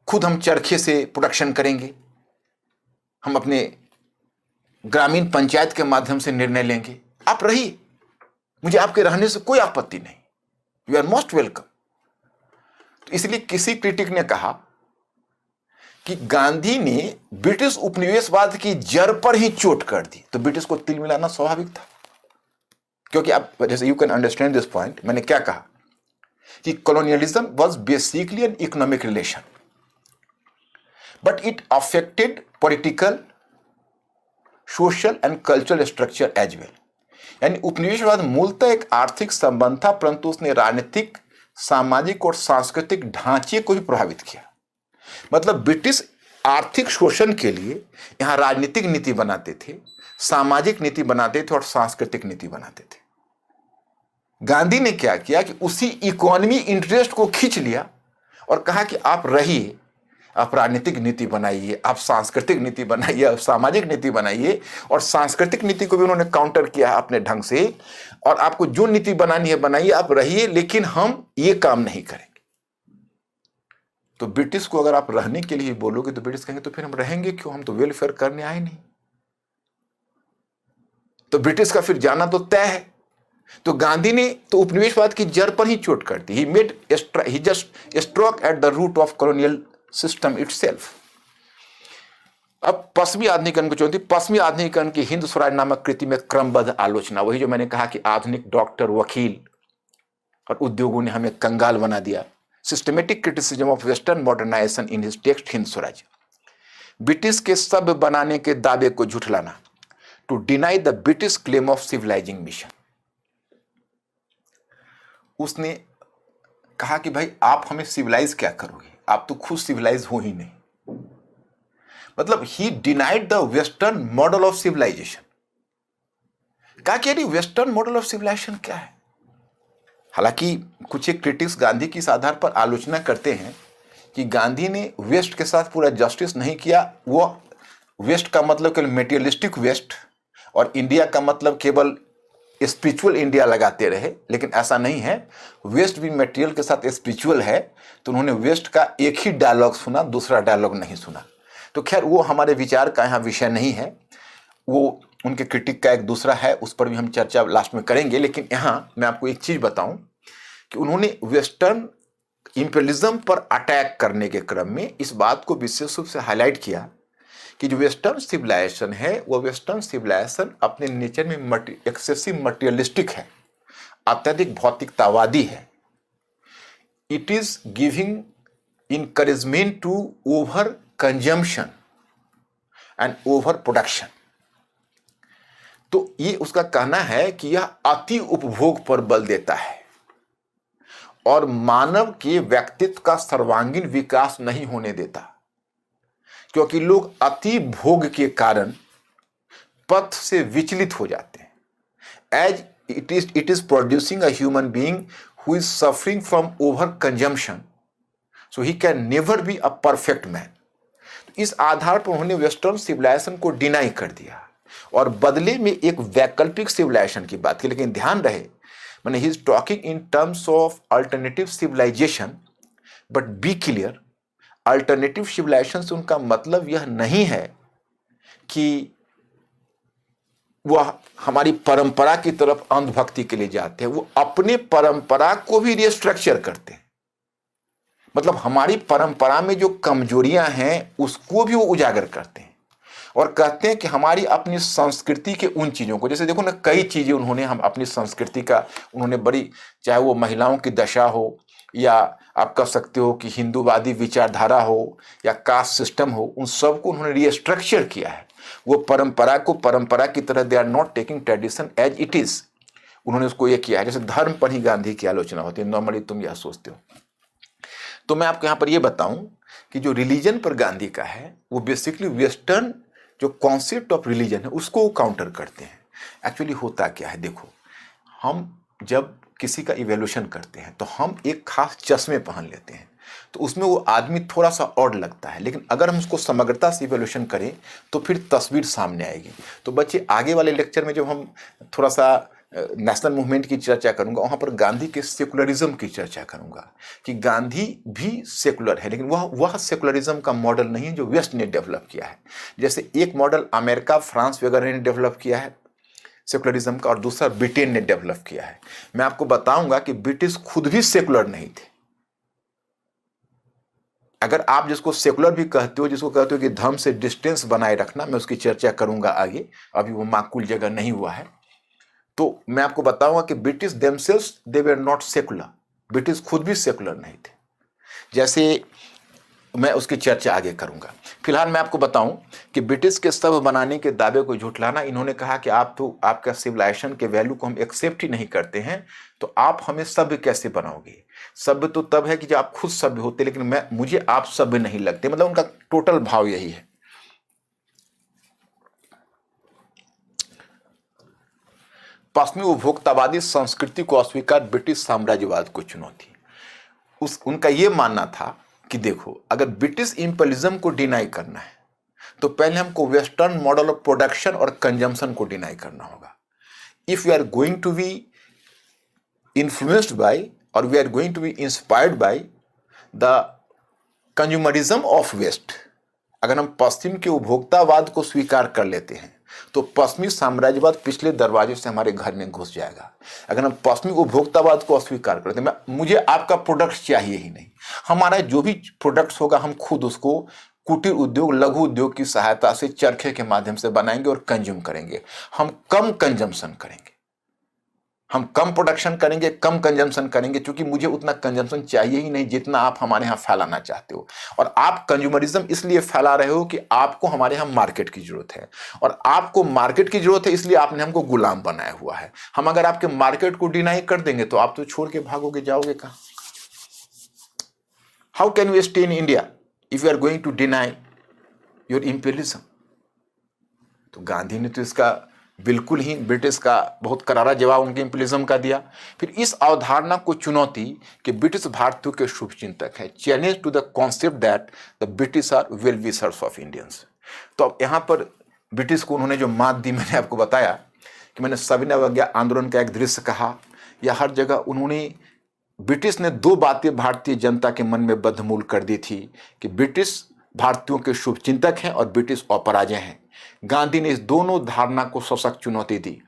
खुद हम चरखे से प्रोडक्शन करेंगे, हम अपने ग्रामीण पंचायत के माध्यम से निर्णय लेंगे, आप रहिए, मुझे आपके रहने से कोई आपत्ति नहीं, यू आर मोस्ट वेलकम। तो इसलिए किसी क्रिटिक ने कहा कि गांधी ने ब्रिटिश उपनिवेशवाद की जड़ पर ही चोट कर दी, तो ब्रिटिश को तिल मिलाना स्वाभाविक था। क्योंकि आप जैसे you can understand this point, मैंने क्या कहा कि colonialism was basically an economic relation, but it affected political, social and cultural structure as well. यानी उपनिवेशवाद मूलतः एक आर्थिक संबंध था, परंतु उसने राजनीतिक, सामाजिक और सांस्कृतिक ढांचे को भी प्रभावित किया। मतलब ब्रिटिश आर्थिक शोषण के लिए यहां राजनीतिक नीति बनाते थे, सामाजिक नीति बनाते थे और सांस्कृतिक नीति बनाते थे। गांधी ने क्या किया कि उसी इकोनॉमी इंटरेस्ट को खींच लिया और कहा कि आप रहिए, आप राजनीतिक नीति बनाइए, आप सांस्कृतिक नीति बनाइए, आप सामाजिक नीति बनाइए, और सांस्कृतिक नीति को भी उन्होंने काउंटर किया अपने ढंग से, और आपको जो नीति बनानी है बनाइए, आप रहिए, लेकिन हम ये काम नहीं करेंगे। तो ब्रिटिश को अगर आप रहने के लिए बोलोगे तो ब्रिटिश कहेंगे तो फिर हम रहेंगे क्यों, हम तो वेलफेयर करने आए नहीं। तो ब्रिटिश का फिर जाना तो तय है। तो गांधी ने तो उपनिवेशवाद की जड़ पर ही चोट कर दी। He just stroke at the root of colonial system itself. अब पश्चिमी आधुनिकीकरण को चुनौती, पश्चिमी आधुनिकीकरण की हिंद स्वराज नामक कृति में क्रमबद्ध आलोचना, वही जो मैंने कहा कि आधुनिक डॉक्टर, वकील और उद्योगों ने हमें कंगाल बना दिया। Systematic criticism of western modernisation in his text Hind Swaraj. British के सभ्य बनाने के दावे को झुठलाना, to deny the British claim of civilising mission. उसने कहा कि भाई आप हमें सिविलाइज क्या करोगे, आप तो खुद सिविलाइज हो ही नहीं। मतलब he denied the western model of civilisation. कहा कि वेस्टर्न मॉडल ऑफ सिविलाइजेशन क्या है। हालांकि कुछ एक क्रिटिक्स गांधी की इस आधार पर आलोचना करते हैं कि गांधी ने वेस्ट के साथ पूरा जस्टिस नहीं किया। वो वेस्ट का मतलब केवल मेटीरियलिस्टिक वेस्ट और इंडिया का मतलब केवल स्पिरिचुअल इंडिया लगाते रहे, लेकिन ऐसा नहीं है। वेस्ट भी मटेरियल के साथ स्पिरिचुअल है, तो उन्होंने वेस्ट का एक ही डायलॉग सुना, दूसरा डायलॉग नहीं सुना। तो खैर वो हमारे विचार का यहाँ विषय नहीं है, वो उनके क्रिटिक का एक दूसरा है, उस पर भी हम चर्चा लास्ट में करेंगे। लेकिन यहाँ मैं आपको एक चीज बताऊं कि उन्होंने वेस्टर्न इंपीरियलिज्म पर अटैक करने के क्रम में इस बात को विशेष रूप से हाईलाइट किया कि जो वेस्टर्न सिविलाइजेशन है, वो वेस्टर्न सिविलाइजेशन अपने नेचर में एक्सेसिव मटेरियलिस्टिक है, अत्यधिक भौतिकतावादी है। It is giving encouragement to over consumption and over production. तो ये उसका कहना है कि यह अति उपभोग पर बल देता है और मानव के व्यक्तित्व का सर्वांगीण विकास नहीं होने देता, क्योंकि लोग अति भोग के कारण पथ से विचलित हो जाते हैं। As it is producing a human being who is suffering from over consumption, so he can never be a perfect man. इस आधार पर उन्होंने वेस्टर्न सिविलाइजेशन को डिनाई कर दिया और बदले में एक वैकल्पिक सिविलाइजेशन की बात की। लेकिन ध्यान रहे, मैंने he is talking in terms of alternative civilisation, but be clear, alternative civilisation से उनका मतलब यह नहीं है कि वह हमारी परंपरा की तरफ अंधभक्ति के लिए जाते हैं। वो अपने परंपरा को भी रिस्ट्रक्चर करते हैं। मतलब हमारी परंपरा में जो कमजोरियां हैं उसको भी वो उजागर करते हैं। और कहते हैं कि हमारी अपनी संस्कृति के उन चीज़ों को, जैसे देखो ना, कई चीज़ें उन्होंने हम अपनी संस्कृति का उन्होंने बड़ी, चाहे वो महिलाओं की दशा हो, या आप कह सकते हो कि हिंदूवादी विचारधारा हो, या कास्ट सिस्टम हो, उन सब को उन्होंने रीस्ट्रक्चर किया है। वो परंपरा को परंपरा की तरह, they are not taking tradition as it is, उन्होंने उसको ये किया है। जैसे धर्म पर ही गांधी की आलोचना होती है, नॉर्मली तुम यह सोचते हो। तो मैं आपको यहाँ पर यह बताऊं कि जो रिलीजन पर गांधी का है, वो बेसिकली वेस्टर्न जो कॉन्सेप्ट ऑफ रिलीजन है उसको काउंटर करते हैं। एक्चुअली होता क्या है, देखो, हम जब किसी का इवेल्यूशन करते हैं तो हम एक खास चश्मे पहन लेते हैं, तो उसमें वो आदमी थोड़ा सा ऑड लगता है, लेकिन अगर हम उसको समग्रता से इवेल्यूशन करें तो फिर तस्वीर सामने आएगी। तो बच्चे, आगे वाले लेक्चर में जब हम थोड़ा सा नेशनल मूवमेंट की चर्चा करूंगा, वहां पर गांधी के सेकुलरिज्म की चर्चा करूंगा कि गांधी भी सेकुलर है, लेकिन वह सेकुलरिज्म का मॉडल नहीं है जो वेस्ट ने डेवलप किया है। जैसे एक मॉडल अमेरिका, फ्रांस वगैरह ने डेवलप किया है सेकुलरिज्म का, और दूसरा ब्रिटेन ने डेवलप किया है। मैं आपको बताऊंगा कि ब्रिटिश खुद भी सेकुलर नहीं थे। अगर आप जिसको सेकुलर भी कहते हो, जिसको कहते हो कि धर्म से डिस्टेंस बनाए रखना, मैं उसकी चर्चा करूंगा आगे, अभी वो माकूल जगह नहीं हुआ है। तो मैं आपको बताऊंगा कि British themselves they were not secular, British खुद भी सेकुलर नहीं थे। जैसे मैं उसकी चर्चा आगे करूंगा। फिलहाल मैं आपको बताऊं कि ब्रिटिश के सभ्य बनाने के दावे को झुठलाना, इन्होंने कहा कि आप तो आपका सिविलाइजेशन के वैल्यू को हम एक्सेप्ट ही नहीं करते हैं, तो आप हमें सभ्य कैसे बनाओगे? सभ्य तो तब है कि जब आप खुद सभ्य होते, लेकिन मुझे आप सभ्य नहीं लगते। मतलब उनका टोटल भाव यही है। पश्चिमी उपभोक्तावादी संस्कृति को अस्वीकार, ब्रिटिश साम्राज्यवाद को चुनौती। उनका यह मानना था कि देखो, अगर ब्रिटिश इंपीरियलिज्म को डिनाई करना है तो पहले हमको वेस्टर्न मॉडल ऑफ प्रोडक्शन और कंजम्पशन को डिनाई करना होगा। If we are going to be influenced by और we are going to be inspired by the consumerism of west, अगर हम पश्चिम के उपभोक्तावाद को स्वीकार कर लेते हैं तो पश्चिमी साम्राज्यवाद पिछले दरवाजे से हमारे घर में घुस जाएगा। अगर हम पश्चिमी उपभोक्तावाद को अस्वीकार करते हैं, मुझे आपका प्रोडक्ट चाहिए ही नहीं, हमारा जो भी प्रोडक्ट्स होगा हम खुद उसको कुटीर उद्योग, लघु उद्योग की सहायता से, चरखे के माध्यम से बनाएंगे और कंज्यूम करेंगे। हम कम कंजम्पशन करेंगे, हम कम प्रोडक्शन करेंगे, कम कंजम्पशन करेंगे, क्योंकि मुझे उतना कंजम्पशन चाहिए ही नहीं जितना आप हमारे यहाँ फैलाना चाहते हो। और आप कंज्यूमरिज्म इसलिए फैला रहे हो कि आपको हमारे यहाँ मार्केट की जरूरत है, और आपको मार्केट की जरूरत है इसलिए आपने हमको गुलाम बनाया हुआ है। हम अगर आपके मार्केट को डिनाई कर देंगे तो आप तो छोड़ के भागोगे, जाओगे कहाँ? How can we stay in India if you are going to deny your imperialism? तो गांधी ने तो इसका बिल्कुल ही ब्रिटिश का बहुत करारा जवाब उनके इंपीरियलिज्म का दिया। फिर इस अवधारणा को चुनौती कि ब्रिटिश भारतीयों के शुभचिंतक है, challenge to the concept that the British are well wishers of Indians. तो अब यहाँ पर ब्रिटिश को उन्होंने जो मात दी, मैंने आपको बताया कि मैंने सविनय अवज्ञा आंदोलन का एक दृश्य कहा, या हर जगह उन्होंने, ब्रिटिश ने दो बातें भारतीय जनता के मन में बद्धमूल कर दी थी कि ब्रिटिश भारतीयों के शुभचिंतक हैं और ब्रिटिश अपराजय हैं। गांधी ने इस दोनों धारणा को सशक्त चुनौती दी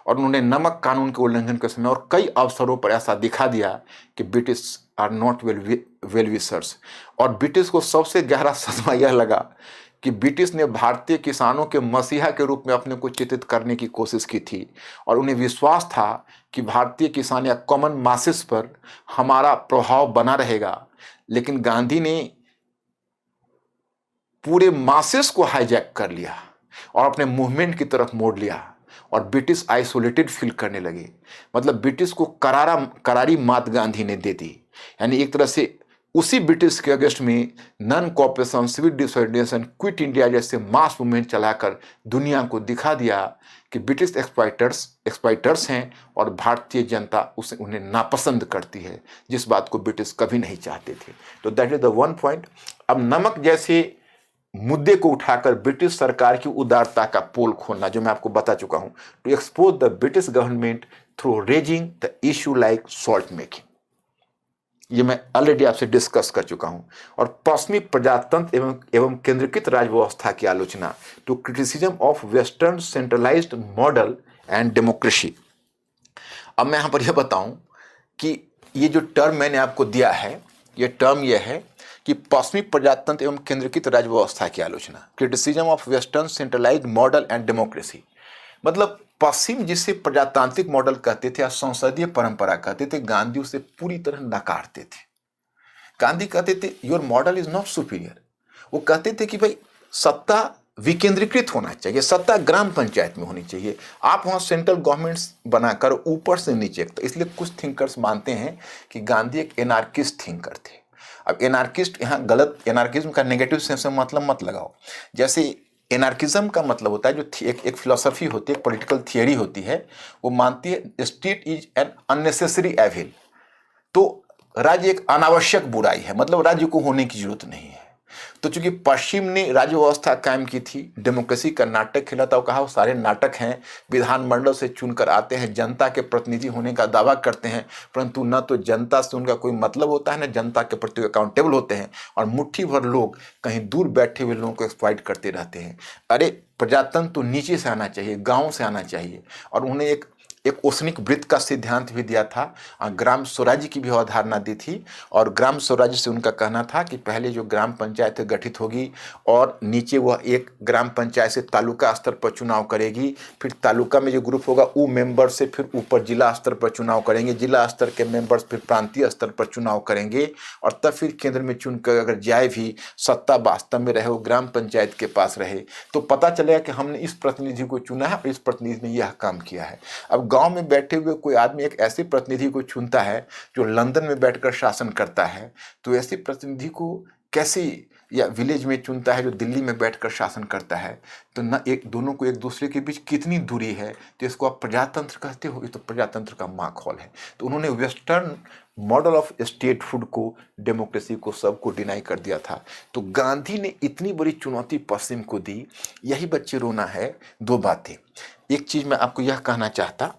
और उन्होंने नमक कानून के उल्लंघन के समय और कई अवसरों पर ऐसा दिखा दिया कि British are not well wishers. और ब्रिटिश को सबसे गहरा सदमा यह लगा कि ब्रिटिश ने भारतीय किसानों के मसीहा के रूप में अपने को चित्रित करने की कोशिश की थी, और उन्हें विश्वास था कि भारतीय किसान या कॉमन मासेस पर हमारा प्रभाव बना रहेगा। लेकिन गांधी ने पूरे मासेस को हाईजैक कर लिया और अपने मूवमेंट की तरफ मोड़ लिया, और ब्रिटिश आइसोलेटेड फील करने लगे। मतलब ब्रिटिश को करारी मात गांधी ने दे दी। यानी एक तरह से उसी ब्रिटिश के अगेंस्ट में non cooperation, civil disobedience, quit India जैसे मास मूवमेंट चलाकर दुनिया को दिखा दिया कि ब्रिटिश एक्सप्लॉइटर्स हैं और भारतीय जनता उन्हें नापसंद करती है, जिस बात को ब्रिटिश कभी नहीं चाहते थे। तो that is the one point. अब नमक जैसे मुद्दे को उठाकर ब्रिटिश सरकार की उदारता का पोल खोलना, जो मैं आपको बता चुका हूं, to expose the British government through raising the issue like salt making, ये मैं ऑलरेडी आपसे डिस्कस कर चुका हूं। और पश्चिमी प्रजातंत्र एवं केंद्रीकृत राज व्यवस्था की आलोचना, to criticism of western centralised model and democracy. अब मैं यहां पर यह बताऊं कि ये जो टर्म मैंने आपको दिया है, ये टर्म यह है कि पश्चिमी प्रजातंत्र एवं केंद्रीकृत राज्य व्यवस्था की आलोचना, criticism of western centralised model and democracy. मतलब पश्चिम जिसे प्रजातांत्रिक मॉडल कहते थे या संसदीय परंपरा कहते थे, गांधी उसे पूरी तरह नकारते थे। गांधी कहते थे your model is not superior. वो कहते थे कि भाई सत्ता विकेंद्रीकृत होना चाहिए, सत्ता ग्राम पंचायत में होनी चाहिए, आप वहाँ सेंट्रल गवर्नमेंट्स बनाकर ऊपर से नीचे। तो इसलिए कुछ थिंकर्स मानते हैं कि गांधी एक एनार्किस्ट थिंकर थे। अब एनार्किस्ट यहाँ गलत, एनार्किज्म का नेगेटिव सेंस में मतलब मत लगाओ। जैसे एनार्किज्म का मतलब होता है जो एक फिलोसफी होती है, एक पॉलिटिकल थियरी होती है, वो मानती है state is an unnecessary evil. तो राज्य एक अनावश्यक बुराई है, मतलब राज्य को होने की जरूरत नहीं है। तो चूंकि पश्चिम ने राज्य व्यवस्था कायम की थी, डेमोक्रेसी का नाटक खेला था, वो कहा वो सारे नाटक हैं, विधानमंडल से चुनकर आते हैं, जनता के प्रतिनिधि होने का दावा करते हैं, परंतु न तो जनता से उनका कोई मतलब होता है, न जनता के प्रति अकाउंटेबल होते हैं, और मुट्ठी भर लोग कहीं दूर बैठे हुए लोगों को एक्सप्लॉइट करते रहते हैं। अरे प्रजातंत्र तो नीचे से आना चाहिए, गाँव से आना चाहिए। और उन्हें एक औसनिक वृत्त का सिद्धांत भी दिया था, ग्राम स्वराज्य की भी अवधारणा दी थी। और ग्राम स्वराज्य से उनका कहना था कि पहले जो ग्राम पंचायत गठित होगी और नीचे वह एक ग्राम पंचायत से तालुका स्तर पर चुनाव करेगी, फिर तालुका में जो ग्रुप होगा वो मेंबर से फिर ऊपर जिला स्तर पर चुनाव करेंगे, जिला स्तर के मेंबर्स फिर प्रांतीय स्तर पर चुनाव करेंगे, और तब फिर केंद्र में चुनकर अगर जाए भी सत्ता वास्तव में रहे वो ग्राम पंचायत के पास रहे, तो पता चलेगा कि हमने इस प्रतिनिधि को चुना है और इस प्रतिनिधि ने यह काम किया है। अब गांव में बैठे हुए कोई आदमी एक ऐसे प्रतिनिधि को चुनता है जो लंदन में बैठकर शासन करता है, तो ऐसे प्रतिनिधि को कैसे, या विलेज में चुनता है जो दिल्ली में बैठकर शासन करता है, तो न एक दोनों को एक दूसरे के बीच कितनी दूरी है, तो इसको आप प्रजातंत्र कहते हो, ये तो प्रजातंत्र का माखौल है। तो उन्होंने western model of state food को, डेमोक्रेसी को, सबको डिनाई कर दिया था। तो गांधी ने इतनी बड़ी चुनौती पश्चिम को दी। यही बच्चे रोना है। दो बातें, एक चीज मैं आपको यह कहना चाहता,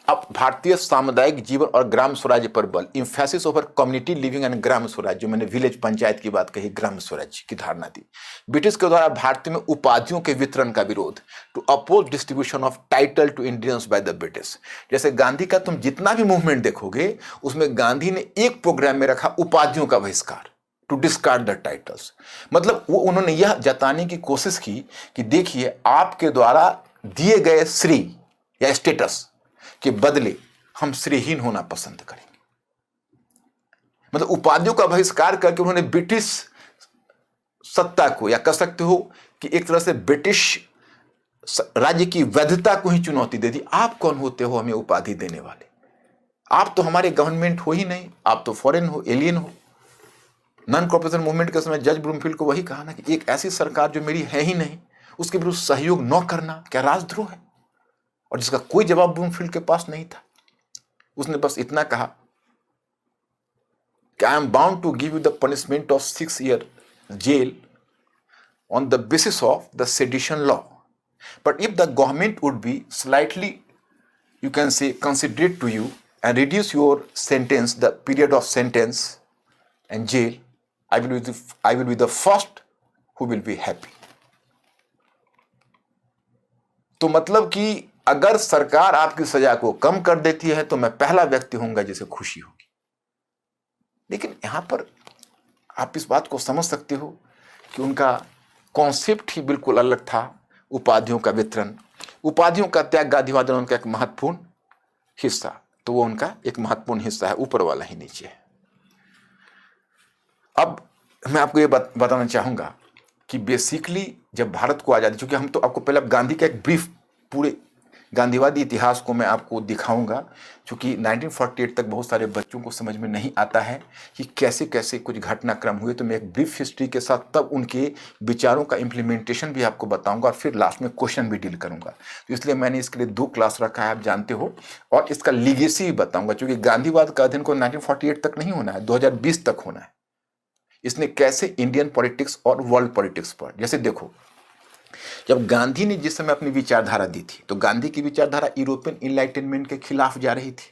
अब भारतीय सामुदायिक जीवन और ग्राम स्वराज्य पर बल, emphasis over community living and gram swaraj, जो मैंने विलेज पंचायत की बात कही, ग्राम स्वराज्य की धारणा दी। ब्रिटिश के द्वारा भारत में उपाधियों के वितरण का विरोध, to oppose distribution of title to Indians by the British. जैसे गांधी का तुम जितना भी मूवमेंट देखोगे, उसमें गांधी ने एक प्रोग्राम में रखा उपाधियों का बहिष्कार, टू डिस्कार्ड द टाइटल्स। मतलब वो उन्होंने यह जताने की कोशिश की कि देखिए आपके द्वारा दिए गए श्री या स्टेटस के बदले हम श्रीहीन होना पसंद करेंगे। मतलब उपाधियों का बहिष्कार करके उन्होंने ब्रिटिश सत्ता को, या कह सकते हो कि एक तरह से ब्रिटिश राज्य की वैधता को ही चुनौती दे दी। आप कौन होते हो हमें उपाधि देने वाले? आप तो हमारे गवर्नमेंट हो ही नहीं, आप तो फॉरेन हो, एलियन हो। नॉन कॉर्पोरेशन मूवमेंट के समय जज ब्रूमफील्ड को वही कहा ना कि एक ऐसी सरकार जो मेरी है ही नहीं, उसके विरुद्ध सहयोग न करना क्या राजद्रोह है? और जिसका कोई जवाब ब्रूमफील्ड के पास नहीं था। उसने बस इतना कहा कि I am bound to give you the punishment of 6 year jail on the basis of the sedition law, but if the government would be slightly, you can say, considerate to you and reduce your sentence, the period of sentence and jail, I will be the first who will be happy. तो मतलब कि अगर सरकार आपकी सजा को कम कर देती है तो मैं पहला व्यक्ति होऊंगा जिसे खुशी होगी। लेकिन यहां पर आप इस बात को समझ सकते हो कि उनका कॉन्सेप्ट ही बिल्कुल अलग था। उपाधियों का वितरण, उपाधियों का त्याग गांधीवाद उनका एक महत्वपूर्ण हिस्सा, तो वो उनका एक महत्वपूर्ण हिस्सा है, ऊपर वाला ही नीचे है। अब मैं आपको ये बताना चाहूंगा कि बेसिकली जब भारत को आज़ादी, चूंकि हम तो आपको पहले गांधी का एक ब्रीफ पूरे गांधीवादी इतिहास को मैं आपको दिखाऊंगा, क्योंकि 1948 तक बहुत सारे बच्चों को समझ में नहीं आता है कि कैसे कैसे कुछ घटनाक्रम हुए। तो मैं एक ब्रीफ हिस्ट्री के साथ तब उनके विचारों का इम्प्लीमेंटेशन भी आपको बताऊंगा और फिर लास्ट में क्वेश्चन भी डील करूंगा। तो इसलिए मैंने इसके लिए 2 क्लास रखा है, आप जानते हो, और इसका लीगेसी भी बताऊंगा, क्योंकि गांधीवाद का अध्ययन को 1948 तक नहीं होना है, 2020 तक होना है। इसने कैसे इंडियन पॉलिटिक्स और वर्ल्ड पॉलिटिक्स पर, जैसे देखो जब गांधी ने जिस समय अपनी विचारधारा दी थी, तो गांधी की विचारधारा यूरोपियन इनलाइटनमेंट के खिलाफ जा रही थी।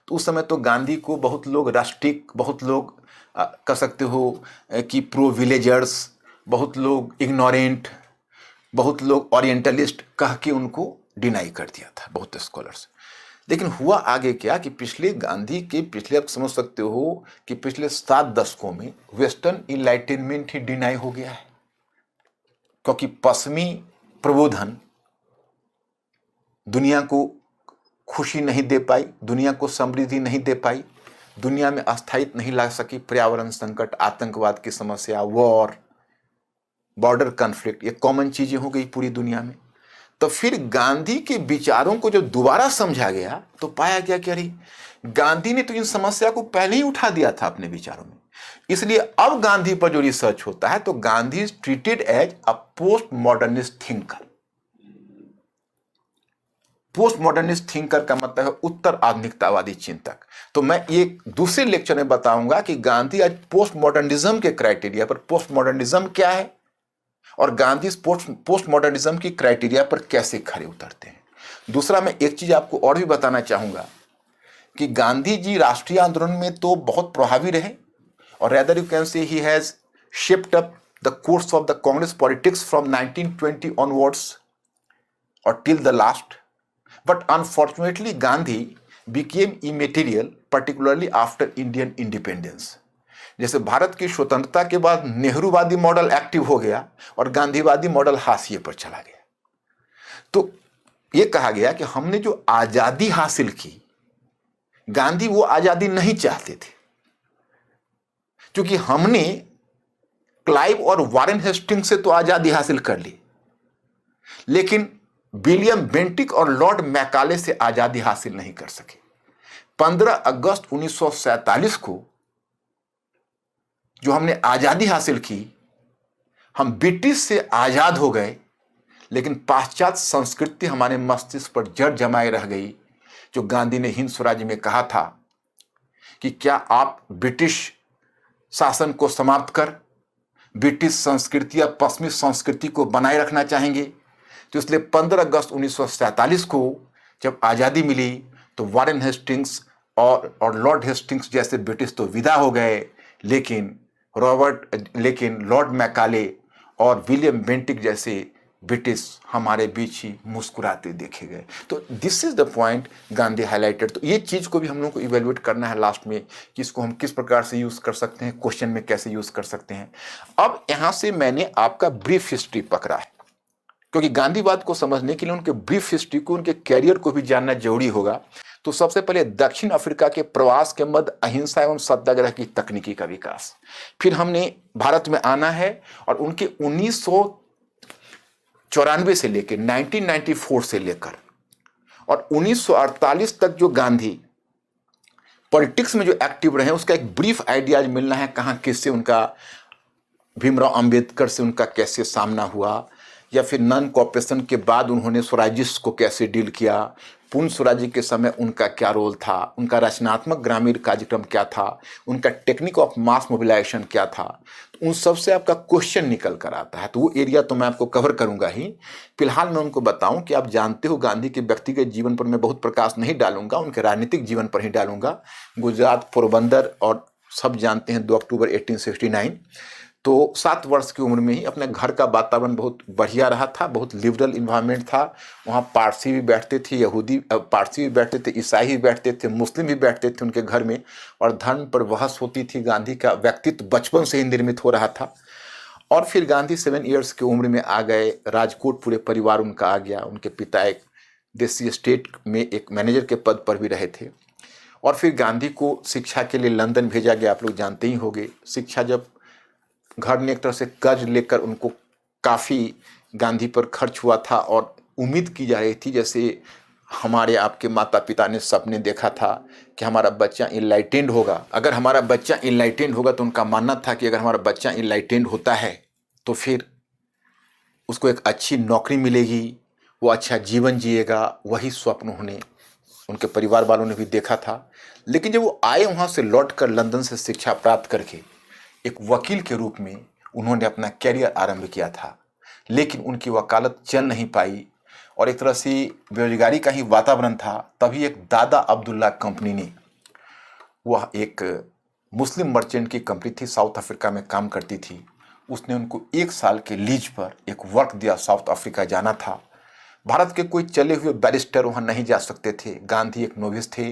तो उस समय तो गांधी को बहुत लोग राष्ट्रिक, बहुत लोग कह सकते हो कि प्रो विलेजर्स, बहुत लोग इग्नोरेंट, बहुत लोग ओरिएंटलिस्ट कह के उनको डिनाई कर दिया था, बहुत स्कॉलर्स। लेकिन हुआ आगे क्या कि पिछले गांधी के पिछले, आप समझ सकते हो कि पिछले 7 दशकों में वेस्टर्न इनलाइटनमेंट ही डिनाई हो गया है, क्योंकि पश्चिमी प्रबोधन दुनिया को खुशी नहीं दे पाई, दुनिया को समृद्धि नहीं दे पाई, दुनिया में अस्थायित्व नहीं ला सकी। पर्यावरण संकट, आतंकवाद की समस्या, वॉर, बॉर्डर कॉन्फ्लिक्ट, ये कॉमन चीजें हो गई पूरी दुनिया में। तो फिर गांधी के विचारों को जब दोबारा समझा गया तो पाया गया कि अरे गांधी ने तो इन समस्या को पहले ही उठा दिया था अपने विचारों में। इसलिए अब गांधी पर जो रिसर्च होता है तो Gandhi is treated as a post modernist thinker. Post modernist thinker का मतलब है उत्तर आधुनिकतावादी चिंतक। तो मैं एक दूसरे लेक्चर में बताऊंगा कि गांधी आज पोस्ट मॉडर्निज्म के क्राइटेरिया पर, पोस्ट मॉडर्निज्म क्या है और गांधी पोस्ट मॉडर्निज्म की क्राइटेरिया पर कैसे खरे उतरते हैं। दूसरा, मैं एक चीज आपको और भी बताना चाहूंगा कि गांधी जी राष्ट्रीय आंदोलन में तो बहुत प्रभावी रहे, और rather you can say he has shaped up the course of the Congress politics from 1920 onwards और till the last. But unfortunately, Gandhi became immaterial, particularly after Indian independence. जैसे भारत की स्वतंत्रता के बाद नेहरूवादी मॉडल एक्टिव हो गया और गांधीवादी मॉडल हाशिए पर चला गया। तो यह कहा गया कि हमने जो आजादी हासिल की, गांधी वो आजादी नहीं चाहते थे, क्योंकि हमने क्लाइव और वारेन हेस्टिंग्स से तो आजादी हासिल कर ली, लेकिन विलियम बेंटिक और लॉर्ड मैकाले से आजादी हासिल नहीं कर सके। 15 अगस्त 1947 को जो हमने आजादी हासिल की, हम ब्रिटिश से आजाद हो गए, लेकिन पाश्चात्य संस्कृति हमारे मस्तिष्क पर जड़ जमाए रह गई। जो गांधी ने हिंद स्वराज में कहा था कि क्या आप ब्रिटिश शासन को समाप्त कर ब्रिटिश संस्कृति या पश्चिमी संस्कृति को बनाए रखना चाहेंगे। तो इसलिए 15 अगस्त 1947 को जब आज़ादी मिली तो वारेन हेस्टिंग्स और लॉर्ड हेस्टिंग्स जैसे ब्रिटिश तो विदा हो गए, लेकिन लॉर्ड मैकाले और विलियम बेंटिक जैसे ब्रिटिश हमारे बीच ही मुस्कुराते देखे गए। तो this is the point Gandhi highlighted. तो ये चीज़ को भी हम लोग को इवेल्युएट करना है लास्ट में कि इसको हम किस प्रकार से यूज़ कर सकते हैं, क्वेश्चन में कैसे यूज़ कर सकते हैं। अब यहाँ से मैंने आपका ब्रीफ हिस्ट्री पकड़ा है, क्योंकि गांधीवाद को समझने के लिए उनके ब्रीफ हिस्ट्री को, उनके कैरियर को भी जानना जरूरी होगा। तो सबसे पहले दक्षिण अफ्रीका के प्रवास के मध्य अहिंसा एवं सत्याग्रह की तकनीकी का विकास, फिर हमने भारत में आना है और उनके 1994 से लेकर 1994 से लेकर और 1948 तक जो गांधी पॉलिटिक्स में जो एक्टिव रहे उसका एक ब्रीफ आइडियाज मिलना है। कहाँ किससे उनका, भीमराव अंबेडकर से उनका कैसे सामना हुआ, या फिर नॉन कॉपरेशन के बाद उन्होंने स्वराजिस्ट को कैसे डील किया, पूर्ण स्वराज्य के समय उनका क्या रोल था, उनका रचनात्मक ग्रामीण कार्यक्रम क्या था, उनका टेक्निक ऑफ मास मोबिलाइजेशन क्या था। तो उन सब से आपका क्वेश्चन निकल कर आता है। तो वो एरिया तो मैं आपको कवर करूंगा ही। फिलहाल मैं उनको बताऊं कि आप जानते हो गांधी के व्यक्तिगत जीवन पर मैं बहुत प्रकाश नहीं डालूंगा, उनके राजनीतिक जीवन पर ही डालूंगा। गुजरात, पोरबंदर और सब जानते हैं 2 अक्टूबर 1869। तो 7 वर्ष की उम्र में ही अपने घर का वातावरण बहुत बढ़िया रहा था, बहुत लिबरल इन्वायरमेंट था। वहाँ पारसी भी बैठते थे, यहूदी पारसी भी बैठते थे, ईसाई भी बैठते थे, मुस्लिम भी बैठते थे उनके घर में, और धर्म पर बहस होती थी। गांधी का व्यक्तित्व बचपन से ही निर्मित हो रहा था। और फिर गांधी 7 ईयर्स की उम्र में आ गए राजकोट, पूरे परिवार उनका आ गया। उनके पिता एक देसी स्टेट में एक मैनेजर के पद पर भी रहे थे। और फिर गांधी को शिक्षा के लिए लंदन भेजा गया, आप लोग जानते ही होंगे। शिक्षा जब घर ने एक तरह से कर्ज लेकर उनको काफ़ी गांधी पर खर्च हुआ था, और उम्मीद की जा रही थी जैसे हमारे आपके माता पिता ने सपने देखा था कि हमारा बच्चा इनलाइटेंड होगा। अगर हमारा बच्चा इनलाइटेंड होगा तो उनका मानना था कि अगर हमारा बच्चा इनलाइटेंड होता है तो फिर उसको एक अच्छी नौकरी मिलेगी, वो अच्छा जीवन जिएगा। वही स्वप्न उनके परिवार वालों ने भी देखा था। लेकिन जब वो आए वहाँ से लौट कर लंदन से शिक्षा प्राप्त करके एक वकील के रूप में उन्होंने अपना कैरियर आरंभ किया था, लेकिन उनकी वकालत चल नहीं पाई और एक तरह से बेरोजगारी का ही वातावरण था। तभी एक दादा अब्दुल्ला कंपनी ने, वह एक मुस्लिम मर्चेंट की कंपनी थी, साउथ अफ्रीका में काम करती थी, उसने उनको 1 साल के लीज पर एक वर्क दिया। साउथ अफ्रीका जाना था। भारत के कोई चले हुए बैरिस्टर वहाँ नहीं जा सकते थे। गांधी एक नोविस थे,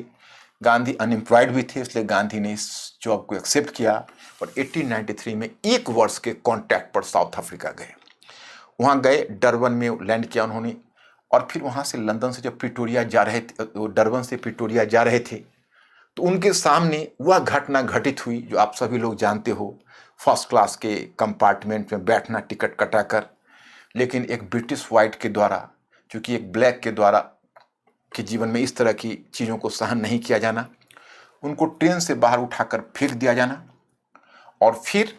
गांधी अनएम्प्लॉयड भी थे, इसलिए गांधी ने इस जॉब को एक्सेप्ट किया और 1893 में 1 वर्ष के कॉन्ट्रैक्ट पर साउथ अफ्रीका गए। वहाँ गए, डरबन में लैंड किया उन्होंने, और फिर वहाँ से लंदन से जब प्रिटोरिया जा रहे थे, डरबन से प्रिटोरिया जा रहे थे, तो उनके सामने वह घटना घटित हुई जो आप सभी लोग जानते हो, फर्स्ट क्लास के कंपार्टमेंट में बैठना टिकट कटाकर, लेकिन एक ब्रिटिश वाइट के द्वारा, क्योंकि एक ब्लैक के द्वारा के जीवन में इस तरह की चीज़ों को सहन नहीं किया जाना, उनको ट्रेन से बाहर उठाकर फेंक दिया जाना, और फिर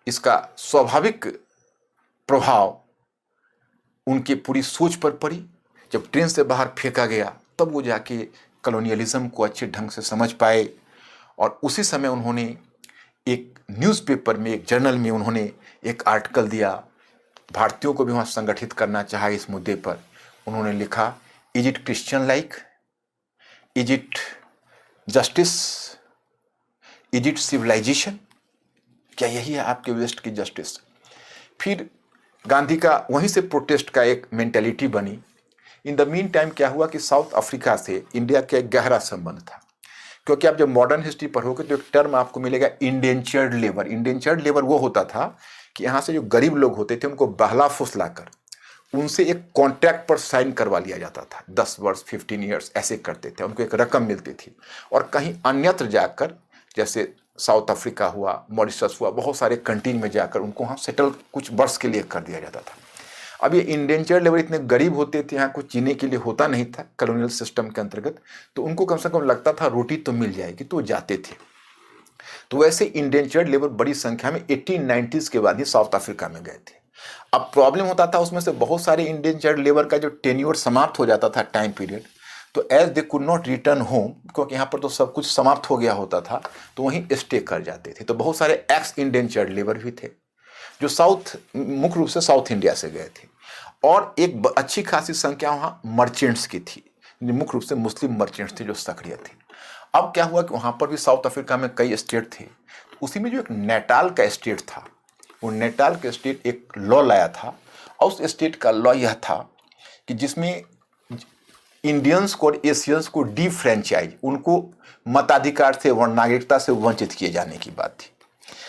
इसका स्वाभाविक प्रभाव उनकी पूरी सोच पर पड़ी। जब ट्रेन से बाहर फेंका गया तब वो जाके कॉलोनियलिज्म को अच्छे ढंग से समझ पाए, और उसी समय उन्होंने एक न्यूज़पेपर में, एक जर्नल में उन्होंने एक आर्टिकल दिया, भारतीयों को भी वहाँ संगठित करना चाहा इस मुद्दे पर। उन्होंने लिखा, is it Christian like, is it justice, is it civilisation, क्या यही है आपके वेस्ट की जस्टिस? फिर गांधी का वहीं से प्रोटेस्ट का एक मेंटेलिटी बनी। इन द मीन टाइम क्या हुआ कि साउथ अफ्रीका से इंडिया का एक गहरा संबंध था, क्योंकि आप जब मॉडर्न हिस्ट्री पढ़ोगे तो एक टर्म आपको मिलेगा इंडेंचर्ड लेबर। इंडेंचर्ड लेबर वो होता था कि यहाँ से जो गरीब लोग होते थे उनको बहला फुसला कर उनसे एक कॉन्ट्रैक्ट पर साइन करवा लिया जाता था, 10 वर्ष 15 ईयर्स ऐसे करते थे, उनको एक रकम मिलती थी, और कहीं अन्यत्र जाकर, जैसे साउथ अफ्रीका हुआ, मॉरिशस हुआ, बहुत सारे कंट्री में जाकर उनको वहाँ सेटल कुछ वर्ष के लिए कर दिया जाता था। अब ये इंडेंचर्ड लेबर इतने गरीब होते थे, यहाँ कुछ जीने के लिए होता नहीं था कॉलोनियल सिस्टम के अंतर्गत, तो उनको कम से कम लगता था रोटी तो मिल जाएगी, तो वो जाते थे। तो वैसे इंडेंचर्ड लेबर बड़ी संख्या में 1890s के बाद ही साउथ अफ्रीका में गए थे। अब प्रॉब्लम होता था उसमें से बहुत सारे इंडेंचर्ड लेबर का जो टेन्योर समाप्त हो जाता था, टाइम पीरियड, तो as they could not return home, क्योंकि यहाँ पर तो सब कुछ समाप्त हो गया होता था, तो वहीं स्टे कर जाते थे। तो बहुत सारे एक्स इंडेंचर्ड लेबर भी थे जो मुख्य रूप से साउथ इंडिया से गए थे, और एक अच्छी खासी संख्या वहाँ मर्चेंट्स की थी, मुख्य रूप से मुस्लिम मर्चेंट्स थे जो सक्रिय थे। अब क्या हुआ कि वहाँ पर भी साउथ अफ्रीका में कई स्टेट थे, तो उसी में जो एक नेटाल का स्टेट था, वो नेटाल का स्टेट एक लॉ लाया था, और उस स्टेट का लॉ यह था कि जिसमें इंडियंस को और एशियंस को डिफ्रेंचाइज, उनको मताधिकार से, नागरिकता से वंचित किए जाने की बात थी।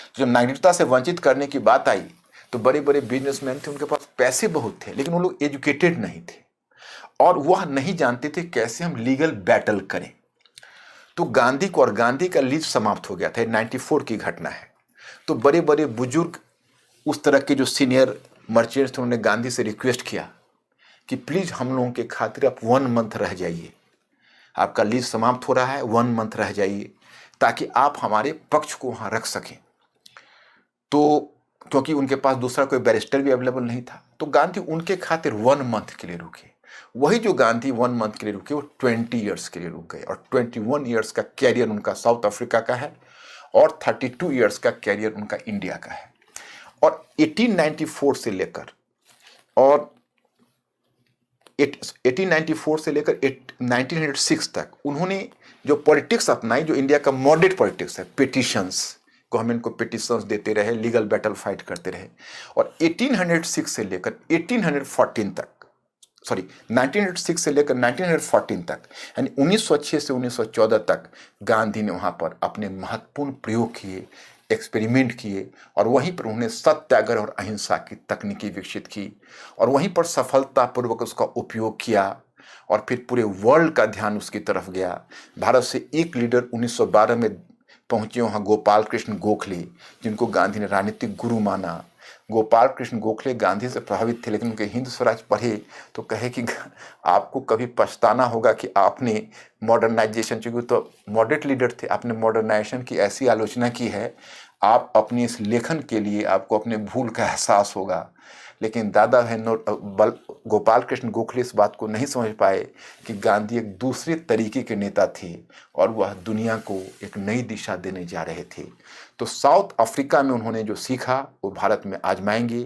तो जब नागरिकता से वंचित करने की बात आई तो बड़े बड़े बिजनेसमैन थे, उनके पास पैसे बहुत थे, लेकिन वो लोग एजुकेटेड नहीं थे, और वह नहीं जानते थे कैसे हम लीगल बैटल करें। तो गांधी को, और गांधी का लीज समाप्त हो गया था, 94 की घटना है। तो बड़े बड़े बुजुर्ग, उस तरह के जो सीनियर मर्चेंट्स थे, उन्होंने गांधी से रिक्वेस्ट किया कि प्लीज़ हम लोगों के खातिर आप 1 मंथ रह जाइए, आपका लीज समाप्त हो रहा है, 1 मंथ रह जाइए, ताकि आप हमारे पक्ष को वहाँ रख सकें। तो क्योंकि उनके पास दूसरा कोई बैरिस्टर भी अवेलेबल नहीं था, तो गांधी उनके खातिर 1 मंथ के लिए रुके। वही जो गांधी 1 मंथ के लिए रुके, वो 20 ईयर्स के लिए रुक गए, और 21 ईयर्स का कैरियर उनका साउथ अफ्रीका का है, और 32 ईयर्स का कैरियर उनका इंडिया का है। और 1894 से लेकर, और 1894 से लेकर 1906 तक उन्होंने जो पॉलिटिक्स अपनाई, जो इंडिया का मॉडरेट पॉलिटिक्स है, पिटिशंस, गवर्नमेंट को पिटिशंस देते रहे, लीगल बैटल फाइट करते रहे, और 1806 से लेकर 1814 तक, 1906 से लेकर 1914 तक, यानी 1906 से 1914 तक गांधी ने वहाँ पर अपने महत्वपूर्ण प्रयोग किए, एक्सपेरिमेंट किए, और वहीं पर उन्होंने सत्याग्रह और अहिंसा की तकनीकी विकसित की, और वहीं पर सफलतापूर्वक उसका उपयोग किया, और फिर पूरे वर्ल्ड का ध्यान उसकी तरफ गया। भारत से एक लीडर 1912 में पहुंचे वहाँ, गोपाल कृष्ण गोखले, जिनको गांधी ने राजनीतिक गुरु माना। गोपाल कृष्ण गोखले गांधी से प्रभावित थे, लेकिन उनके हिंद स्वराज पढ़े तो कहे कि आपको कभी पछताना होगा कि आपने मॉडर्नाइजेशन, चूँकि तो मॉडरेट लीडर थे, आपने मॉडर्नाइजेशन की ऐसी आलोचना की है, आप अपने इस लेखन के लिए आपको अपने भूल का एहसास होगा। लेकिन दादा गोपाल कृष्ण गोखले इस बात को नहीं समझ पाए कि गांधी एक दूसरे तरीके के नेता थे, और वह दुनिया को एक नई दिशा देने जा रहे थे। तो साउथ अफ्रीका में उन्होंने जो सीखा वो भारत में आजमाएंगे।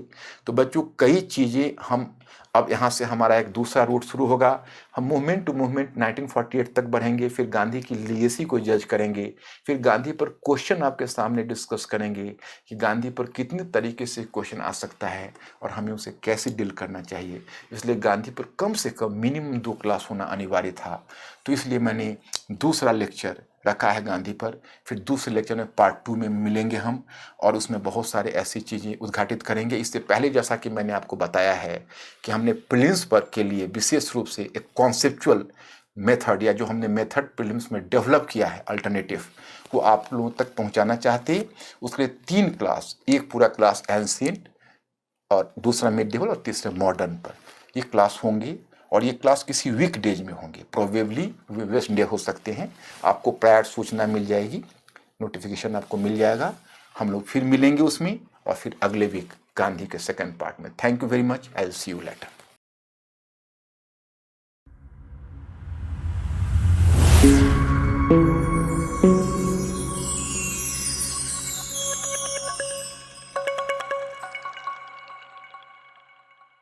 तो बच्चों, कई चीज़ें हम अब यहाँ से, हमारा एक दूसरा रूट शुरू होगा, हम मूवमेंट टू मूवमेंट 1948 तक बढ़ेंगे, फिर गांधी की लीगेसी को जज करेंगे, फिर गांधी पर क्वेश्चन आपके सामने डिस्कस करेंगे कि गांधी पर कितने तरीके से क्वेश्चन आ सकता है और हमें उसे कैसे डील करना चाहिए। इसलिए गांधी पर कम से कम मिनिमम 2 क्लास होना अनिवार्य था। तो इसलिए मैंने दूसरा लेक्चर रखा है गांधी पर। फिर दूसरे लेक्चर में पार्ट 2 में मिलेंगे हम और उसमें बहुत सारे ऐसी चीज़ें उद्घाटित करेंगे। इससे पहले जैसा कि मैंने आपको बताया है कि हमने प्रीलिम्स पर के लिए विशेष रूप से एक कॉन्सेप्चुअल मेथड या जो हमने मेथड प्रीलिम्स में डेवलप किया है अल्टरनेटिव, वो आप लोगों तक पहुंचाना चाहते हैं। उसके लिए 3 क्लास, एक पूरा क्लास एंशिएंट और दूसरा मिडिवल और तीसरा मॉडर्न पर ये क्लास होंगी। और ये क्लास किसी वीक डेज में होंगे, प्रोबेबली वेडनेसडे हो सकते हैं। आपको प्रायर सूचना मिल जाएगी, नोटिफिकेशन आपको मिल जाएगा। हम लोग फिर मिलेंगे उसमें और फिर अगले वीक गांधी के सेकंड पार्ट में। Thank you very much. I will see you later.